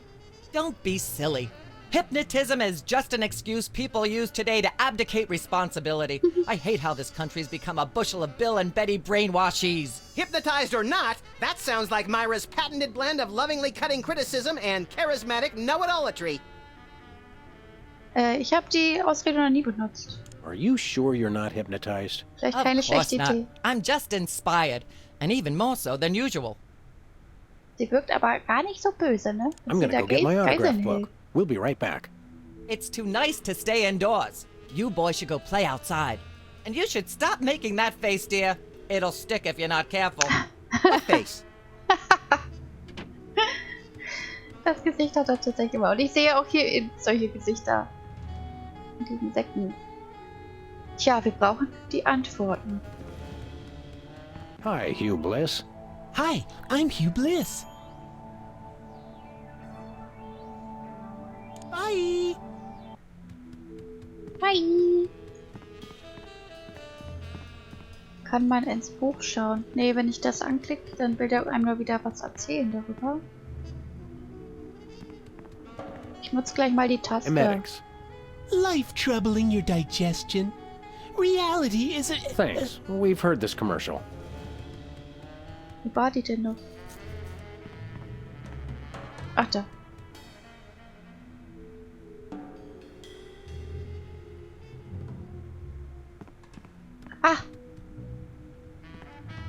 Don't be silly. Hypnotism is just an excuse people use today to abdicate responsibility. I hate how this country's become a bushel of Bill and Betty brainwashies. Hypnotized or not, that sounds like Myra's patented blend of lovingly cutting criticism and charismatic know-it-allatry. Ich habe die Ausrede noch nie benutzt. Are you sure you're not hypnotized? Vielleicht Of keine course schlechte not. Idee. I'm just inspired, and even more so than usual. Sie wirkt aber gar nicht so böse, ne? I'm gonna go get my autograph book. We'll be right back. It's too nice to stay indoors. You boys should go play outside. And you should stop making that face, dear. It'll stick if you're not careful. What face? Das Gesicht hat er tatsächlich immer. Und ich sehe auch hier solche Gesichter. In diesen Säcken. Tja, wir brauchen die Antworten. Hi, Hugh Bliss. Hi, I'm Hugh Bliss. Bye. Hi. Kann man ins Buch schauen? Nee, wenn ich das anklicke, dann will der einem nur wieder was erzählen darüber. Ich nutze gleich mal die Taste. Emetics. Life troubling your digestion? Reality is a... Thanks. We've heard this commercial. Wo war die denn noch? Ach da. Ah!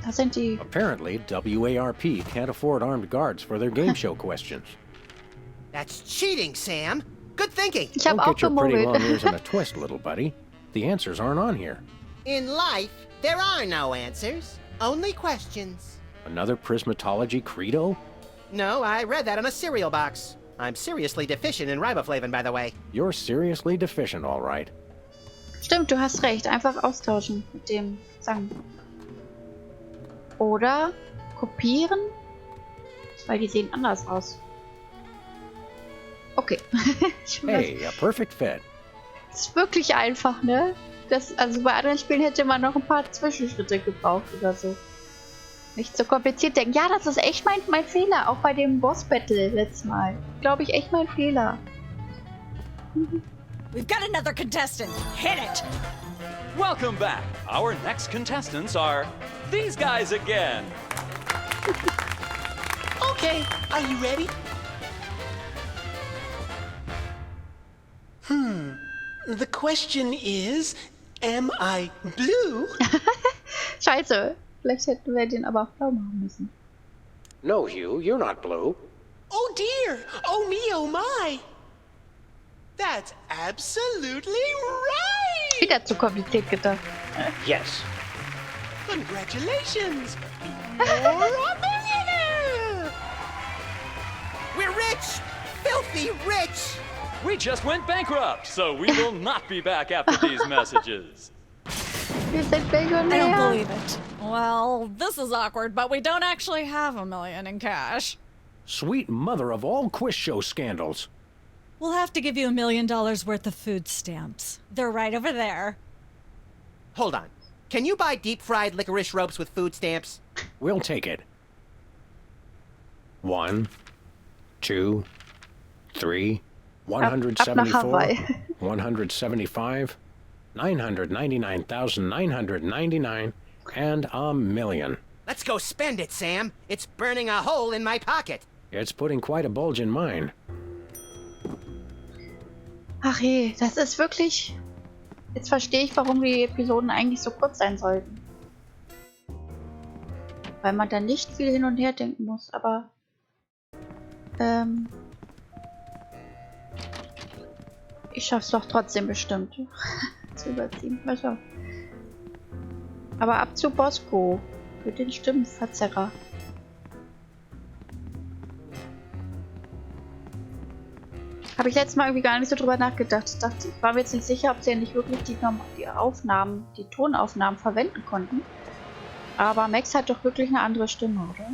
Da sind die... Apparently, WARP can't afford armed guards for their game show questions. That's cheating, Sam. Good thinking. Ich habe Don't auch get your pretty long ears in a gemogelt. twist, little buddy. The answers aren't on here. In life, there are no answers, only questions. Another prismatology credo? No, I read that on a cereal box. I'm seriously deficient in riboflavin, by the way. You're seriously deficient, all right. Stimmt, du hast recht. Einfach austauschen mit dem Sang. Oder kopieren, weil die sehen anders aus. Okay. Hey, a perfect fit. Das ist wirklich einfach, ne? Also bei anderen Spielen hätte man noch ein paar Zwischenschritte gebraucht oder so. Nicht so kompliziert denken. Ja, das ist echt mein Fehler. Auch bei dem Boss-Battle letztes Mal. Glaube ich, echt mein Fehler. We've got another contestant. Hit it! Welcome back. Our next contestants are these guys again. Okay, are you ready? The question is, am I blue? Scheiße. Vielleicht hätten wir den aber auch blau machen müssen. No, Hugh, you're not blue. Oh dear! Oh me, oh my! That's absolutely right! Wieder zu kompliziert gedacht. Yes. Congratulations! You're a millionaire! We're rich! Filthy rich! We just went bankrupt, so we will not be back after these messages. Wir sind I don't Millionär. believe it. Well, this is awkward, but we don't actually have $1 million in cash. Sweet mother of all quiz show scandals. We'll have to give you $1 million worth of food stamps. They're right over there. Hold on. Can you buy deep-fried licorice ropes with food stamps? We'll take it. 1, 2, 3, Ab nach 174, Hawaii. 175, 999,999, and a million. Let's go spend it, Sam. It's burning a hole in my pocket. It's putting quite a bulge in mine. Ach je, das ist wirklich... Jetzt verstehe ich, warum die Episoden eigentlich so kurz sein sollten. Weil man dann nicht viel hin und her denken muss, aber... ich schaff's doch trotzdem bestimmt. Zu überziehen, mal schauen. Aber ab zu Bosco. Für den Stimmenverzerrer. Habe ich letztes Mal irgendwie gar nicht so drüber nachgedacht. Ich dachte, ich war mir jetzt nicht sicher, ob sie ja nicht wirklich die Aufnahmen, die Tonaufnahmen verwenden konnten. Aber Max hat doch wirklich eine andere Stimme, oder?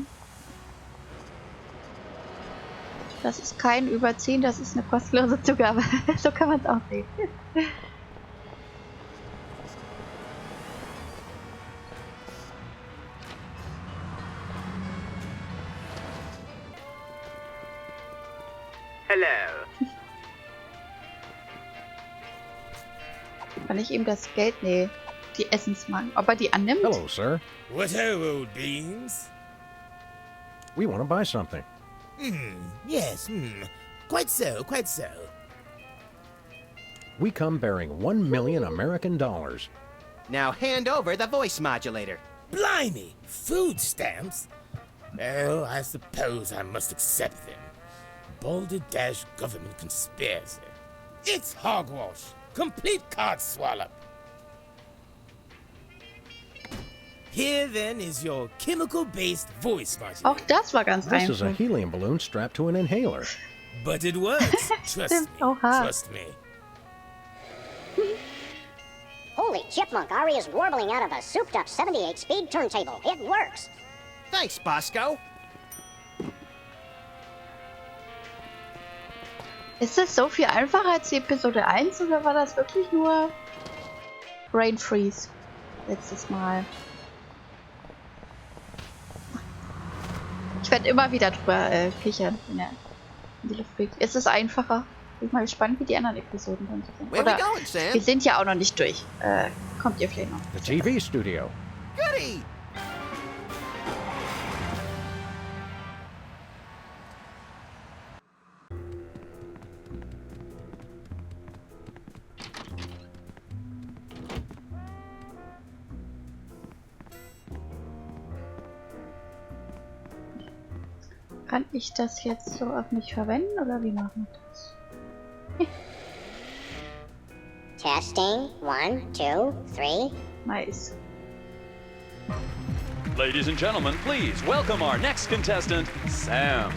Das ist kein Überziehen, das ist eine kostenlose Zugabe. So kann man es auch sehen. Hello. Kann ich ihm das Geld? Nee, die Essensmarken. Ob er die annimmt? Hello, sir. What ho, old beans? We want to buy something. Yes, quite so, quite so. We come bearing 1 million American dollars. Now hand over the voice modulator. Blimey, food stamps? Oh, I suppose I must accept them. Balderdash government conspiracy. It's hogwash. Complete card swallow. Here then is your chemical-based voice modulator. Auch das war ganz This is a einfach. helium balloon strapped to an inhaler. But it works. Trust me. Oha. Trust me. Holy chipmunk, Ari is warbling out of a souped-up 78-speed turntable. It works. Thanks, Bosco. Ist es so viel einfacher als die Episode 1 oder war das wirklich nur Brain Freeze letztes Mal? Ich werde immer wieder drüber kichern, wenn er in die Luft fliegt. Ist es einfacher? Bin mal gespannt, wie die anderen Episoden dann so sind. Where we Oder going, Sam? wir sind ja auch noch nicht durch. Kommt ihr vielleicht noch? The TV studio. Goody! Kann ich das jetzt so auf mich verwenden oder wie machen wir das? Testing. 1, 2, 3. Nice. Ladies and gentlemen, please welcome our next contestant, Sam.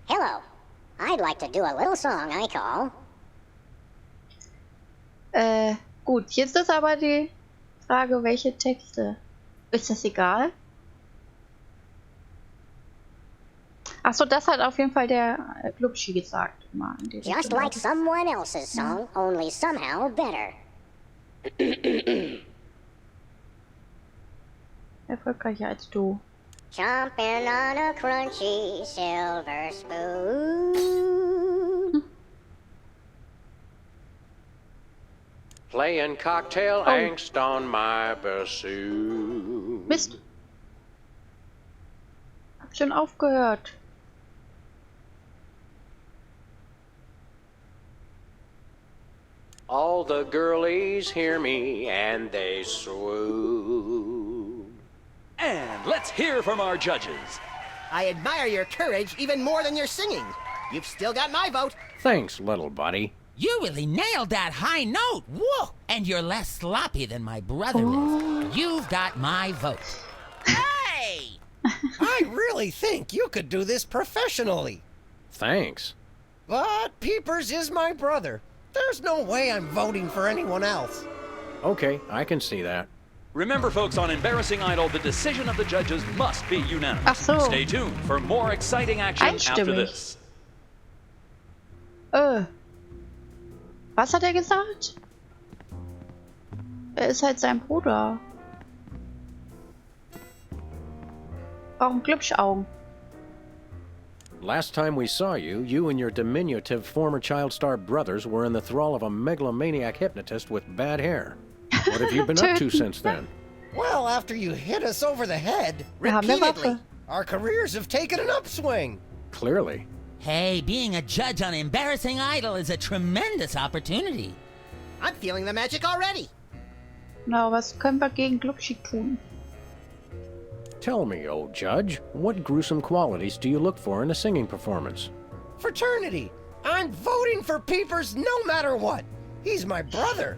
Hello. I'd like to do a little song I call... Gut, jetzt ist aber die Frage, welche Texte. Ist das egal? Achso, das hat auf jeden Fall der Glubschi gesagt. Immer in diesem Just Film. like someone else's song, only somehow better. Erfolgreicher als du. Chomping on a crunchy silver spoon. Playing cocktail angst on my bassoon. Mist. Hab schon aufgehört. All the girlies hear me and they swoon. And let's hear from our judges. I admire your courage even more than your singing. You've still got my vote. Thanks, little buddy. You really nailed that high note. Whoa! And you're less sloppy than my brother is. You've got my vote. Hey! I really think you could do this professionally. Thanks. But Peepers is my brother. There's no way I'm voting for anyone else. Okay, I can see that. Remember, folks, on Embarrassing Idol, the decision of the judges must be unanimous. Ach so. Stay tuned for more exciting action after Einstimmig. this. Was hat er gesagt? Er ist halt sein Bruder. Warum Glubschaugen? Last time we saw you, you and your diminutive former child star brothers were in the thrall of a megalomaniac hypnotist with bad hair. What have you been up to since then? Well, after you hit us over the head repeatedly, our careers have taken an upswing. Clearly. Hey, being a judge on Embarrassing Idol is a tremendous opportunity. I'm feeling the magic already. Na, was können wir gegen Glubschi tun? Tell me, old judge, what gruesome qualities do you look for in a singing performance? Fraternity. I'm voting for Peepers no matter what. He's my brother.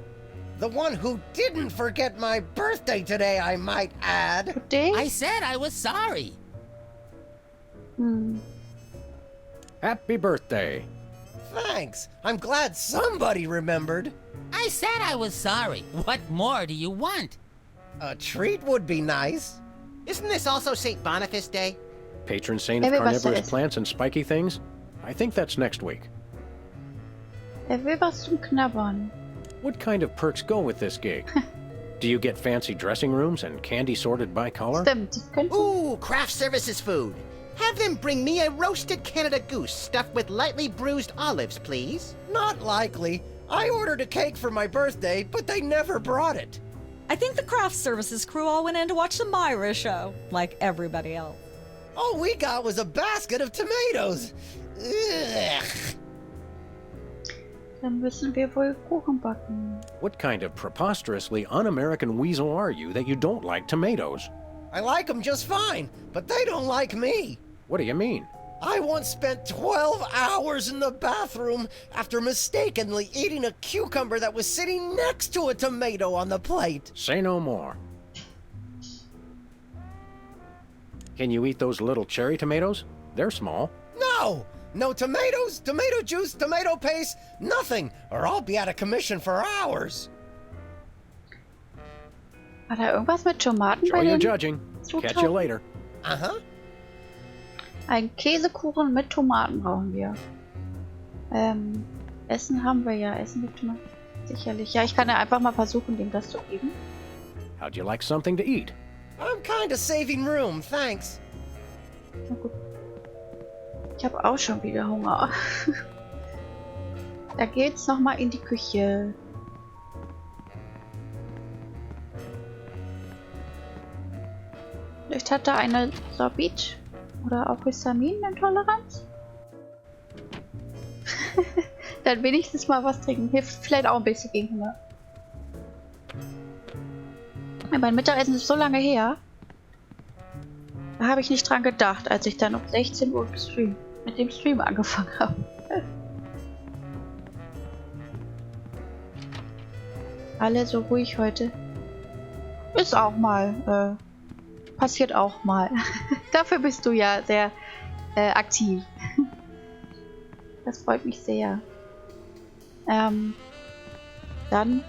The one who didn't forget my birthday today, I might add. Today? I said I was sorry. Happy birthday. Thanks. I'm glad somebody remembered. I said I was sorry. What more do you want? A treat would be nice. Isn't this also St. Boniface Day? Patron saint of carnivorous plants and spiky things? I think that's next week. Will was zum Knabbern. What kind of perks go with this gig? Do you get fancy dressing rooms and candy sorted by color? Stimmt, Ooh, craft services food. Have them bring me a roasted Canada goose stuffed with lightly bruised olives, please. Not likely. I ordered a cake for my birthday, but they never brought it. I think the craft services crew all went in to watch the Myra show, like everybody else. All we got was a basket of tomatoes. Ugh. Dann müssen wir wohl Kuchen backen. What kind of preposterously un-American weasel are you that you don't like tomatoes? I like them just fine, but they don't like me. What do you mean? I once spent 12 hours in the bathroom after mistakenly eating a cucumber that was sitting next to a tomato on the plate. Say no more. Can you eat those little cherry tomatoes? They're small. No! No tomatoes, tomato juice, tomato paste, nothing, or I'll be out of commission for hours. War da irgendwas mit Tomaten Show bei your den judging. Catch you later. Uh-huh. Ein Käsekuchen mit Tomaten brauchen wir. Essen haben wir ja. Essen mit Tomaten. Sicherlich. Ja, ich kann ja einfach mal versuchen, dem das zu geben. How'd you like something to eat? I'm kind of saving room, thanks. Na gut. Ich habe auch schon wieder Hunger. Da geht's nochmal in die Küche. Vielleicht hat er eine Sorbit oder auch Histaminintoleranz. Dann wenigstens mal was trinken. Hilft vielleicht auch ein bisschen gegen Hunger. Mein Mittagessen ist so lange her. Da habe ich nicht dran gedacht, als ich dann um 16 Uhr mit dem Stream angefangen habe. Alle so ruhig heute. Ist auch mal, passiert auch mal. Dafür bist du ja sehr aktiv. Das freut mich sehr. Dann fangen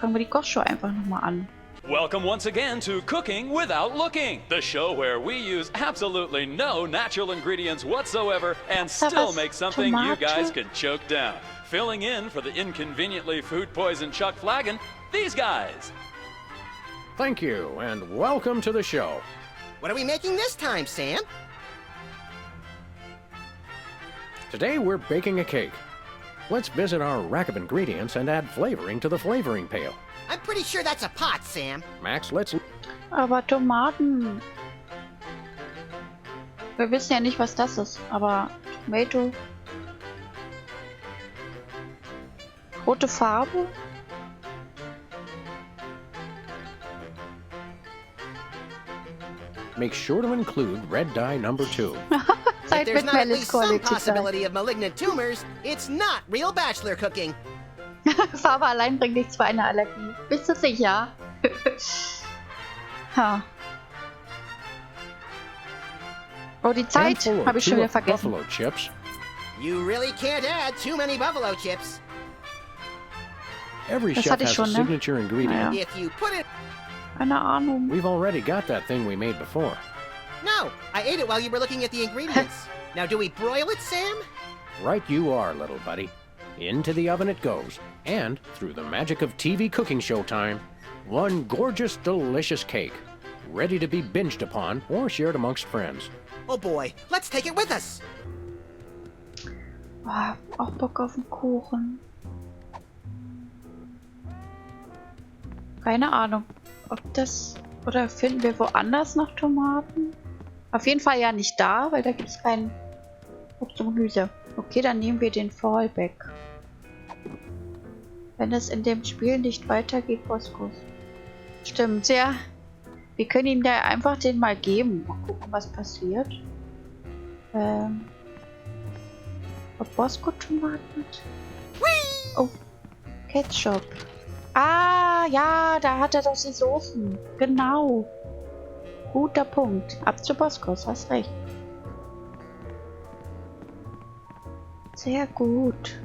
wir die Kochshow einfach nochmal an. Welcome once again to Cooking Without Looking, the show where we use absolutely no natural ingredients whatsoever and still make something you guys can choke down. Filling in for the inconveniently food-poisoned Chuck Flagon, these guys. Thank you, and welcome to the show. What are we making this time, Sam? Today we're baking a cake. Let's visit our rack of ingredients and add flavoring to the flavoring pail. I'm pretty sure that's a pot, Sam. Max, let's... Aber Tomaten. Wir wissen ja nicht, was das ist, aber Tomato. Rote Farbe. Make sure to include red dye number 2. If there's not at least some possibility of malignant tumors, it's not real bachelor cooking. Farbe allein bringt nichts für eine Allergie. Bist du sicher? Ha. Oh, die Zeit habe ich schon wieder vergessen. Buffalo chips. You really can't add too many buffalo chips. Every chef has a signature ingredient. If you put it... Keine Ahnung. We've already got that thing we made before. No, I ate it while you were looking at the ingredients. Now, do we broil it, Sam? Right you are, little buddy. Into the oven it goes, and through the magic of TV cooking show time, one gorgeous, delicious cake, ready to be binged upon or shared amongst friends. Oh boy, let's take it with us. Oh, auch Bock auf einen Kuchen. Keine Ahnung, ob das... Oder finden wir woanders noch Tomaten? Auf jeden Fall ja nicht da, weil da gibt es kein Obst und Gemüse. Okay, dann nehmen wir den Fallback. Wenn es in dem Spiel nicht weitergeht, Boskos. Stimmt, ja. Wir können ihm da einfach den mal geben. Mal gucken, was passiert. Ob Bosco Tomaten hat? Oh, Ketchup. Ah, ja, da hat er doch die Soßen. Genau. Guter Punkt. Ab zu Boskos, hast recht. Sehr gut.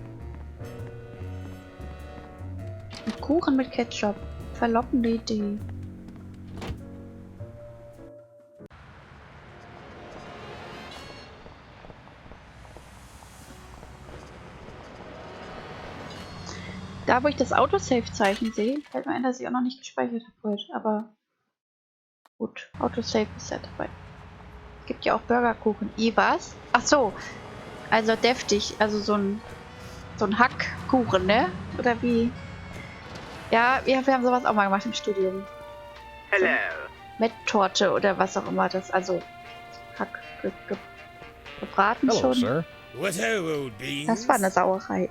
Ein Kuchen mit Ketchup. Verlockende Idee. Da, wo ich das Autosave-Zeichen sehe, fällt mir ein, dass ich auch noch nicht gespeichert habe heute. Aber gut, Autosave ist ja dabei. Es gibt ja auch Burgerkuchen. Was? Ach so. Also deftig. Also so ein Hackkuchen, ne? Oder wie? Ja, wir haben sowas auch mal gemacht im Studium. Hello. So Metttorte oder was auch immer das. Also Hack gebraten Hello, schon. Sir. What ho, old beans? Das war eine Sauerei.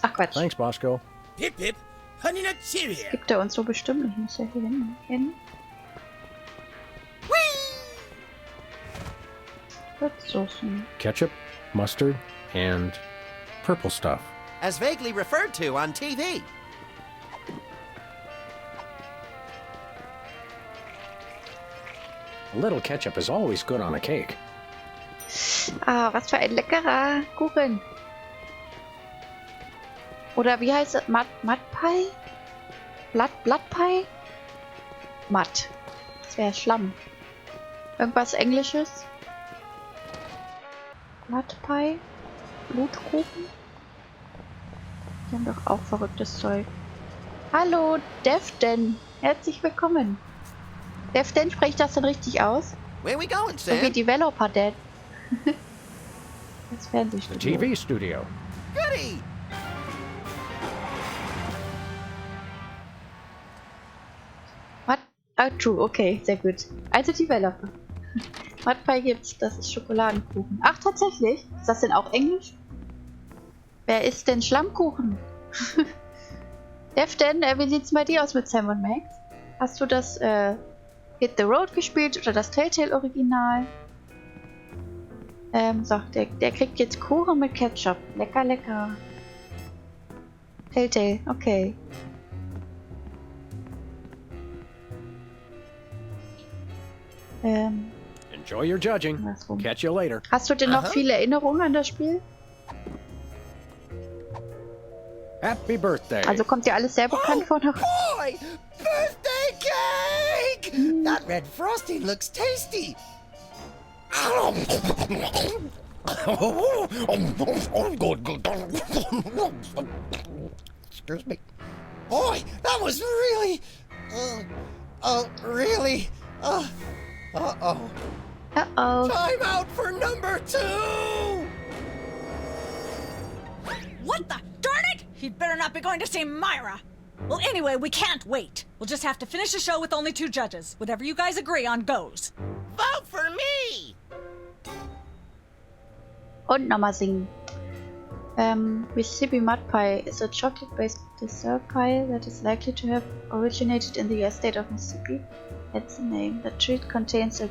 Ach Quatsch. Thanks, Bosco. Pip, pip. Honey nut Cheerio. Gibt er uns so bestimmt. Ich muss ja hier hin. Würzsoßen. Ketchup, mustard, and purple stuff. As vaguely referred to on TV. A little ketchup is always good on a cake. Ah, was für ein leckerer Kuchen. Oder wie heißt es? Mattpie? Blattpie? Matt. Das wäre Schlamm. Irgendwas Englisches? Mattpie? Blutkuchen? Die haben doch auch verrücktes Zeug. Hallo, Deften. Herzlich willkommen. Deften, spricht das denn richtig aus? Where we going, So wie Sam? Developer Dead. Das The Fernsehstudio. TV studio. Goody! True, okay, sehr gut. Also Developer. Mattpie gibt's, das ist Schokoladenkuchen. Ach, tatsächlich? Ist das denn auch Englisch? Wer ist denn Schlammkuchen? Deften, wie sieht's bei dir aus mit Sam und Max? Hast du das Hit the Road gespielt oder das Telltale Original? So, der kriegt jetzt Kuchen mit Ketchup. Lecker, lecker. Telltale, okay. Enjoy your judging. Andersrum. Catch you later. Hast du denn noch viele Erinnerungen an das Spiel? Happy birthday. Also kommt dir alles sehr bekannt vor noch? Boy! Birthday cake! That red frosting looks tasty. Excuse me. Boy, that was really... really... Uh-oh. Uh-oh. Time out for number 2! What the? Darn it! He'd better not be going to see Myra. Well, anyway, we can't wait. We'll just have to finish the show with only 2 judges. Whatever you guys agree on goes. Vote for me! Und nochmal singen. Mississippi Mud Pie is a chocolate-based dessert pie that is likely to have originated in the US state of Mississippi. That's the name. The treat contains a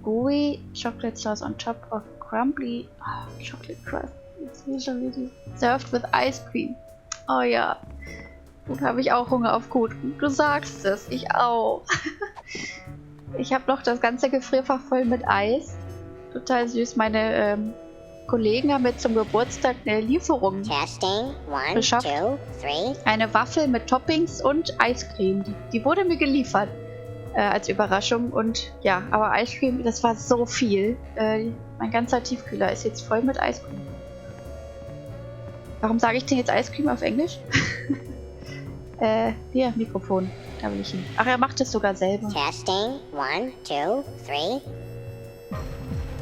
gooey chocolate sauce on top of crumbly chocolate crust. It's usually served with ice cream. Oh ja. Nun habe ich auch Hunger auf Kuchen. Du sagst es, ich auch. Ich habe noch das ganze Gefrierfach voll mit Eis. Total süß. Meine Kollegen haben mir zum Geburtstag eine Lieferung beschafft. Eine Waffel mit Toppings und Eiscreme. Die wurde mir geliefert als Überraschung. Und ja, aber Eiscreme, das war so viel. Mein ganzer Tiefkühler ist jetzt voll mit Eiscreme. Warum sage ich denn jetzt Eiscreme auf Englisch? Hier, Mikrofon. Da will ich hin. Ach, er macht es sogar selber. Testing. 1, 2, 3.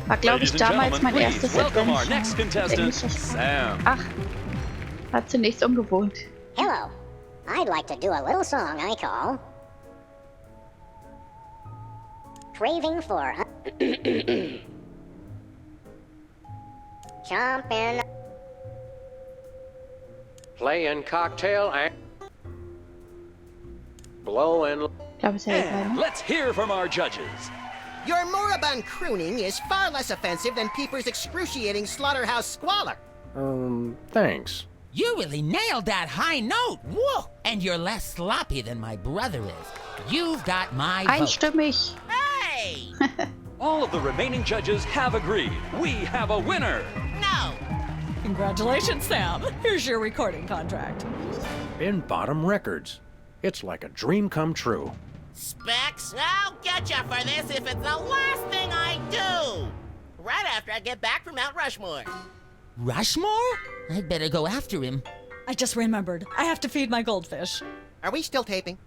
War, glaube ich, Ladies and damals mein gentlemen, erstes please welcome our Adventure. next contestant, Sam. Ach, hat sie nichts ungewohnt. Hello. I'd like to do a little song I call Craving for Chompin'. Playing cocktail and blowing. And let's hear from our judges. Your moribund crooning is far less offensive than Peeper's excruciating slaughterhouse squalor. Thanks. You really nailed that high note. Whoa! And you're less sloppy than my brother is. You've got my vote. Einstimmig. Hey! All of the remaining judges have agreed. We have a winner. No! Congratulations, Sam. Here's your recording contract. In Bottom Records. It's like a dream come true. Specs, I'll get you for this if it's the last thing I do! Right after I get back from Mount Rushmore. Rushmore? I'd better go after him. I just remembered. I have to feed my goldfish. Are we still taping?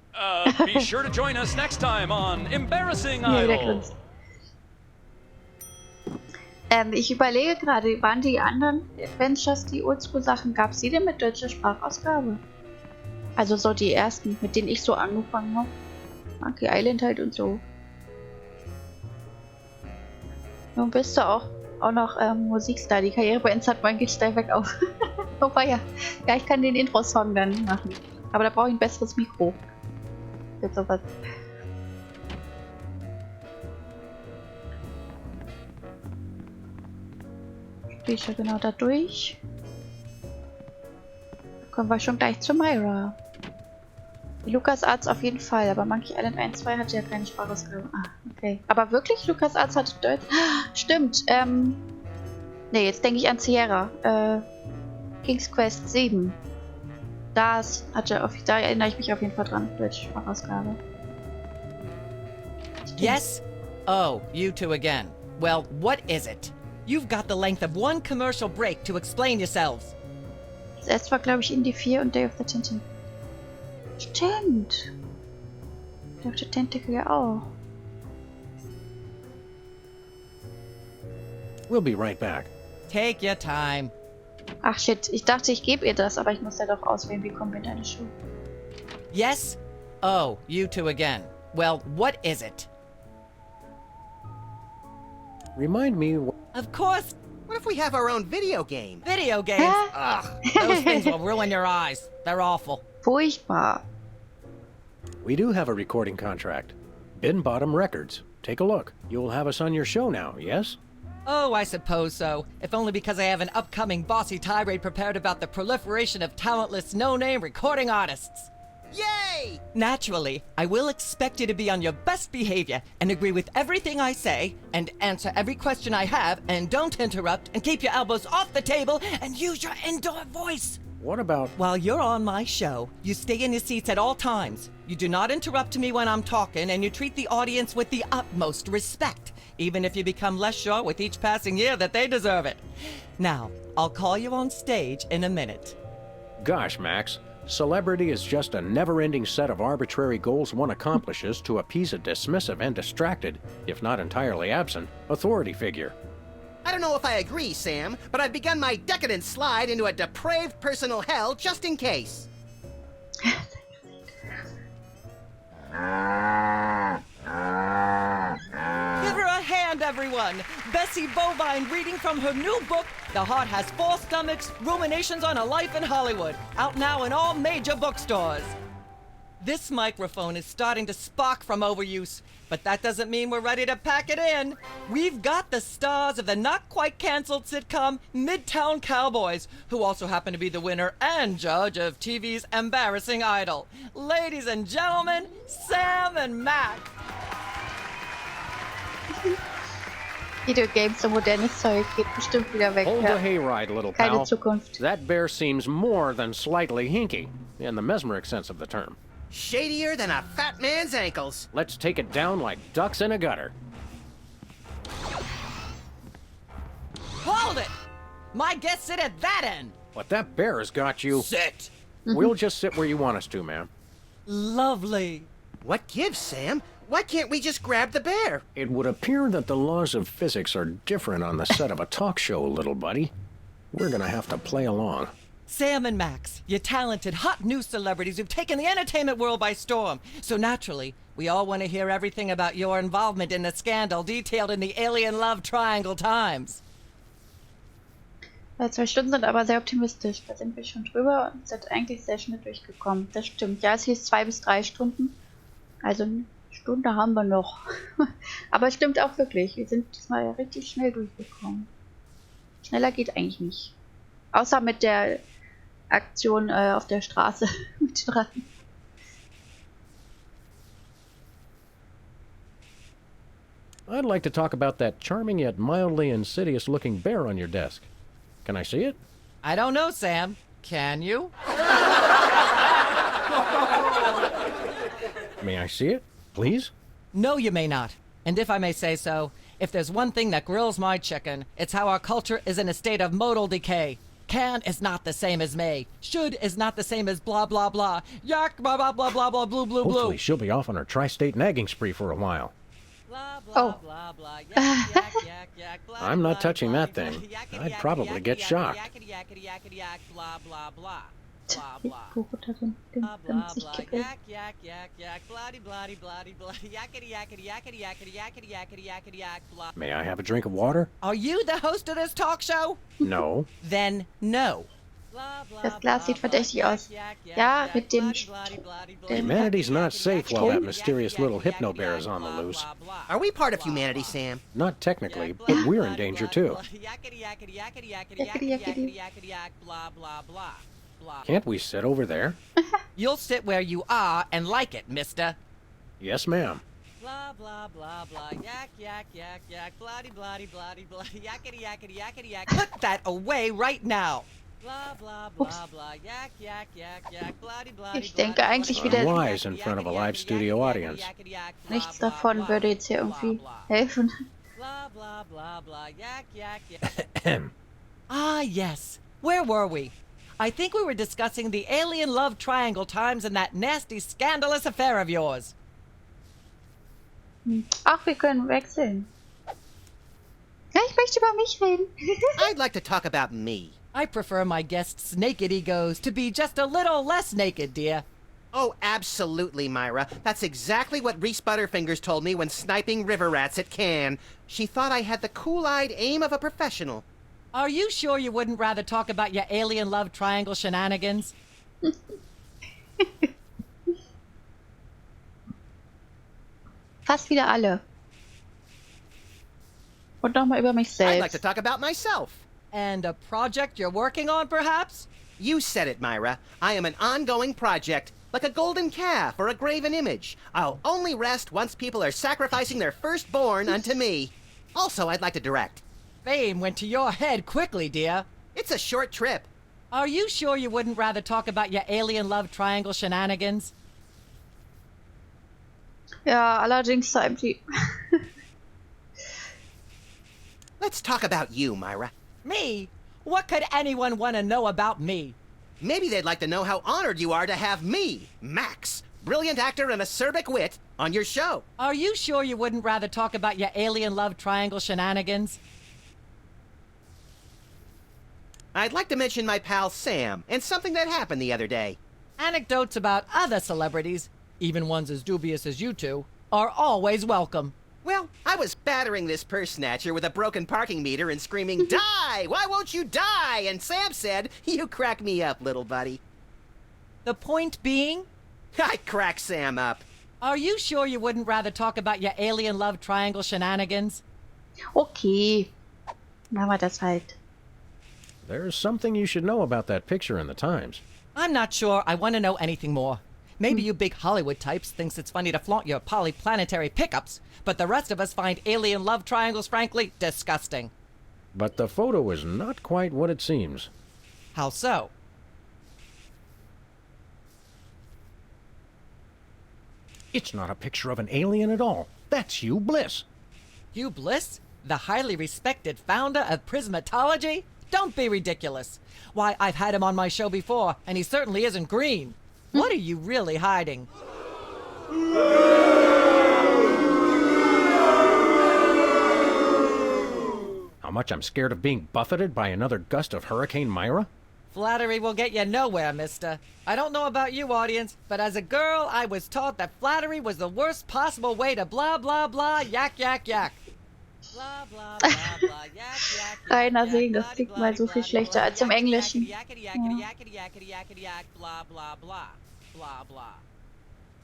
Be sure to join us next time on Embarrassing Ja, wieder Idol. grinst. Ich überlege gerade, waren die anderen Adventures, die Oldschool-Sachen, gab es die denn mit deutscher Sprachausgabe? Also so die ersten, mit denen ich so angefangen habe. Monkey Island halt und so. Nun bist du auch noch Musikstar. Die Karriere bei Inside Moin geht steil weg auf. Wobei ja, ich kann den Intro-Song dann machen. Aber da brauche ich ein besseres Mikro. Für sowas. Gehe ich ja genau da durch. Da kommen wir schon gleich zu Myra. Die LucasArts auf jeden Fall, aber Monkey Island 1, 2 hatte ja keine Sprachausgabe. Ah, okay. Aber wirklich? LucasArts hatte Deutsch? Stimmt, ne, jetzt denke ich an Sierra. King's Quest 7. Da erinnere ich mich auf jeden Fall dran. Deutsche Sprachausgabe. Yes? Oh, you two again. Well, what is it? You've got the length of one commercial break to explain yourselves. Das erste war, glaube ich, Indie 4 und Day of the Tentacle. Stimmt. Day of the Tentacle ja auch. We'll be right back. Take your time. Ach shit, ich dachte, ich gebe ihr das, aber ich muss ja doch auswählen, wie kommen wir in deine Show. Yes? Oh, you two again. Well, what is it? Remind me. Of course. What if we have our own video game? Video games? Ugh, those things will ruin your eyes. They're awful. Furchtbar. We do have a recording contract. Bin Bottom Records. Take a look. You'll have us on your show now, yes? Oh, I suppose so. If only because I have an upcoming bossy tirade prepared about the proliferation of talentless, no-name recording artists. Yay! Naturally, I will expect you to be on your best behavior and agree with everything I say and answer every question I have and don't interrupt and keep your elbows off the table and use your indoor voice. What about... While you're on my show, you stay in your seats at all times. You do not interrupt me when I'm talking and you treat the audience with the utmost respect, even if you become less sure with each passing year that they deserve it. Now, I'll call you on stage in a minute. Gosh, Max. Celebrity is just a never-ending set of arbitrary goals one accomplishes to appease a dismissive and distracted, if not entirely absent, authority figure. I don't know if I agree, Sam, but I've begun my decadent slide into a depraved personal hell just in case. Give her a hand, everyone! Bessie Bovine reading from her new book, The Heart Has Four Stomachs, Ruminations on a Life in Hollywood, out now in all major bookstores. This microphone is starting to spark from overuse, but that doesn't mean we're ready to pack it in. We've got the stars of the not-quite-canceled sitcom Midtown Cowboys, who also happen to be the winner and judge of TV's Embarrassing Idol. Ladies and gentlemen, Sam and Mac. Videogames, so modernes Zeug, geht bestimmt wieder weg. Hold Ja. the hayride, little Keine pal. Zukunft. That bear seems more than slightly hinky, in the mesmeric sense of the term. Shadier than a fat man's ankles. Let's take it down like ducks in a gutter. Hold it! My guests sit at that end. But that bear has got you... Sit. We'll just sit where you want us to, ma'am. Lovely. What gives, Sam? Why can't we just grab the bear? It would appear that the laws of physics are different on the set of a talk show, little buddy. We're gonna have to play along. Sam and Max, you talented, hot new celebrities who've taken the entertainment world by storm. So naturally, we all want to hear everything about your involvement in the scandal detailed in the Alien Love Triangle Times. 2 Stunden sind aber sehr optimistisch. Da sind wir schon drüber und sind eigentlich sehr schnell durchgekommen. Das stimmt. Ja, es hieß 2 bis 3 Stunden. Also eine Stunde haben wir noch. Aber es stimmt auch wirklich. Wir sind diesmal richtig schnell durchgekommen. Schneller geht eigentlich nicht. Außer mit der Aktion auf der Straße mit dran. I'd like to talk about that charming yet mildly insidious looking bear on your desk. Can I see it? I don't know, Sam. Can you? May I see it, please? No, you may not. And if I may say so, if there's one thing that grills my chicken, it's how our culture is in a state of modal decay. Can is not the same as may. Should is not the same as blah blah blah. Yak blah blah blah blah blah blue blue blue. Hopefully she'll be off on her tri-state nagging spree for a while. Blah blah blah blah. Yak yak yak yak blah. I'm not touching that thing. I'd probably get shocked. Yakety yakety yakety yak blah blah blah. Blah Die blah. Buchhalterin, Blah damit blah sich blah. kippelt. Yak yak yak yak bloody bloody bloody bloody yakety yakety yakety yakety yakety yakety yakety yak blah. May I have a drink of water? Are you the host of this talk show? No. Then no. Das Glas sieht verdächtig aus. Ja, mit dem... Humanity's not safe while that mysterious little hypno bear is on the loose. Are we part of humanity, Sam? Not technically, but we're in danger too. Can't we sit over there? You'll sit where you are and like it, mister. Yes, ma'am. Blah blah blah blah yak yak yak yak bloody bloody bloody bloody yakety yakety yakety yak. Put that away right now. Blah blah blah blah yak yak yak yak bloody bloody. Ich denke eigentlich wieder... Wise in front of a live studio audience. Nichts davon würde jetzt hier irgendwie helfen. Blah blah blah blah yak yak yak. Ah yes. Where were we? I think we were discussing the Alien Love Triangle Times and that nasty, scandalous affair of yours. Ach, wir können wechseln. Ja, ich möchte über mich reden. I'd like to talk about me. I prefer my guests' naked egos to be just a little less naked, dear. Oh, absolutely, Myra. That's exactly what Reese Butterfingers told me when sniping river rats at Cannes. She thought I had the cool-eyed aim of a professional. Are you sure you wouldn't rather talk about your alien love triangle shenanigans? Fast wieder alle. Und nochmal über mich I'd like to selbst. talk about myself. And a project you're working on, perhaps? You said it, Myra. I am an ongoing project, like a golden calf or a graven image. I'll only rest once people are sacrificing their firstborn unto me. Also, I'd like to direct. Fame went to your head quickly, dear. It's a short trip. Are you sure you wouldn't rather talk about your alien love triangle shenanigans? Ja, allerdings eigentlich. Let's talk about you, Myra. Me? What could anyone want to know about me? Maybe they'd like to know how honored you are to have me, Max, brilliant actor and acerbic wit, on your show. Are you sure you wouldn't rather talk about your alien love triangle shenanigans? I'd like to mention my pal Sam and something that happened the other day. Anecdotes about other celebrities, even ones as dubious as you two, are always welcome. Well, I was battering this purse snatcher with a broken parking meter and screaming, "Die! Why won't you die?" And Sam said, "You crack me up, little buddy." The point being? I crack Sam up. Are you sure you wouldn't rather talk about your alien love triangle shenanigans? Okay. Machen wir das halt. There's something you should know about that picture in the Times. I'm not sure I want to know anything more. Maybe you big Hollywood types thinks it's funny to flaunt your polyplanetary pickups, but the rest of us find alien love triangles frankly disgusting. But the photo is not quite what it seems. How so? It's not a picture of an alien at all. That's Hugh Bliss. Hugh Bliss? The highly respected founder of Prismatology? Don't be ridiculous. Why, I've had him on my show before, and he certainly isn't green. What are you really hiding? How much I'm scared of being buffeted by another gust of Hurricane Myra? Flattery will get you nowhere, mister. I don't know about you, audience, but as a girl, I was taught that flattery was the worst possible way to blah, blah, blah, yak, yak, yak. Blah, blah, blah, blah, yak, yak, Reiner Segen, das klingt mal so viel schlechter als im Englischen. Ja. Blah, blah, blah, blah, blah.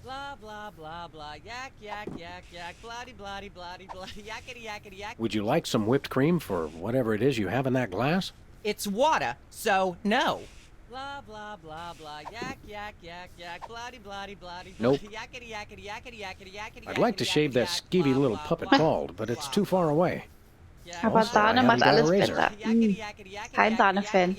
Blah, blah, blah, blah, yak, yak, yak, yak, bloody, bloody, bloody, bloody, yakety, yakety, yak. Would you like some whipped cream for whatever it is you have in that glass? It's water, so no. Blah, blah, blah, blah, yak, yak, yak, yak, bloody, bloody, bloody, Nope. yakety, yakety, yakety, yakety, yakety, I'd like to shave that skeevy little puppet bald, but it's too far away. Aber Also, I Sahne haven't macht got a alles razor. besser. Kein Sahne-Fan.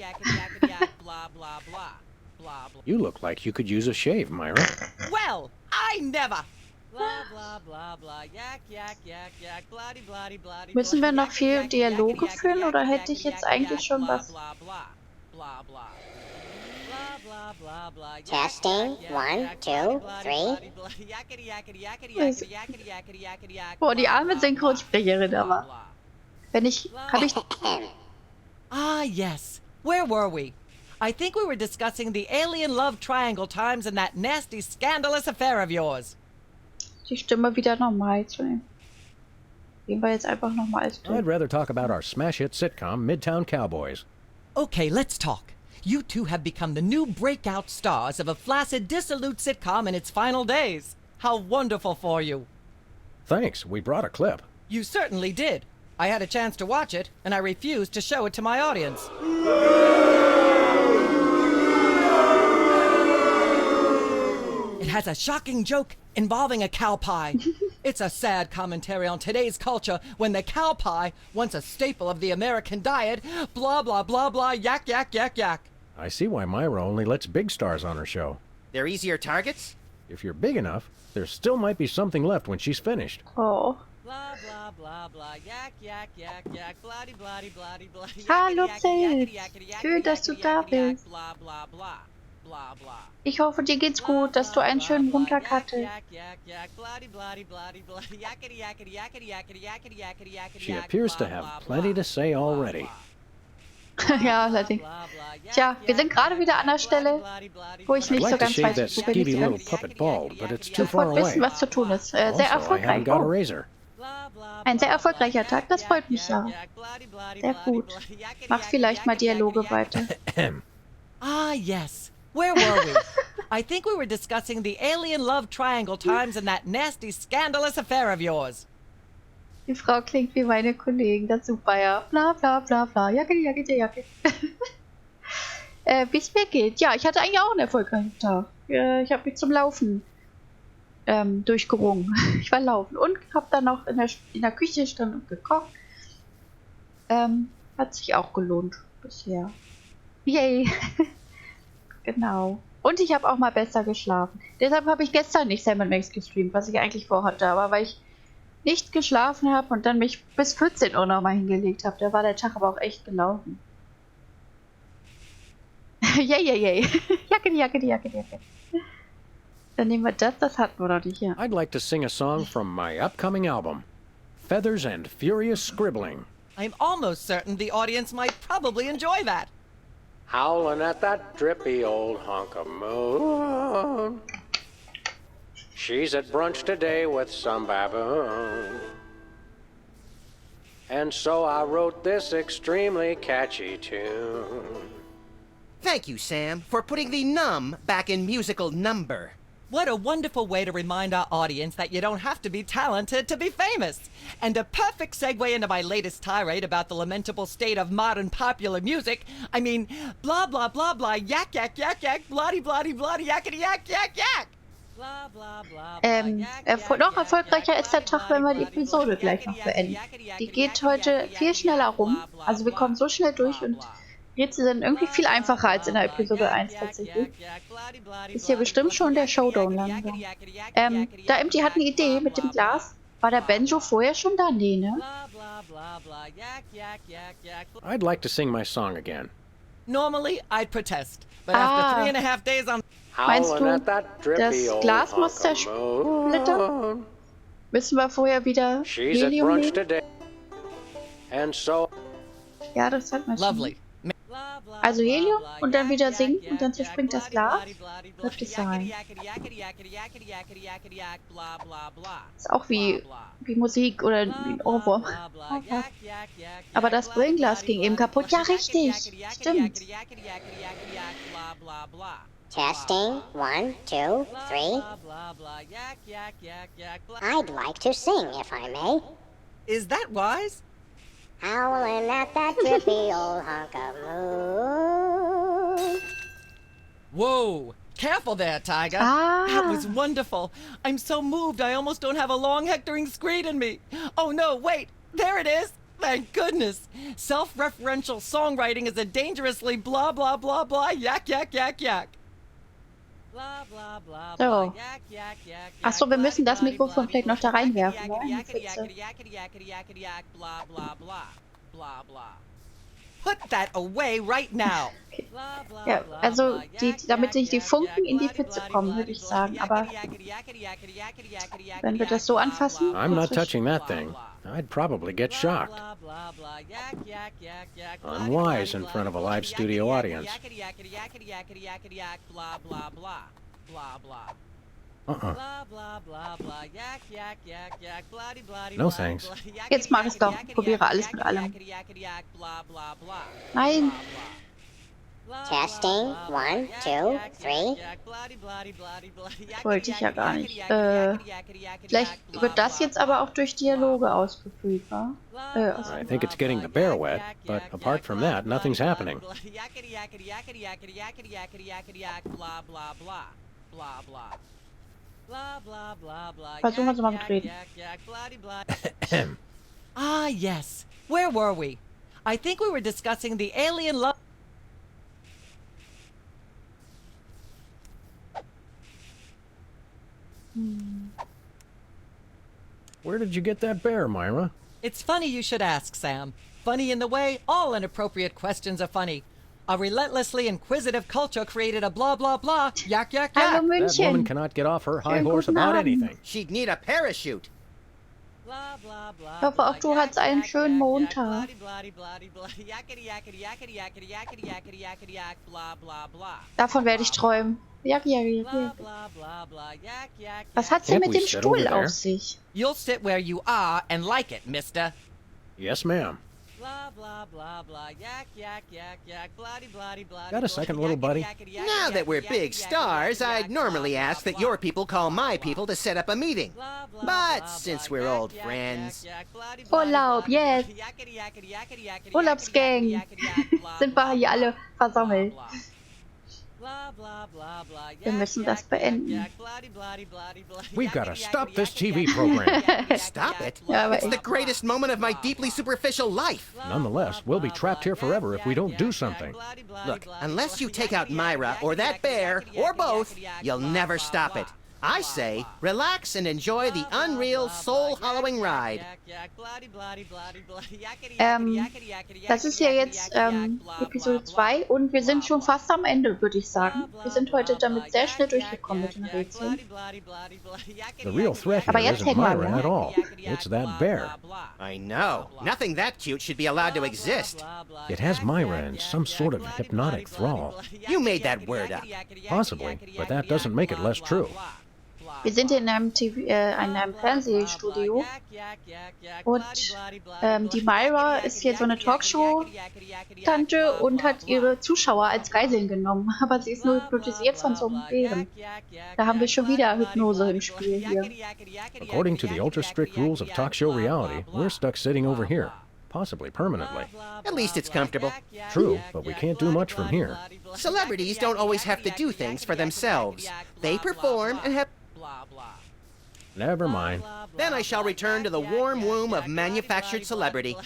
You look like you could use a shave, Myra. Well, I never. Blah, blah, blah, blah, yak, yak, yak, yak, bloody, bloody, bloody. Müssen wir noch viel Dialoge führen oder hätte ich jetzt eigentlich schon was? Testing, 1, 2, 3. Boah, die arme Synchronsprecherin aber. Kann ich... Ah, yes. Where were we? I think we were discussing the alien love triangle times and that nasty, scandalous affair of yours. Die Stimme wieder normal zu nehmen. Gehen wir jetzt einfach nochmal als I'd rather talk about our smash hit sitcom, Midtown Cowboys. Okay, let's talk. You two have become the new breakout stars of a flaccid, dissolute sitcom in its final days. How wonderful for you. Thanks, we brought a clip. You certainly did. I had a chance to watch it, and I refused to show it to my audience. It has a shocking joke involving a cow pie. It's a sad commentary on today's culture when the cow pie, once a staple of the American diet, blah, blah, blah, blah, yak, yak, yak, yak. I see why Myra only lets big stars on her show. They're easier targets? If you're big enough, there still might be something left when she's finished. Oh. Blah, blah, blah, blah, yak, yak, yak, yak, bloody, bloody, bloody, bloody. Hallo Zelt, schön, dass du da bist. Blah, blah, blah, blah, blah. Ich hoffe, dir geht's gut, dass du einen schönen Montag hattest. She appears to have plenty to say already. Ja, allerdings. Tja, wir sind gerade wieder an der Stelle, wo ich nicht so ganz weiß, wo wir sind. Sofort wissen, was zu tun ist. Sehr erfolgreich. Oh. Ein sehr erfolgreicher Tag, das freut mich ja. Sehr gut. Mach vielleicht mal Dialoge weiter. Ah, yes. Where were we? I think we were discussing the alien love triangle times and that nasty, scandalous affair of yours. Die Frau klingt wie meine Kollegen, das ist super, ja. Bla bla bla bla, Jacke, Jacke, Jacke. Wie es mir geht. Ja, ich hatte eigentlich auch einen erfolgreichen Tag. Ich habe mich zum Laufen durchgerungen. Ich war laufen und habe dann noch in der Küche gestanden und gekocht. Hat sich auch gelohnt bisher. Yay. Genau. Und ich habe auch mal besser geschlafen. Deshalb habe ich gestern nicht Sam & Max gestreamt, was ich eigentlich vorhatte. Aber weil ich nicht geschlafen habe und dann mich bis 14 Uhr nochmal hingelegt habe, da war der Tag aber auch echt gelaufen. Yay, yay, yay. Jacke, Jacke, Jacke, Jacke. Dann nehmen wir das, das hatten wir doch nicht hier. I'd like to sing a song from my upcoming album, Feathers and Furious Scribbling. I'm almost certain the audience might probably enjoy that. Howling at that drippy old hunk of moon. She's at brunch today with some baboon. And so I wrote this extremely catchy tune. Thank you, Sam, for putting the num back in musical number. What a wonderful way to remind our audience that you don't have to be talented to be famous. And a perfect segue into my latest tirade about the lamentable state of modern popular music. I mean, blah, blah, blah, blah, yak, yak, yak, yak, bloody, bloody, bloody, yakety, yak, yak, yak. Blah, blah, blah, blah, noch erfolgreicher ist der Tag, wenn wir die Episode gleich noch beenden. Die geht heute viel schneller rum. Also wir kommen so schnell durch und Rätsel sind irgendwie viel einfacher als in der Episode 1 tatsächlich. Ist hier bestimmt schon der Showdown langsam. Da Empty hat eine Idee mit dem Glas. War der Benjo vorher schon da? Nee, ne? I'd like to sing my song again. Normally, I'd protest. But after 3.5 days on... Meinst du, das Glas muss zersplittern? Müssen wir vorher wieder Helium nehmen? And so Ja, das hat man schon. Lovely. Also Helium und dann wieder singen und dann zerspringt das Glas. Wird es sein. Ist auch wie Musik oder wie ein Ohrwurm. Aber das Brillenglas ging eben kaputt. Ja, richtig. Stimmt. Testing, 1, 2, 3. I'd like to sing, if I may. Is that wise? Howling at that drippy old hunk of moon. Whoa! Careful there, Tiger. Ah. That was wonderful. I'm so moved I almost don't have a long hectoring screed in me. Oh no, wait! There it is! Thank goodness! Self-referential songwriting is a dangerously blah blah blah blah yak yak yak yak. So. Achso, wir müssen das Mikrofon vielleicht noch da reinwerfen, ne? In die Pfütze. Put that away right now. Okay. Ja, also damit sich die Funken in die Pfütze kommen, würde ich sagen. Aber wenn wir das so anfassen... I'm not touching that thing. I'd probably get shocked. Unwise in front of a live studio audience. No thanks. Jetzt mach es doch. Probiere alles mit allem. Nein. Testing, 1, 2, 3. Wollte ich ja gar nicht. Vielleicht wird das jetzt aber auch durch Dialoge ausgefüllt, wa? I think it's getting the bear wet, but apart from that, nothing's happening. Versuchen wir es mal mit Reden. Ah, yes. Where were we? I think we were discussing the alien love... Where did you get that bear, Myra? It's funny you should ask, Sam. Funny in the way all inappropriate questions are funny. A relentlessly inquisitive culture created a blah blah blah yak yak yak. Hallo That München. woman cannot get off her high Schönen horse guten about Abend. anything. She'd need a parachute. Ich hoffe auch du hattest einen schönen Montag. Davon werde ich träumen. Jacki, Jacki, Jacki. Was hat's denn Can't mit we dem sit Stuhl over there? auf sich? You'll sit where you are and like it, mister. Yes, ma'am. Got a second, little buddy? Now that we're big stars, I'd normally ask that your people call my people to set up a meeting. But since we're old friends... Urlaub, yes. Urlaubsgang. Sind wir hier alle versammelt. Wir müssen das beenden. We've got to stop this TV program. Stop it? Ja, aber It's the greatest moment of my deeply superficial life. Nonetheless, we'll be trapped here forever if we don't do something. Look, unless you take out Myra or that bear, or both, you'll never stop it. I say, relax and enjoy the unreal, soul-hollowing ride. Das ist ja jetzt Episode 2 und wir sind schon fast am Ende, würde ich sagen. Wir sind heute damit sehr schnell durchgekommen mit den Rätseln. The real threat Aber here jetzt isn't hängen wir, Myra ne? at all. It's that bear. I know. Nothing that cute should be allowed to exist. It has Myra in some sort of hypnotic thrall. You made that word up. Possibly, but that doesn't make it less true. Wir sind in einem Fernsehstudio und die Myra ist hier so eine Talkshow-Tante und hat ihre Zuschauer als Geiseln genommen. Aber sie ist nur hypnotisiert von so einem Bären. Da haben wir schon wieder Hypnose im Spiel hier. According to the ultra-strict rules of talk show reality, we're stuck sitting over here. Possibly permanently. At least it's comfortable. True, but we can't do much from here. Celebrities don't always have to do things for themselves. They perform and have... Never mind. Then I shall return to the warm womb of manufactured celebrity.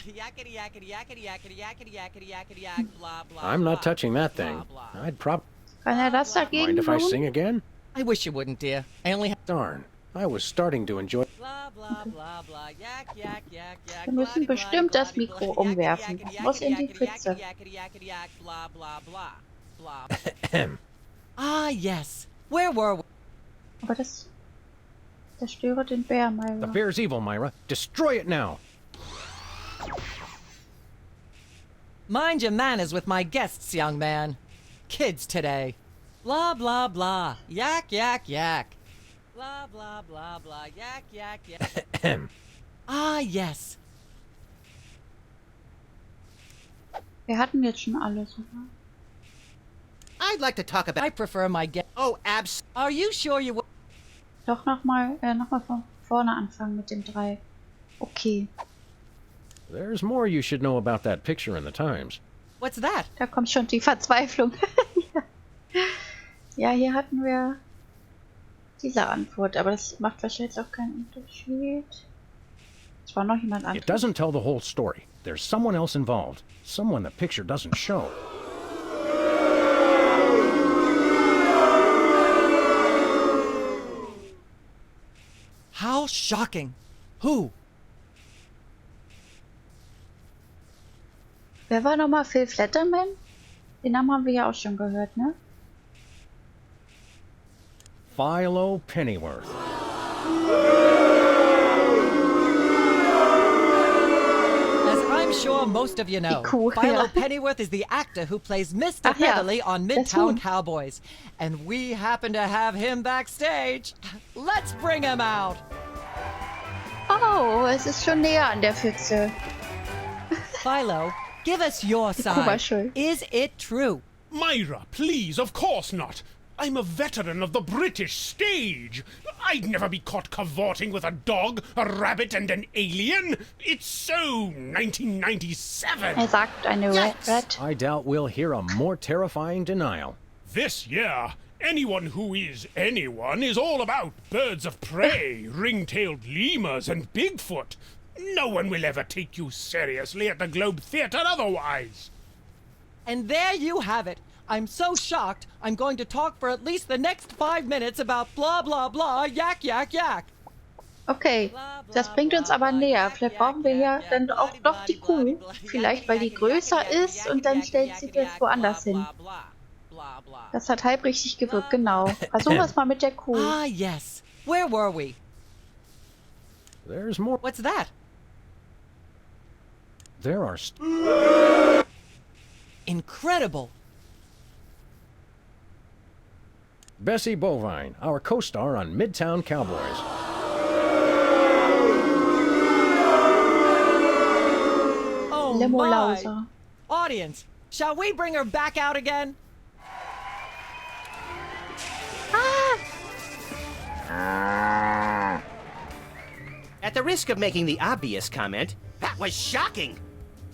I'm not touching that thing. I'd Kann er das dagegen mind if I tun? sing again? I wish you wouldn't, dear. I only have... Darn. I was starting to enjoy... Wir müssen bestimmt das Mikro umwerfen. Das muss in die Pfütze. Ah, yes. Where were we? Aber das zerstöre den Bär, The Myra. bear's evil, Myra. Destroy it now. Mind your manners with my guests, young man. Kids today. Blah, blah, blah. Yak, yak, yak. Blah, blah, blah, blah. Yak, yak, yak. Ah, yes. Wir hatten jetzt schon alles, oder? I'd like to talk about... I prefer my guest. Oh, Are you sure you... Doch nochmal von vorne anfangen mit dem 3. Okay. There's more you should know about that picture in the Times. What's that? Da kommt schon die Verzweiflung. Ja, hier hatten wir diese Antwort, aber das macht wahrscheinlich jetzt auch keinen Unterschied. Es war noch jemand anderes. It doesn't tell the whole story. There's someone else involved. Someone the picture doesn't show. How shocking. Who? Wer war nochmal Phil Fletterman? Den Namen haben wir ja auch schon gehört, ne? Philo Pennyworth. As I'm sure most of you know, Cool, Philo yeah. Pennyworth is the actor who plays Mr. Ach ja, Featherly on das Midtown Huhn. Cowboys. And we happen to have him backstage. Let's bring him out. Oh, es ist schon näher an der Pfütze. Philo, give us your side. Kubaschel. Is it true? Myra, please, of course not. I'm a veteran of the British stage. I'd never be caught cavorting with a dog, a rabbit, and an alien. It's so 1997. Sagt eine Red. I doubt we'll hear a more terrifying denial. This year, anyone who is anyone is all about birds of prey, ring-tailed lemurs, and Bigfoot. No one will ever take you seriously at the Globe Theatre otherwise. And there you have it. I'm so shocked, I'm going to talk for at least the next 5 minutes about blah blah blah, yak yak yak. Okay, das bringt uns aber näher. Vielleicht brauchen wir ja dann auch doch die Kuh. Vielleicht, weil die größer ist und dann stellt sie das woanders hin. Das hat halb richtig gewirkt, genau. Versuchen wir es mal mit der Kuh. Ah, yes. Where were we? There's more. What's that? There are... Incredible. Bessie Bovine, our co-star on Midtown Cowboys. Oh Limo my. Lauser. Audience, shall we bring her back out again? At the risk of making the obvious comment, that was shocking.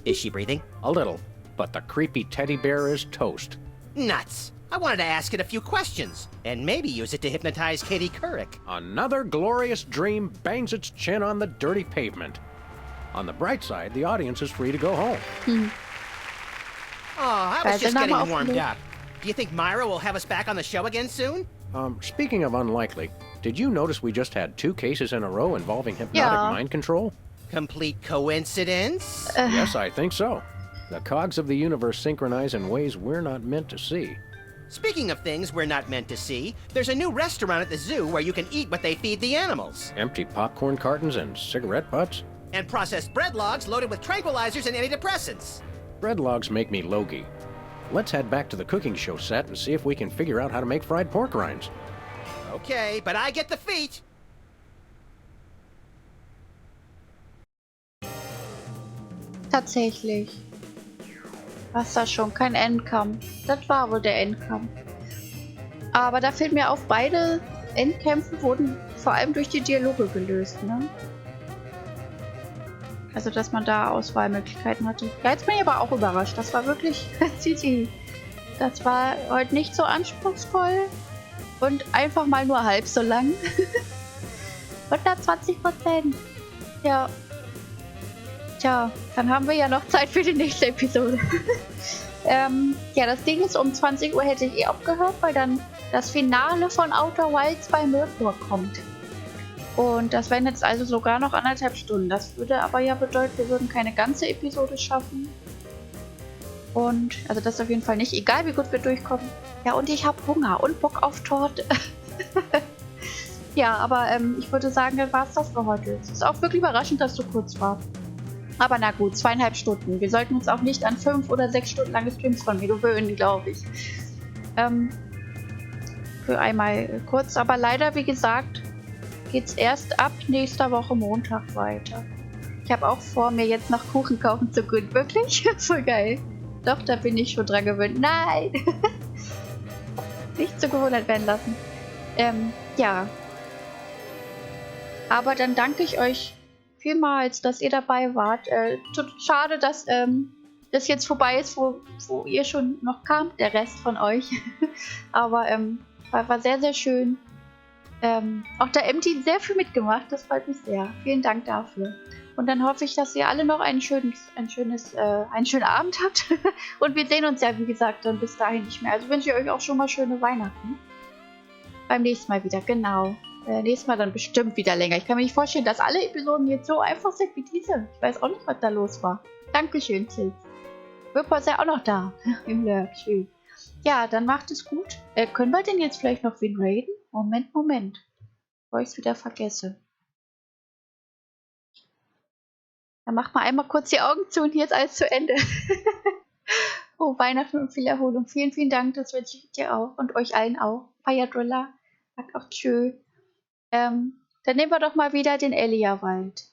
Is she breathing? A little, but the creepy teddy bear is toast. Nuts. I wanted to ask it a few questions, and maybe use it to hypnotize Katie Couric. Another glorious dream bangs its chin on the dirty pavement. On the bright side, the audience is free to go home. Oh, I was just getting warmed up. Do you think Myra will have us back on the show again soon? Speaking of unlikely, did you notice we just had 2 cases in a row involving hypnotic mind control? Complete coincidence? Yes, I think so. The cogs of the universe synchronize in ways we're not meant to see. Speaking of things we're not meant to see, there's a new restaurant at the zoo where you can eat what they feed the animals. Empty popcorn cartons and cigarette butts? And processed bread logs loaded with tranquilizers and antidepressants. Bread logs make me logy. Let's head back to the cooking show set and see if we can figure out how to make fried pork rinds. Okay, but I get the feet. Tatsächlich. Was da schon? Kein Endkampf. Das war wohl der Endkampf. Aber da fällt mir auf, beide Endkämpfe wurden vor allem durch die Dialoge gelöst, ne? Also, dass man da Auswahlmöglichkeiten hatte. Ja, jetzt bin ich aber auch überrascht. Das war wirklich... Das war heute nicht so anspruchsvoll. Und einfach mal nur halb so lang. 120%. Ja. Tja, dann haben wir ja noch Zeit für die nächste Episode. Ja, das Ding ist, um 20 Uhr hätte ich aufgehört, weil dann das Finale von Outer Wilds bei Mittwoch kommt. Und das wären jetzt also sogar noch 1,5 Stunden. Das würde aber ja bedeuten, wir würden keine ganze Episode schaffen. Und, also das ist auf jeden Fall nicht, egal wie gut wir durchkommen. Ja, und ich habe Hunger und Bock auf Torte. Ja, aber ich würde sagen, dann war es das für heute. Es ist auch wirklich überraschend, dass es so kurz war. Aber na gut, 2,5 Stunden. Wir sollten uns auch nicht an 5 oder 6 Stunden lange Streams von mir gewöhnen, glaube ich. Für einmal kurz. Aber leider, wie gesagt, geht's erst ab nächster Woche Montag weiter. Ich habe auch vor, mir jetzt noch Kuchen kaufen zu können. Wirklich? Voll geil. Doch, da bin ich schon dran gewöhnt. Nein! Nicht so gewundert werden lassen. Ja. Aber dann danke ich euch vielmals, dass ihr dabei wart. Schade, dass das jetzt vorbei ist, wo ihr schon noch kamt, der Rest von euch. Aber war sehr, sehr schön. Auch der MT hat sehr viel mitgemacht, das freut mich sehr. Vielen Dank dafür. Und dann hoffe ich, dass ihr alle noch einen schönen Abend habt. Und wir sehen uns ja, wie gesagt, dann bis dahin nicht mehr. Also wünsche ich euch auch schon mal schöne Weihnachten. Beim nächsten Mal wieder, genau. Nächstes Mal dann bestimmt wieder länger. Ich kann mir nicht vorstellen, dass alle Episoden jetzt so einfach sind wie diese. Ich weiß auch nicht, was da los war. Dankeschön, Sil. Wipper ist ja auch noch da. Im Lurk, schön. Ja, dann macht es gut. Können wir denn jetzt vielleicht noch wen raiden? Moment. Bevor ich es wieder vergesse. Dann macht mal einmal kurz die Augen zu und hier ist alles zu Ende. Oh, Weihnachten und viel Erholung. Vielen, vielen Dank. Das wünsche ich dir auch. Und euch allen auch. Feierdriller. Sagt auch tschö. Dann nehmen wir doch mal wieder den Elia-Wald.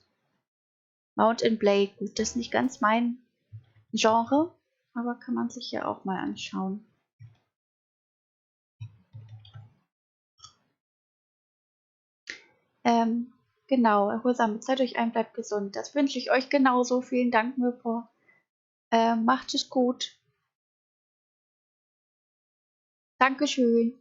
Mountain Blade. Gut, das ist nicht ganz mein Genre. Aber kann man sich ja auch mal anschauen. Genau, erholsame Zeit euch ein, bleibt gesund. Das wünsche ich euch genauso. Vielen Dank, Möpo. Macht es gut. Dankeschön.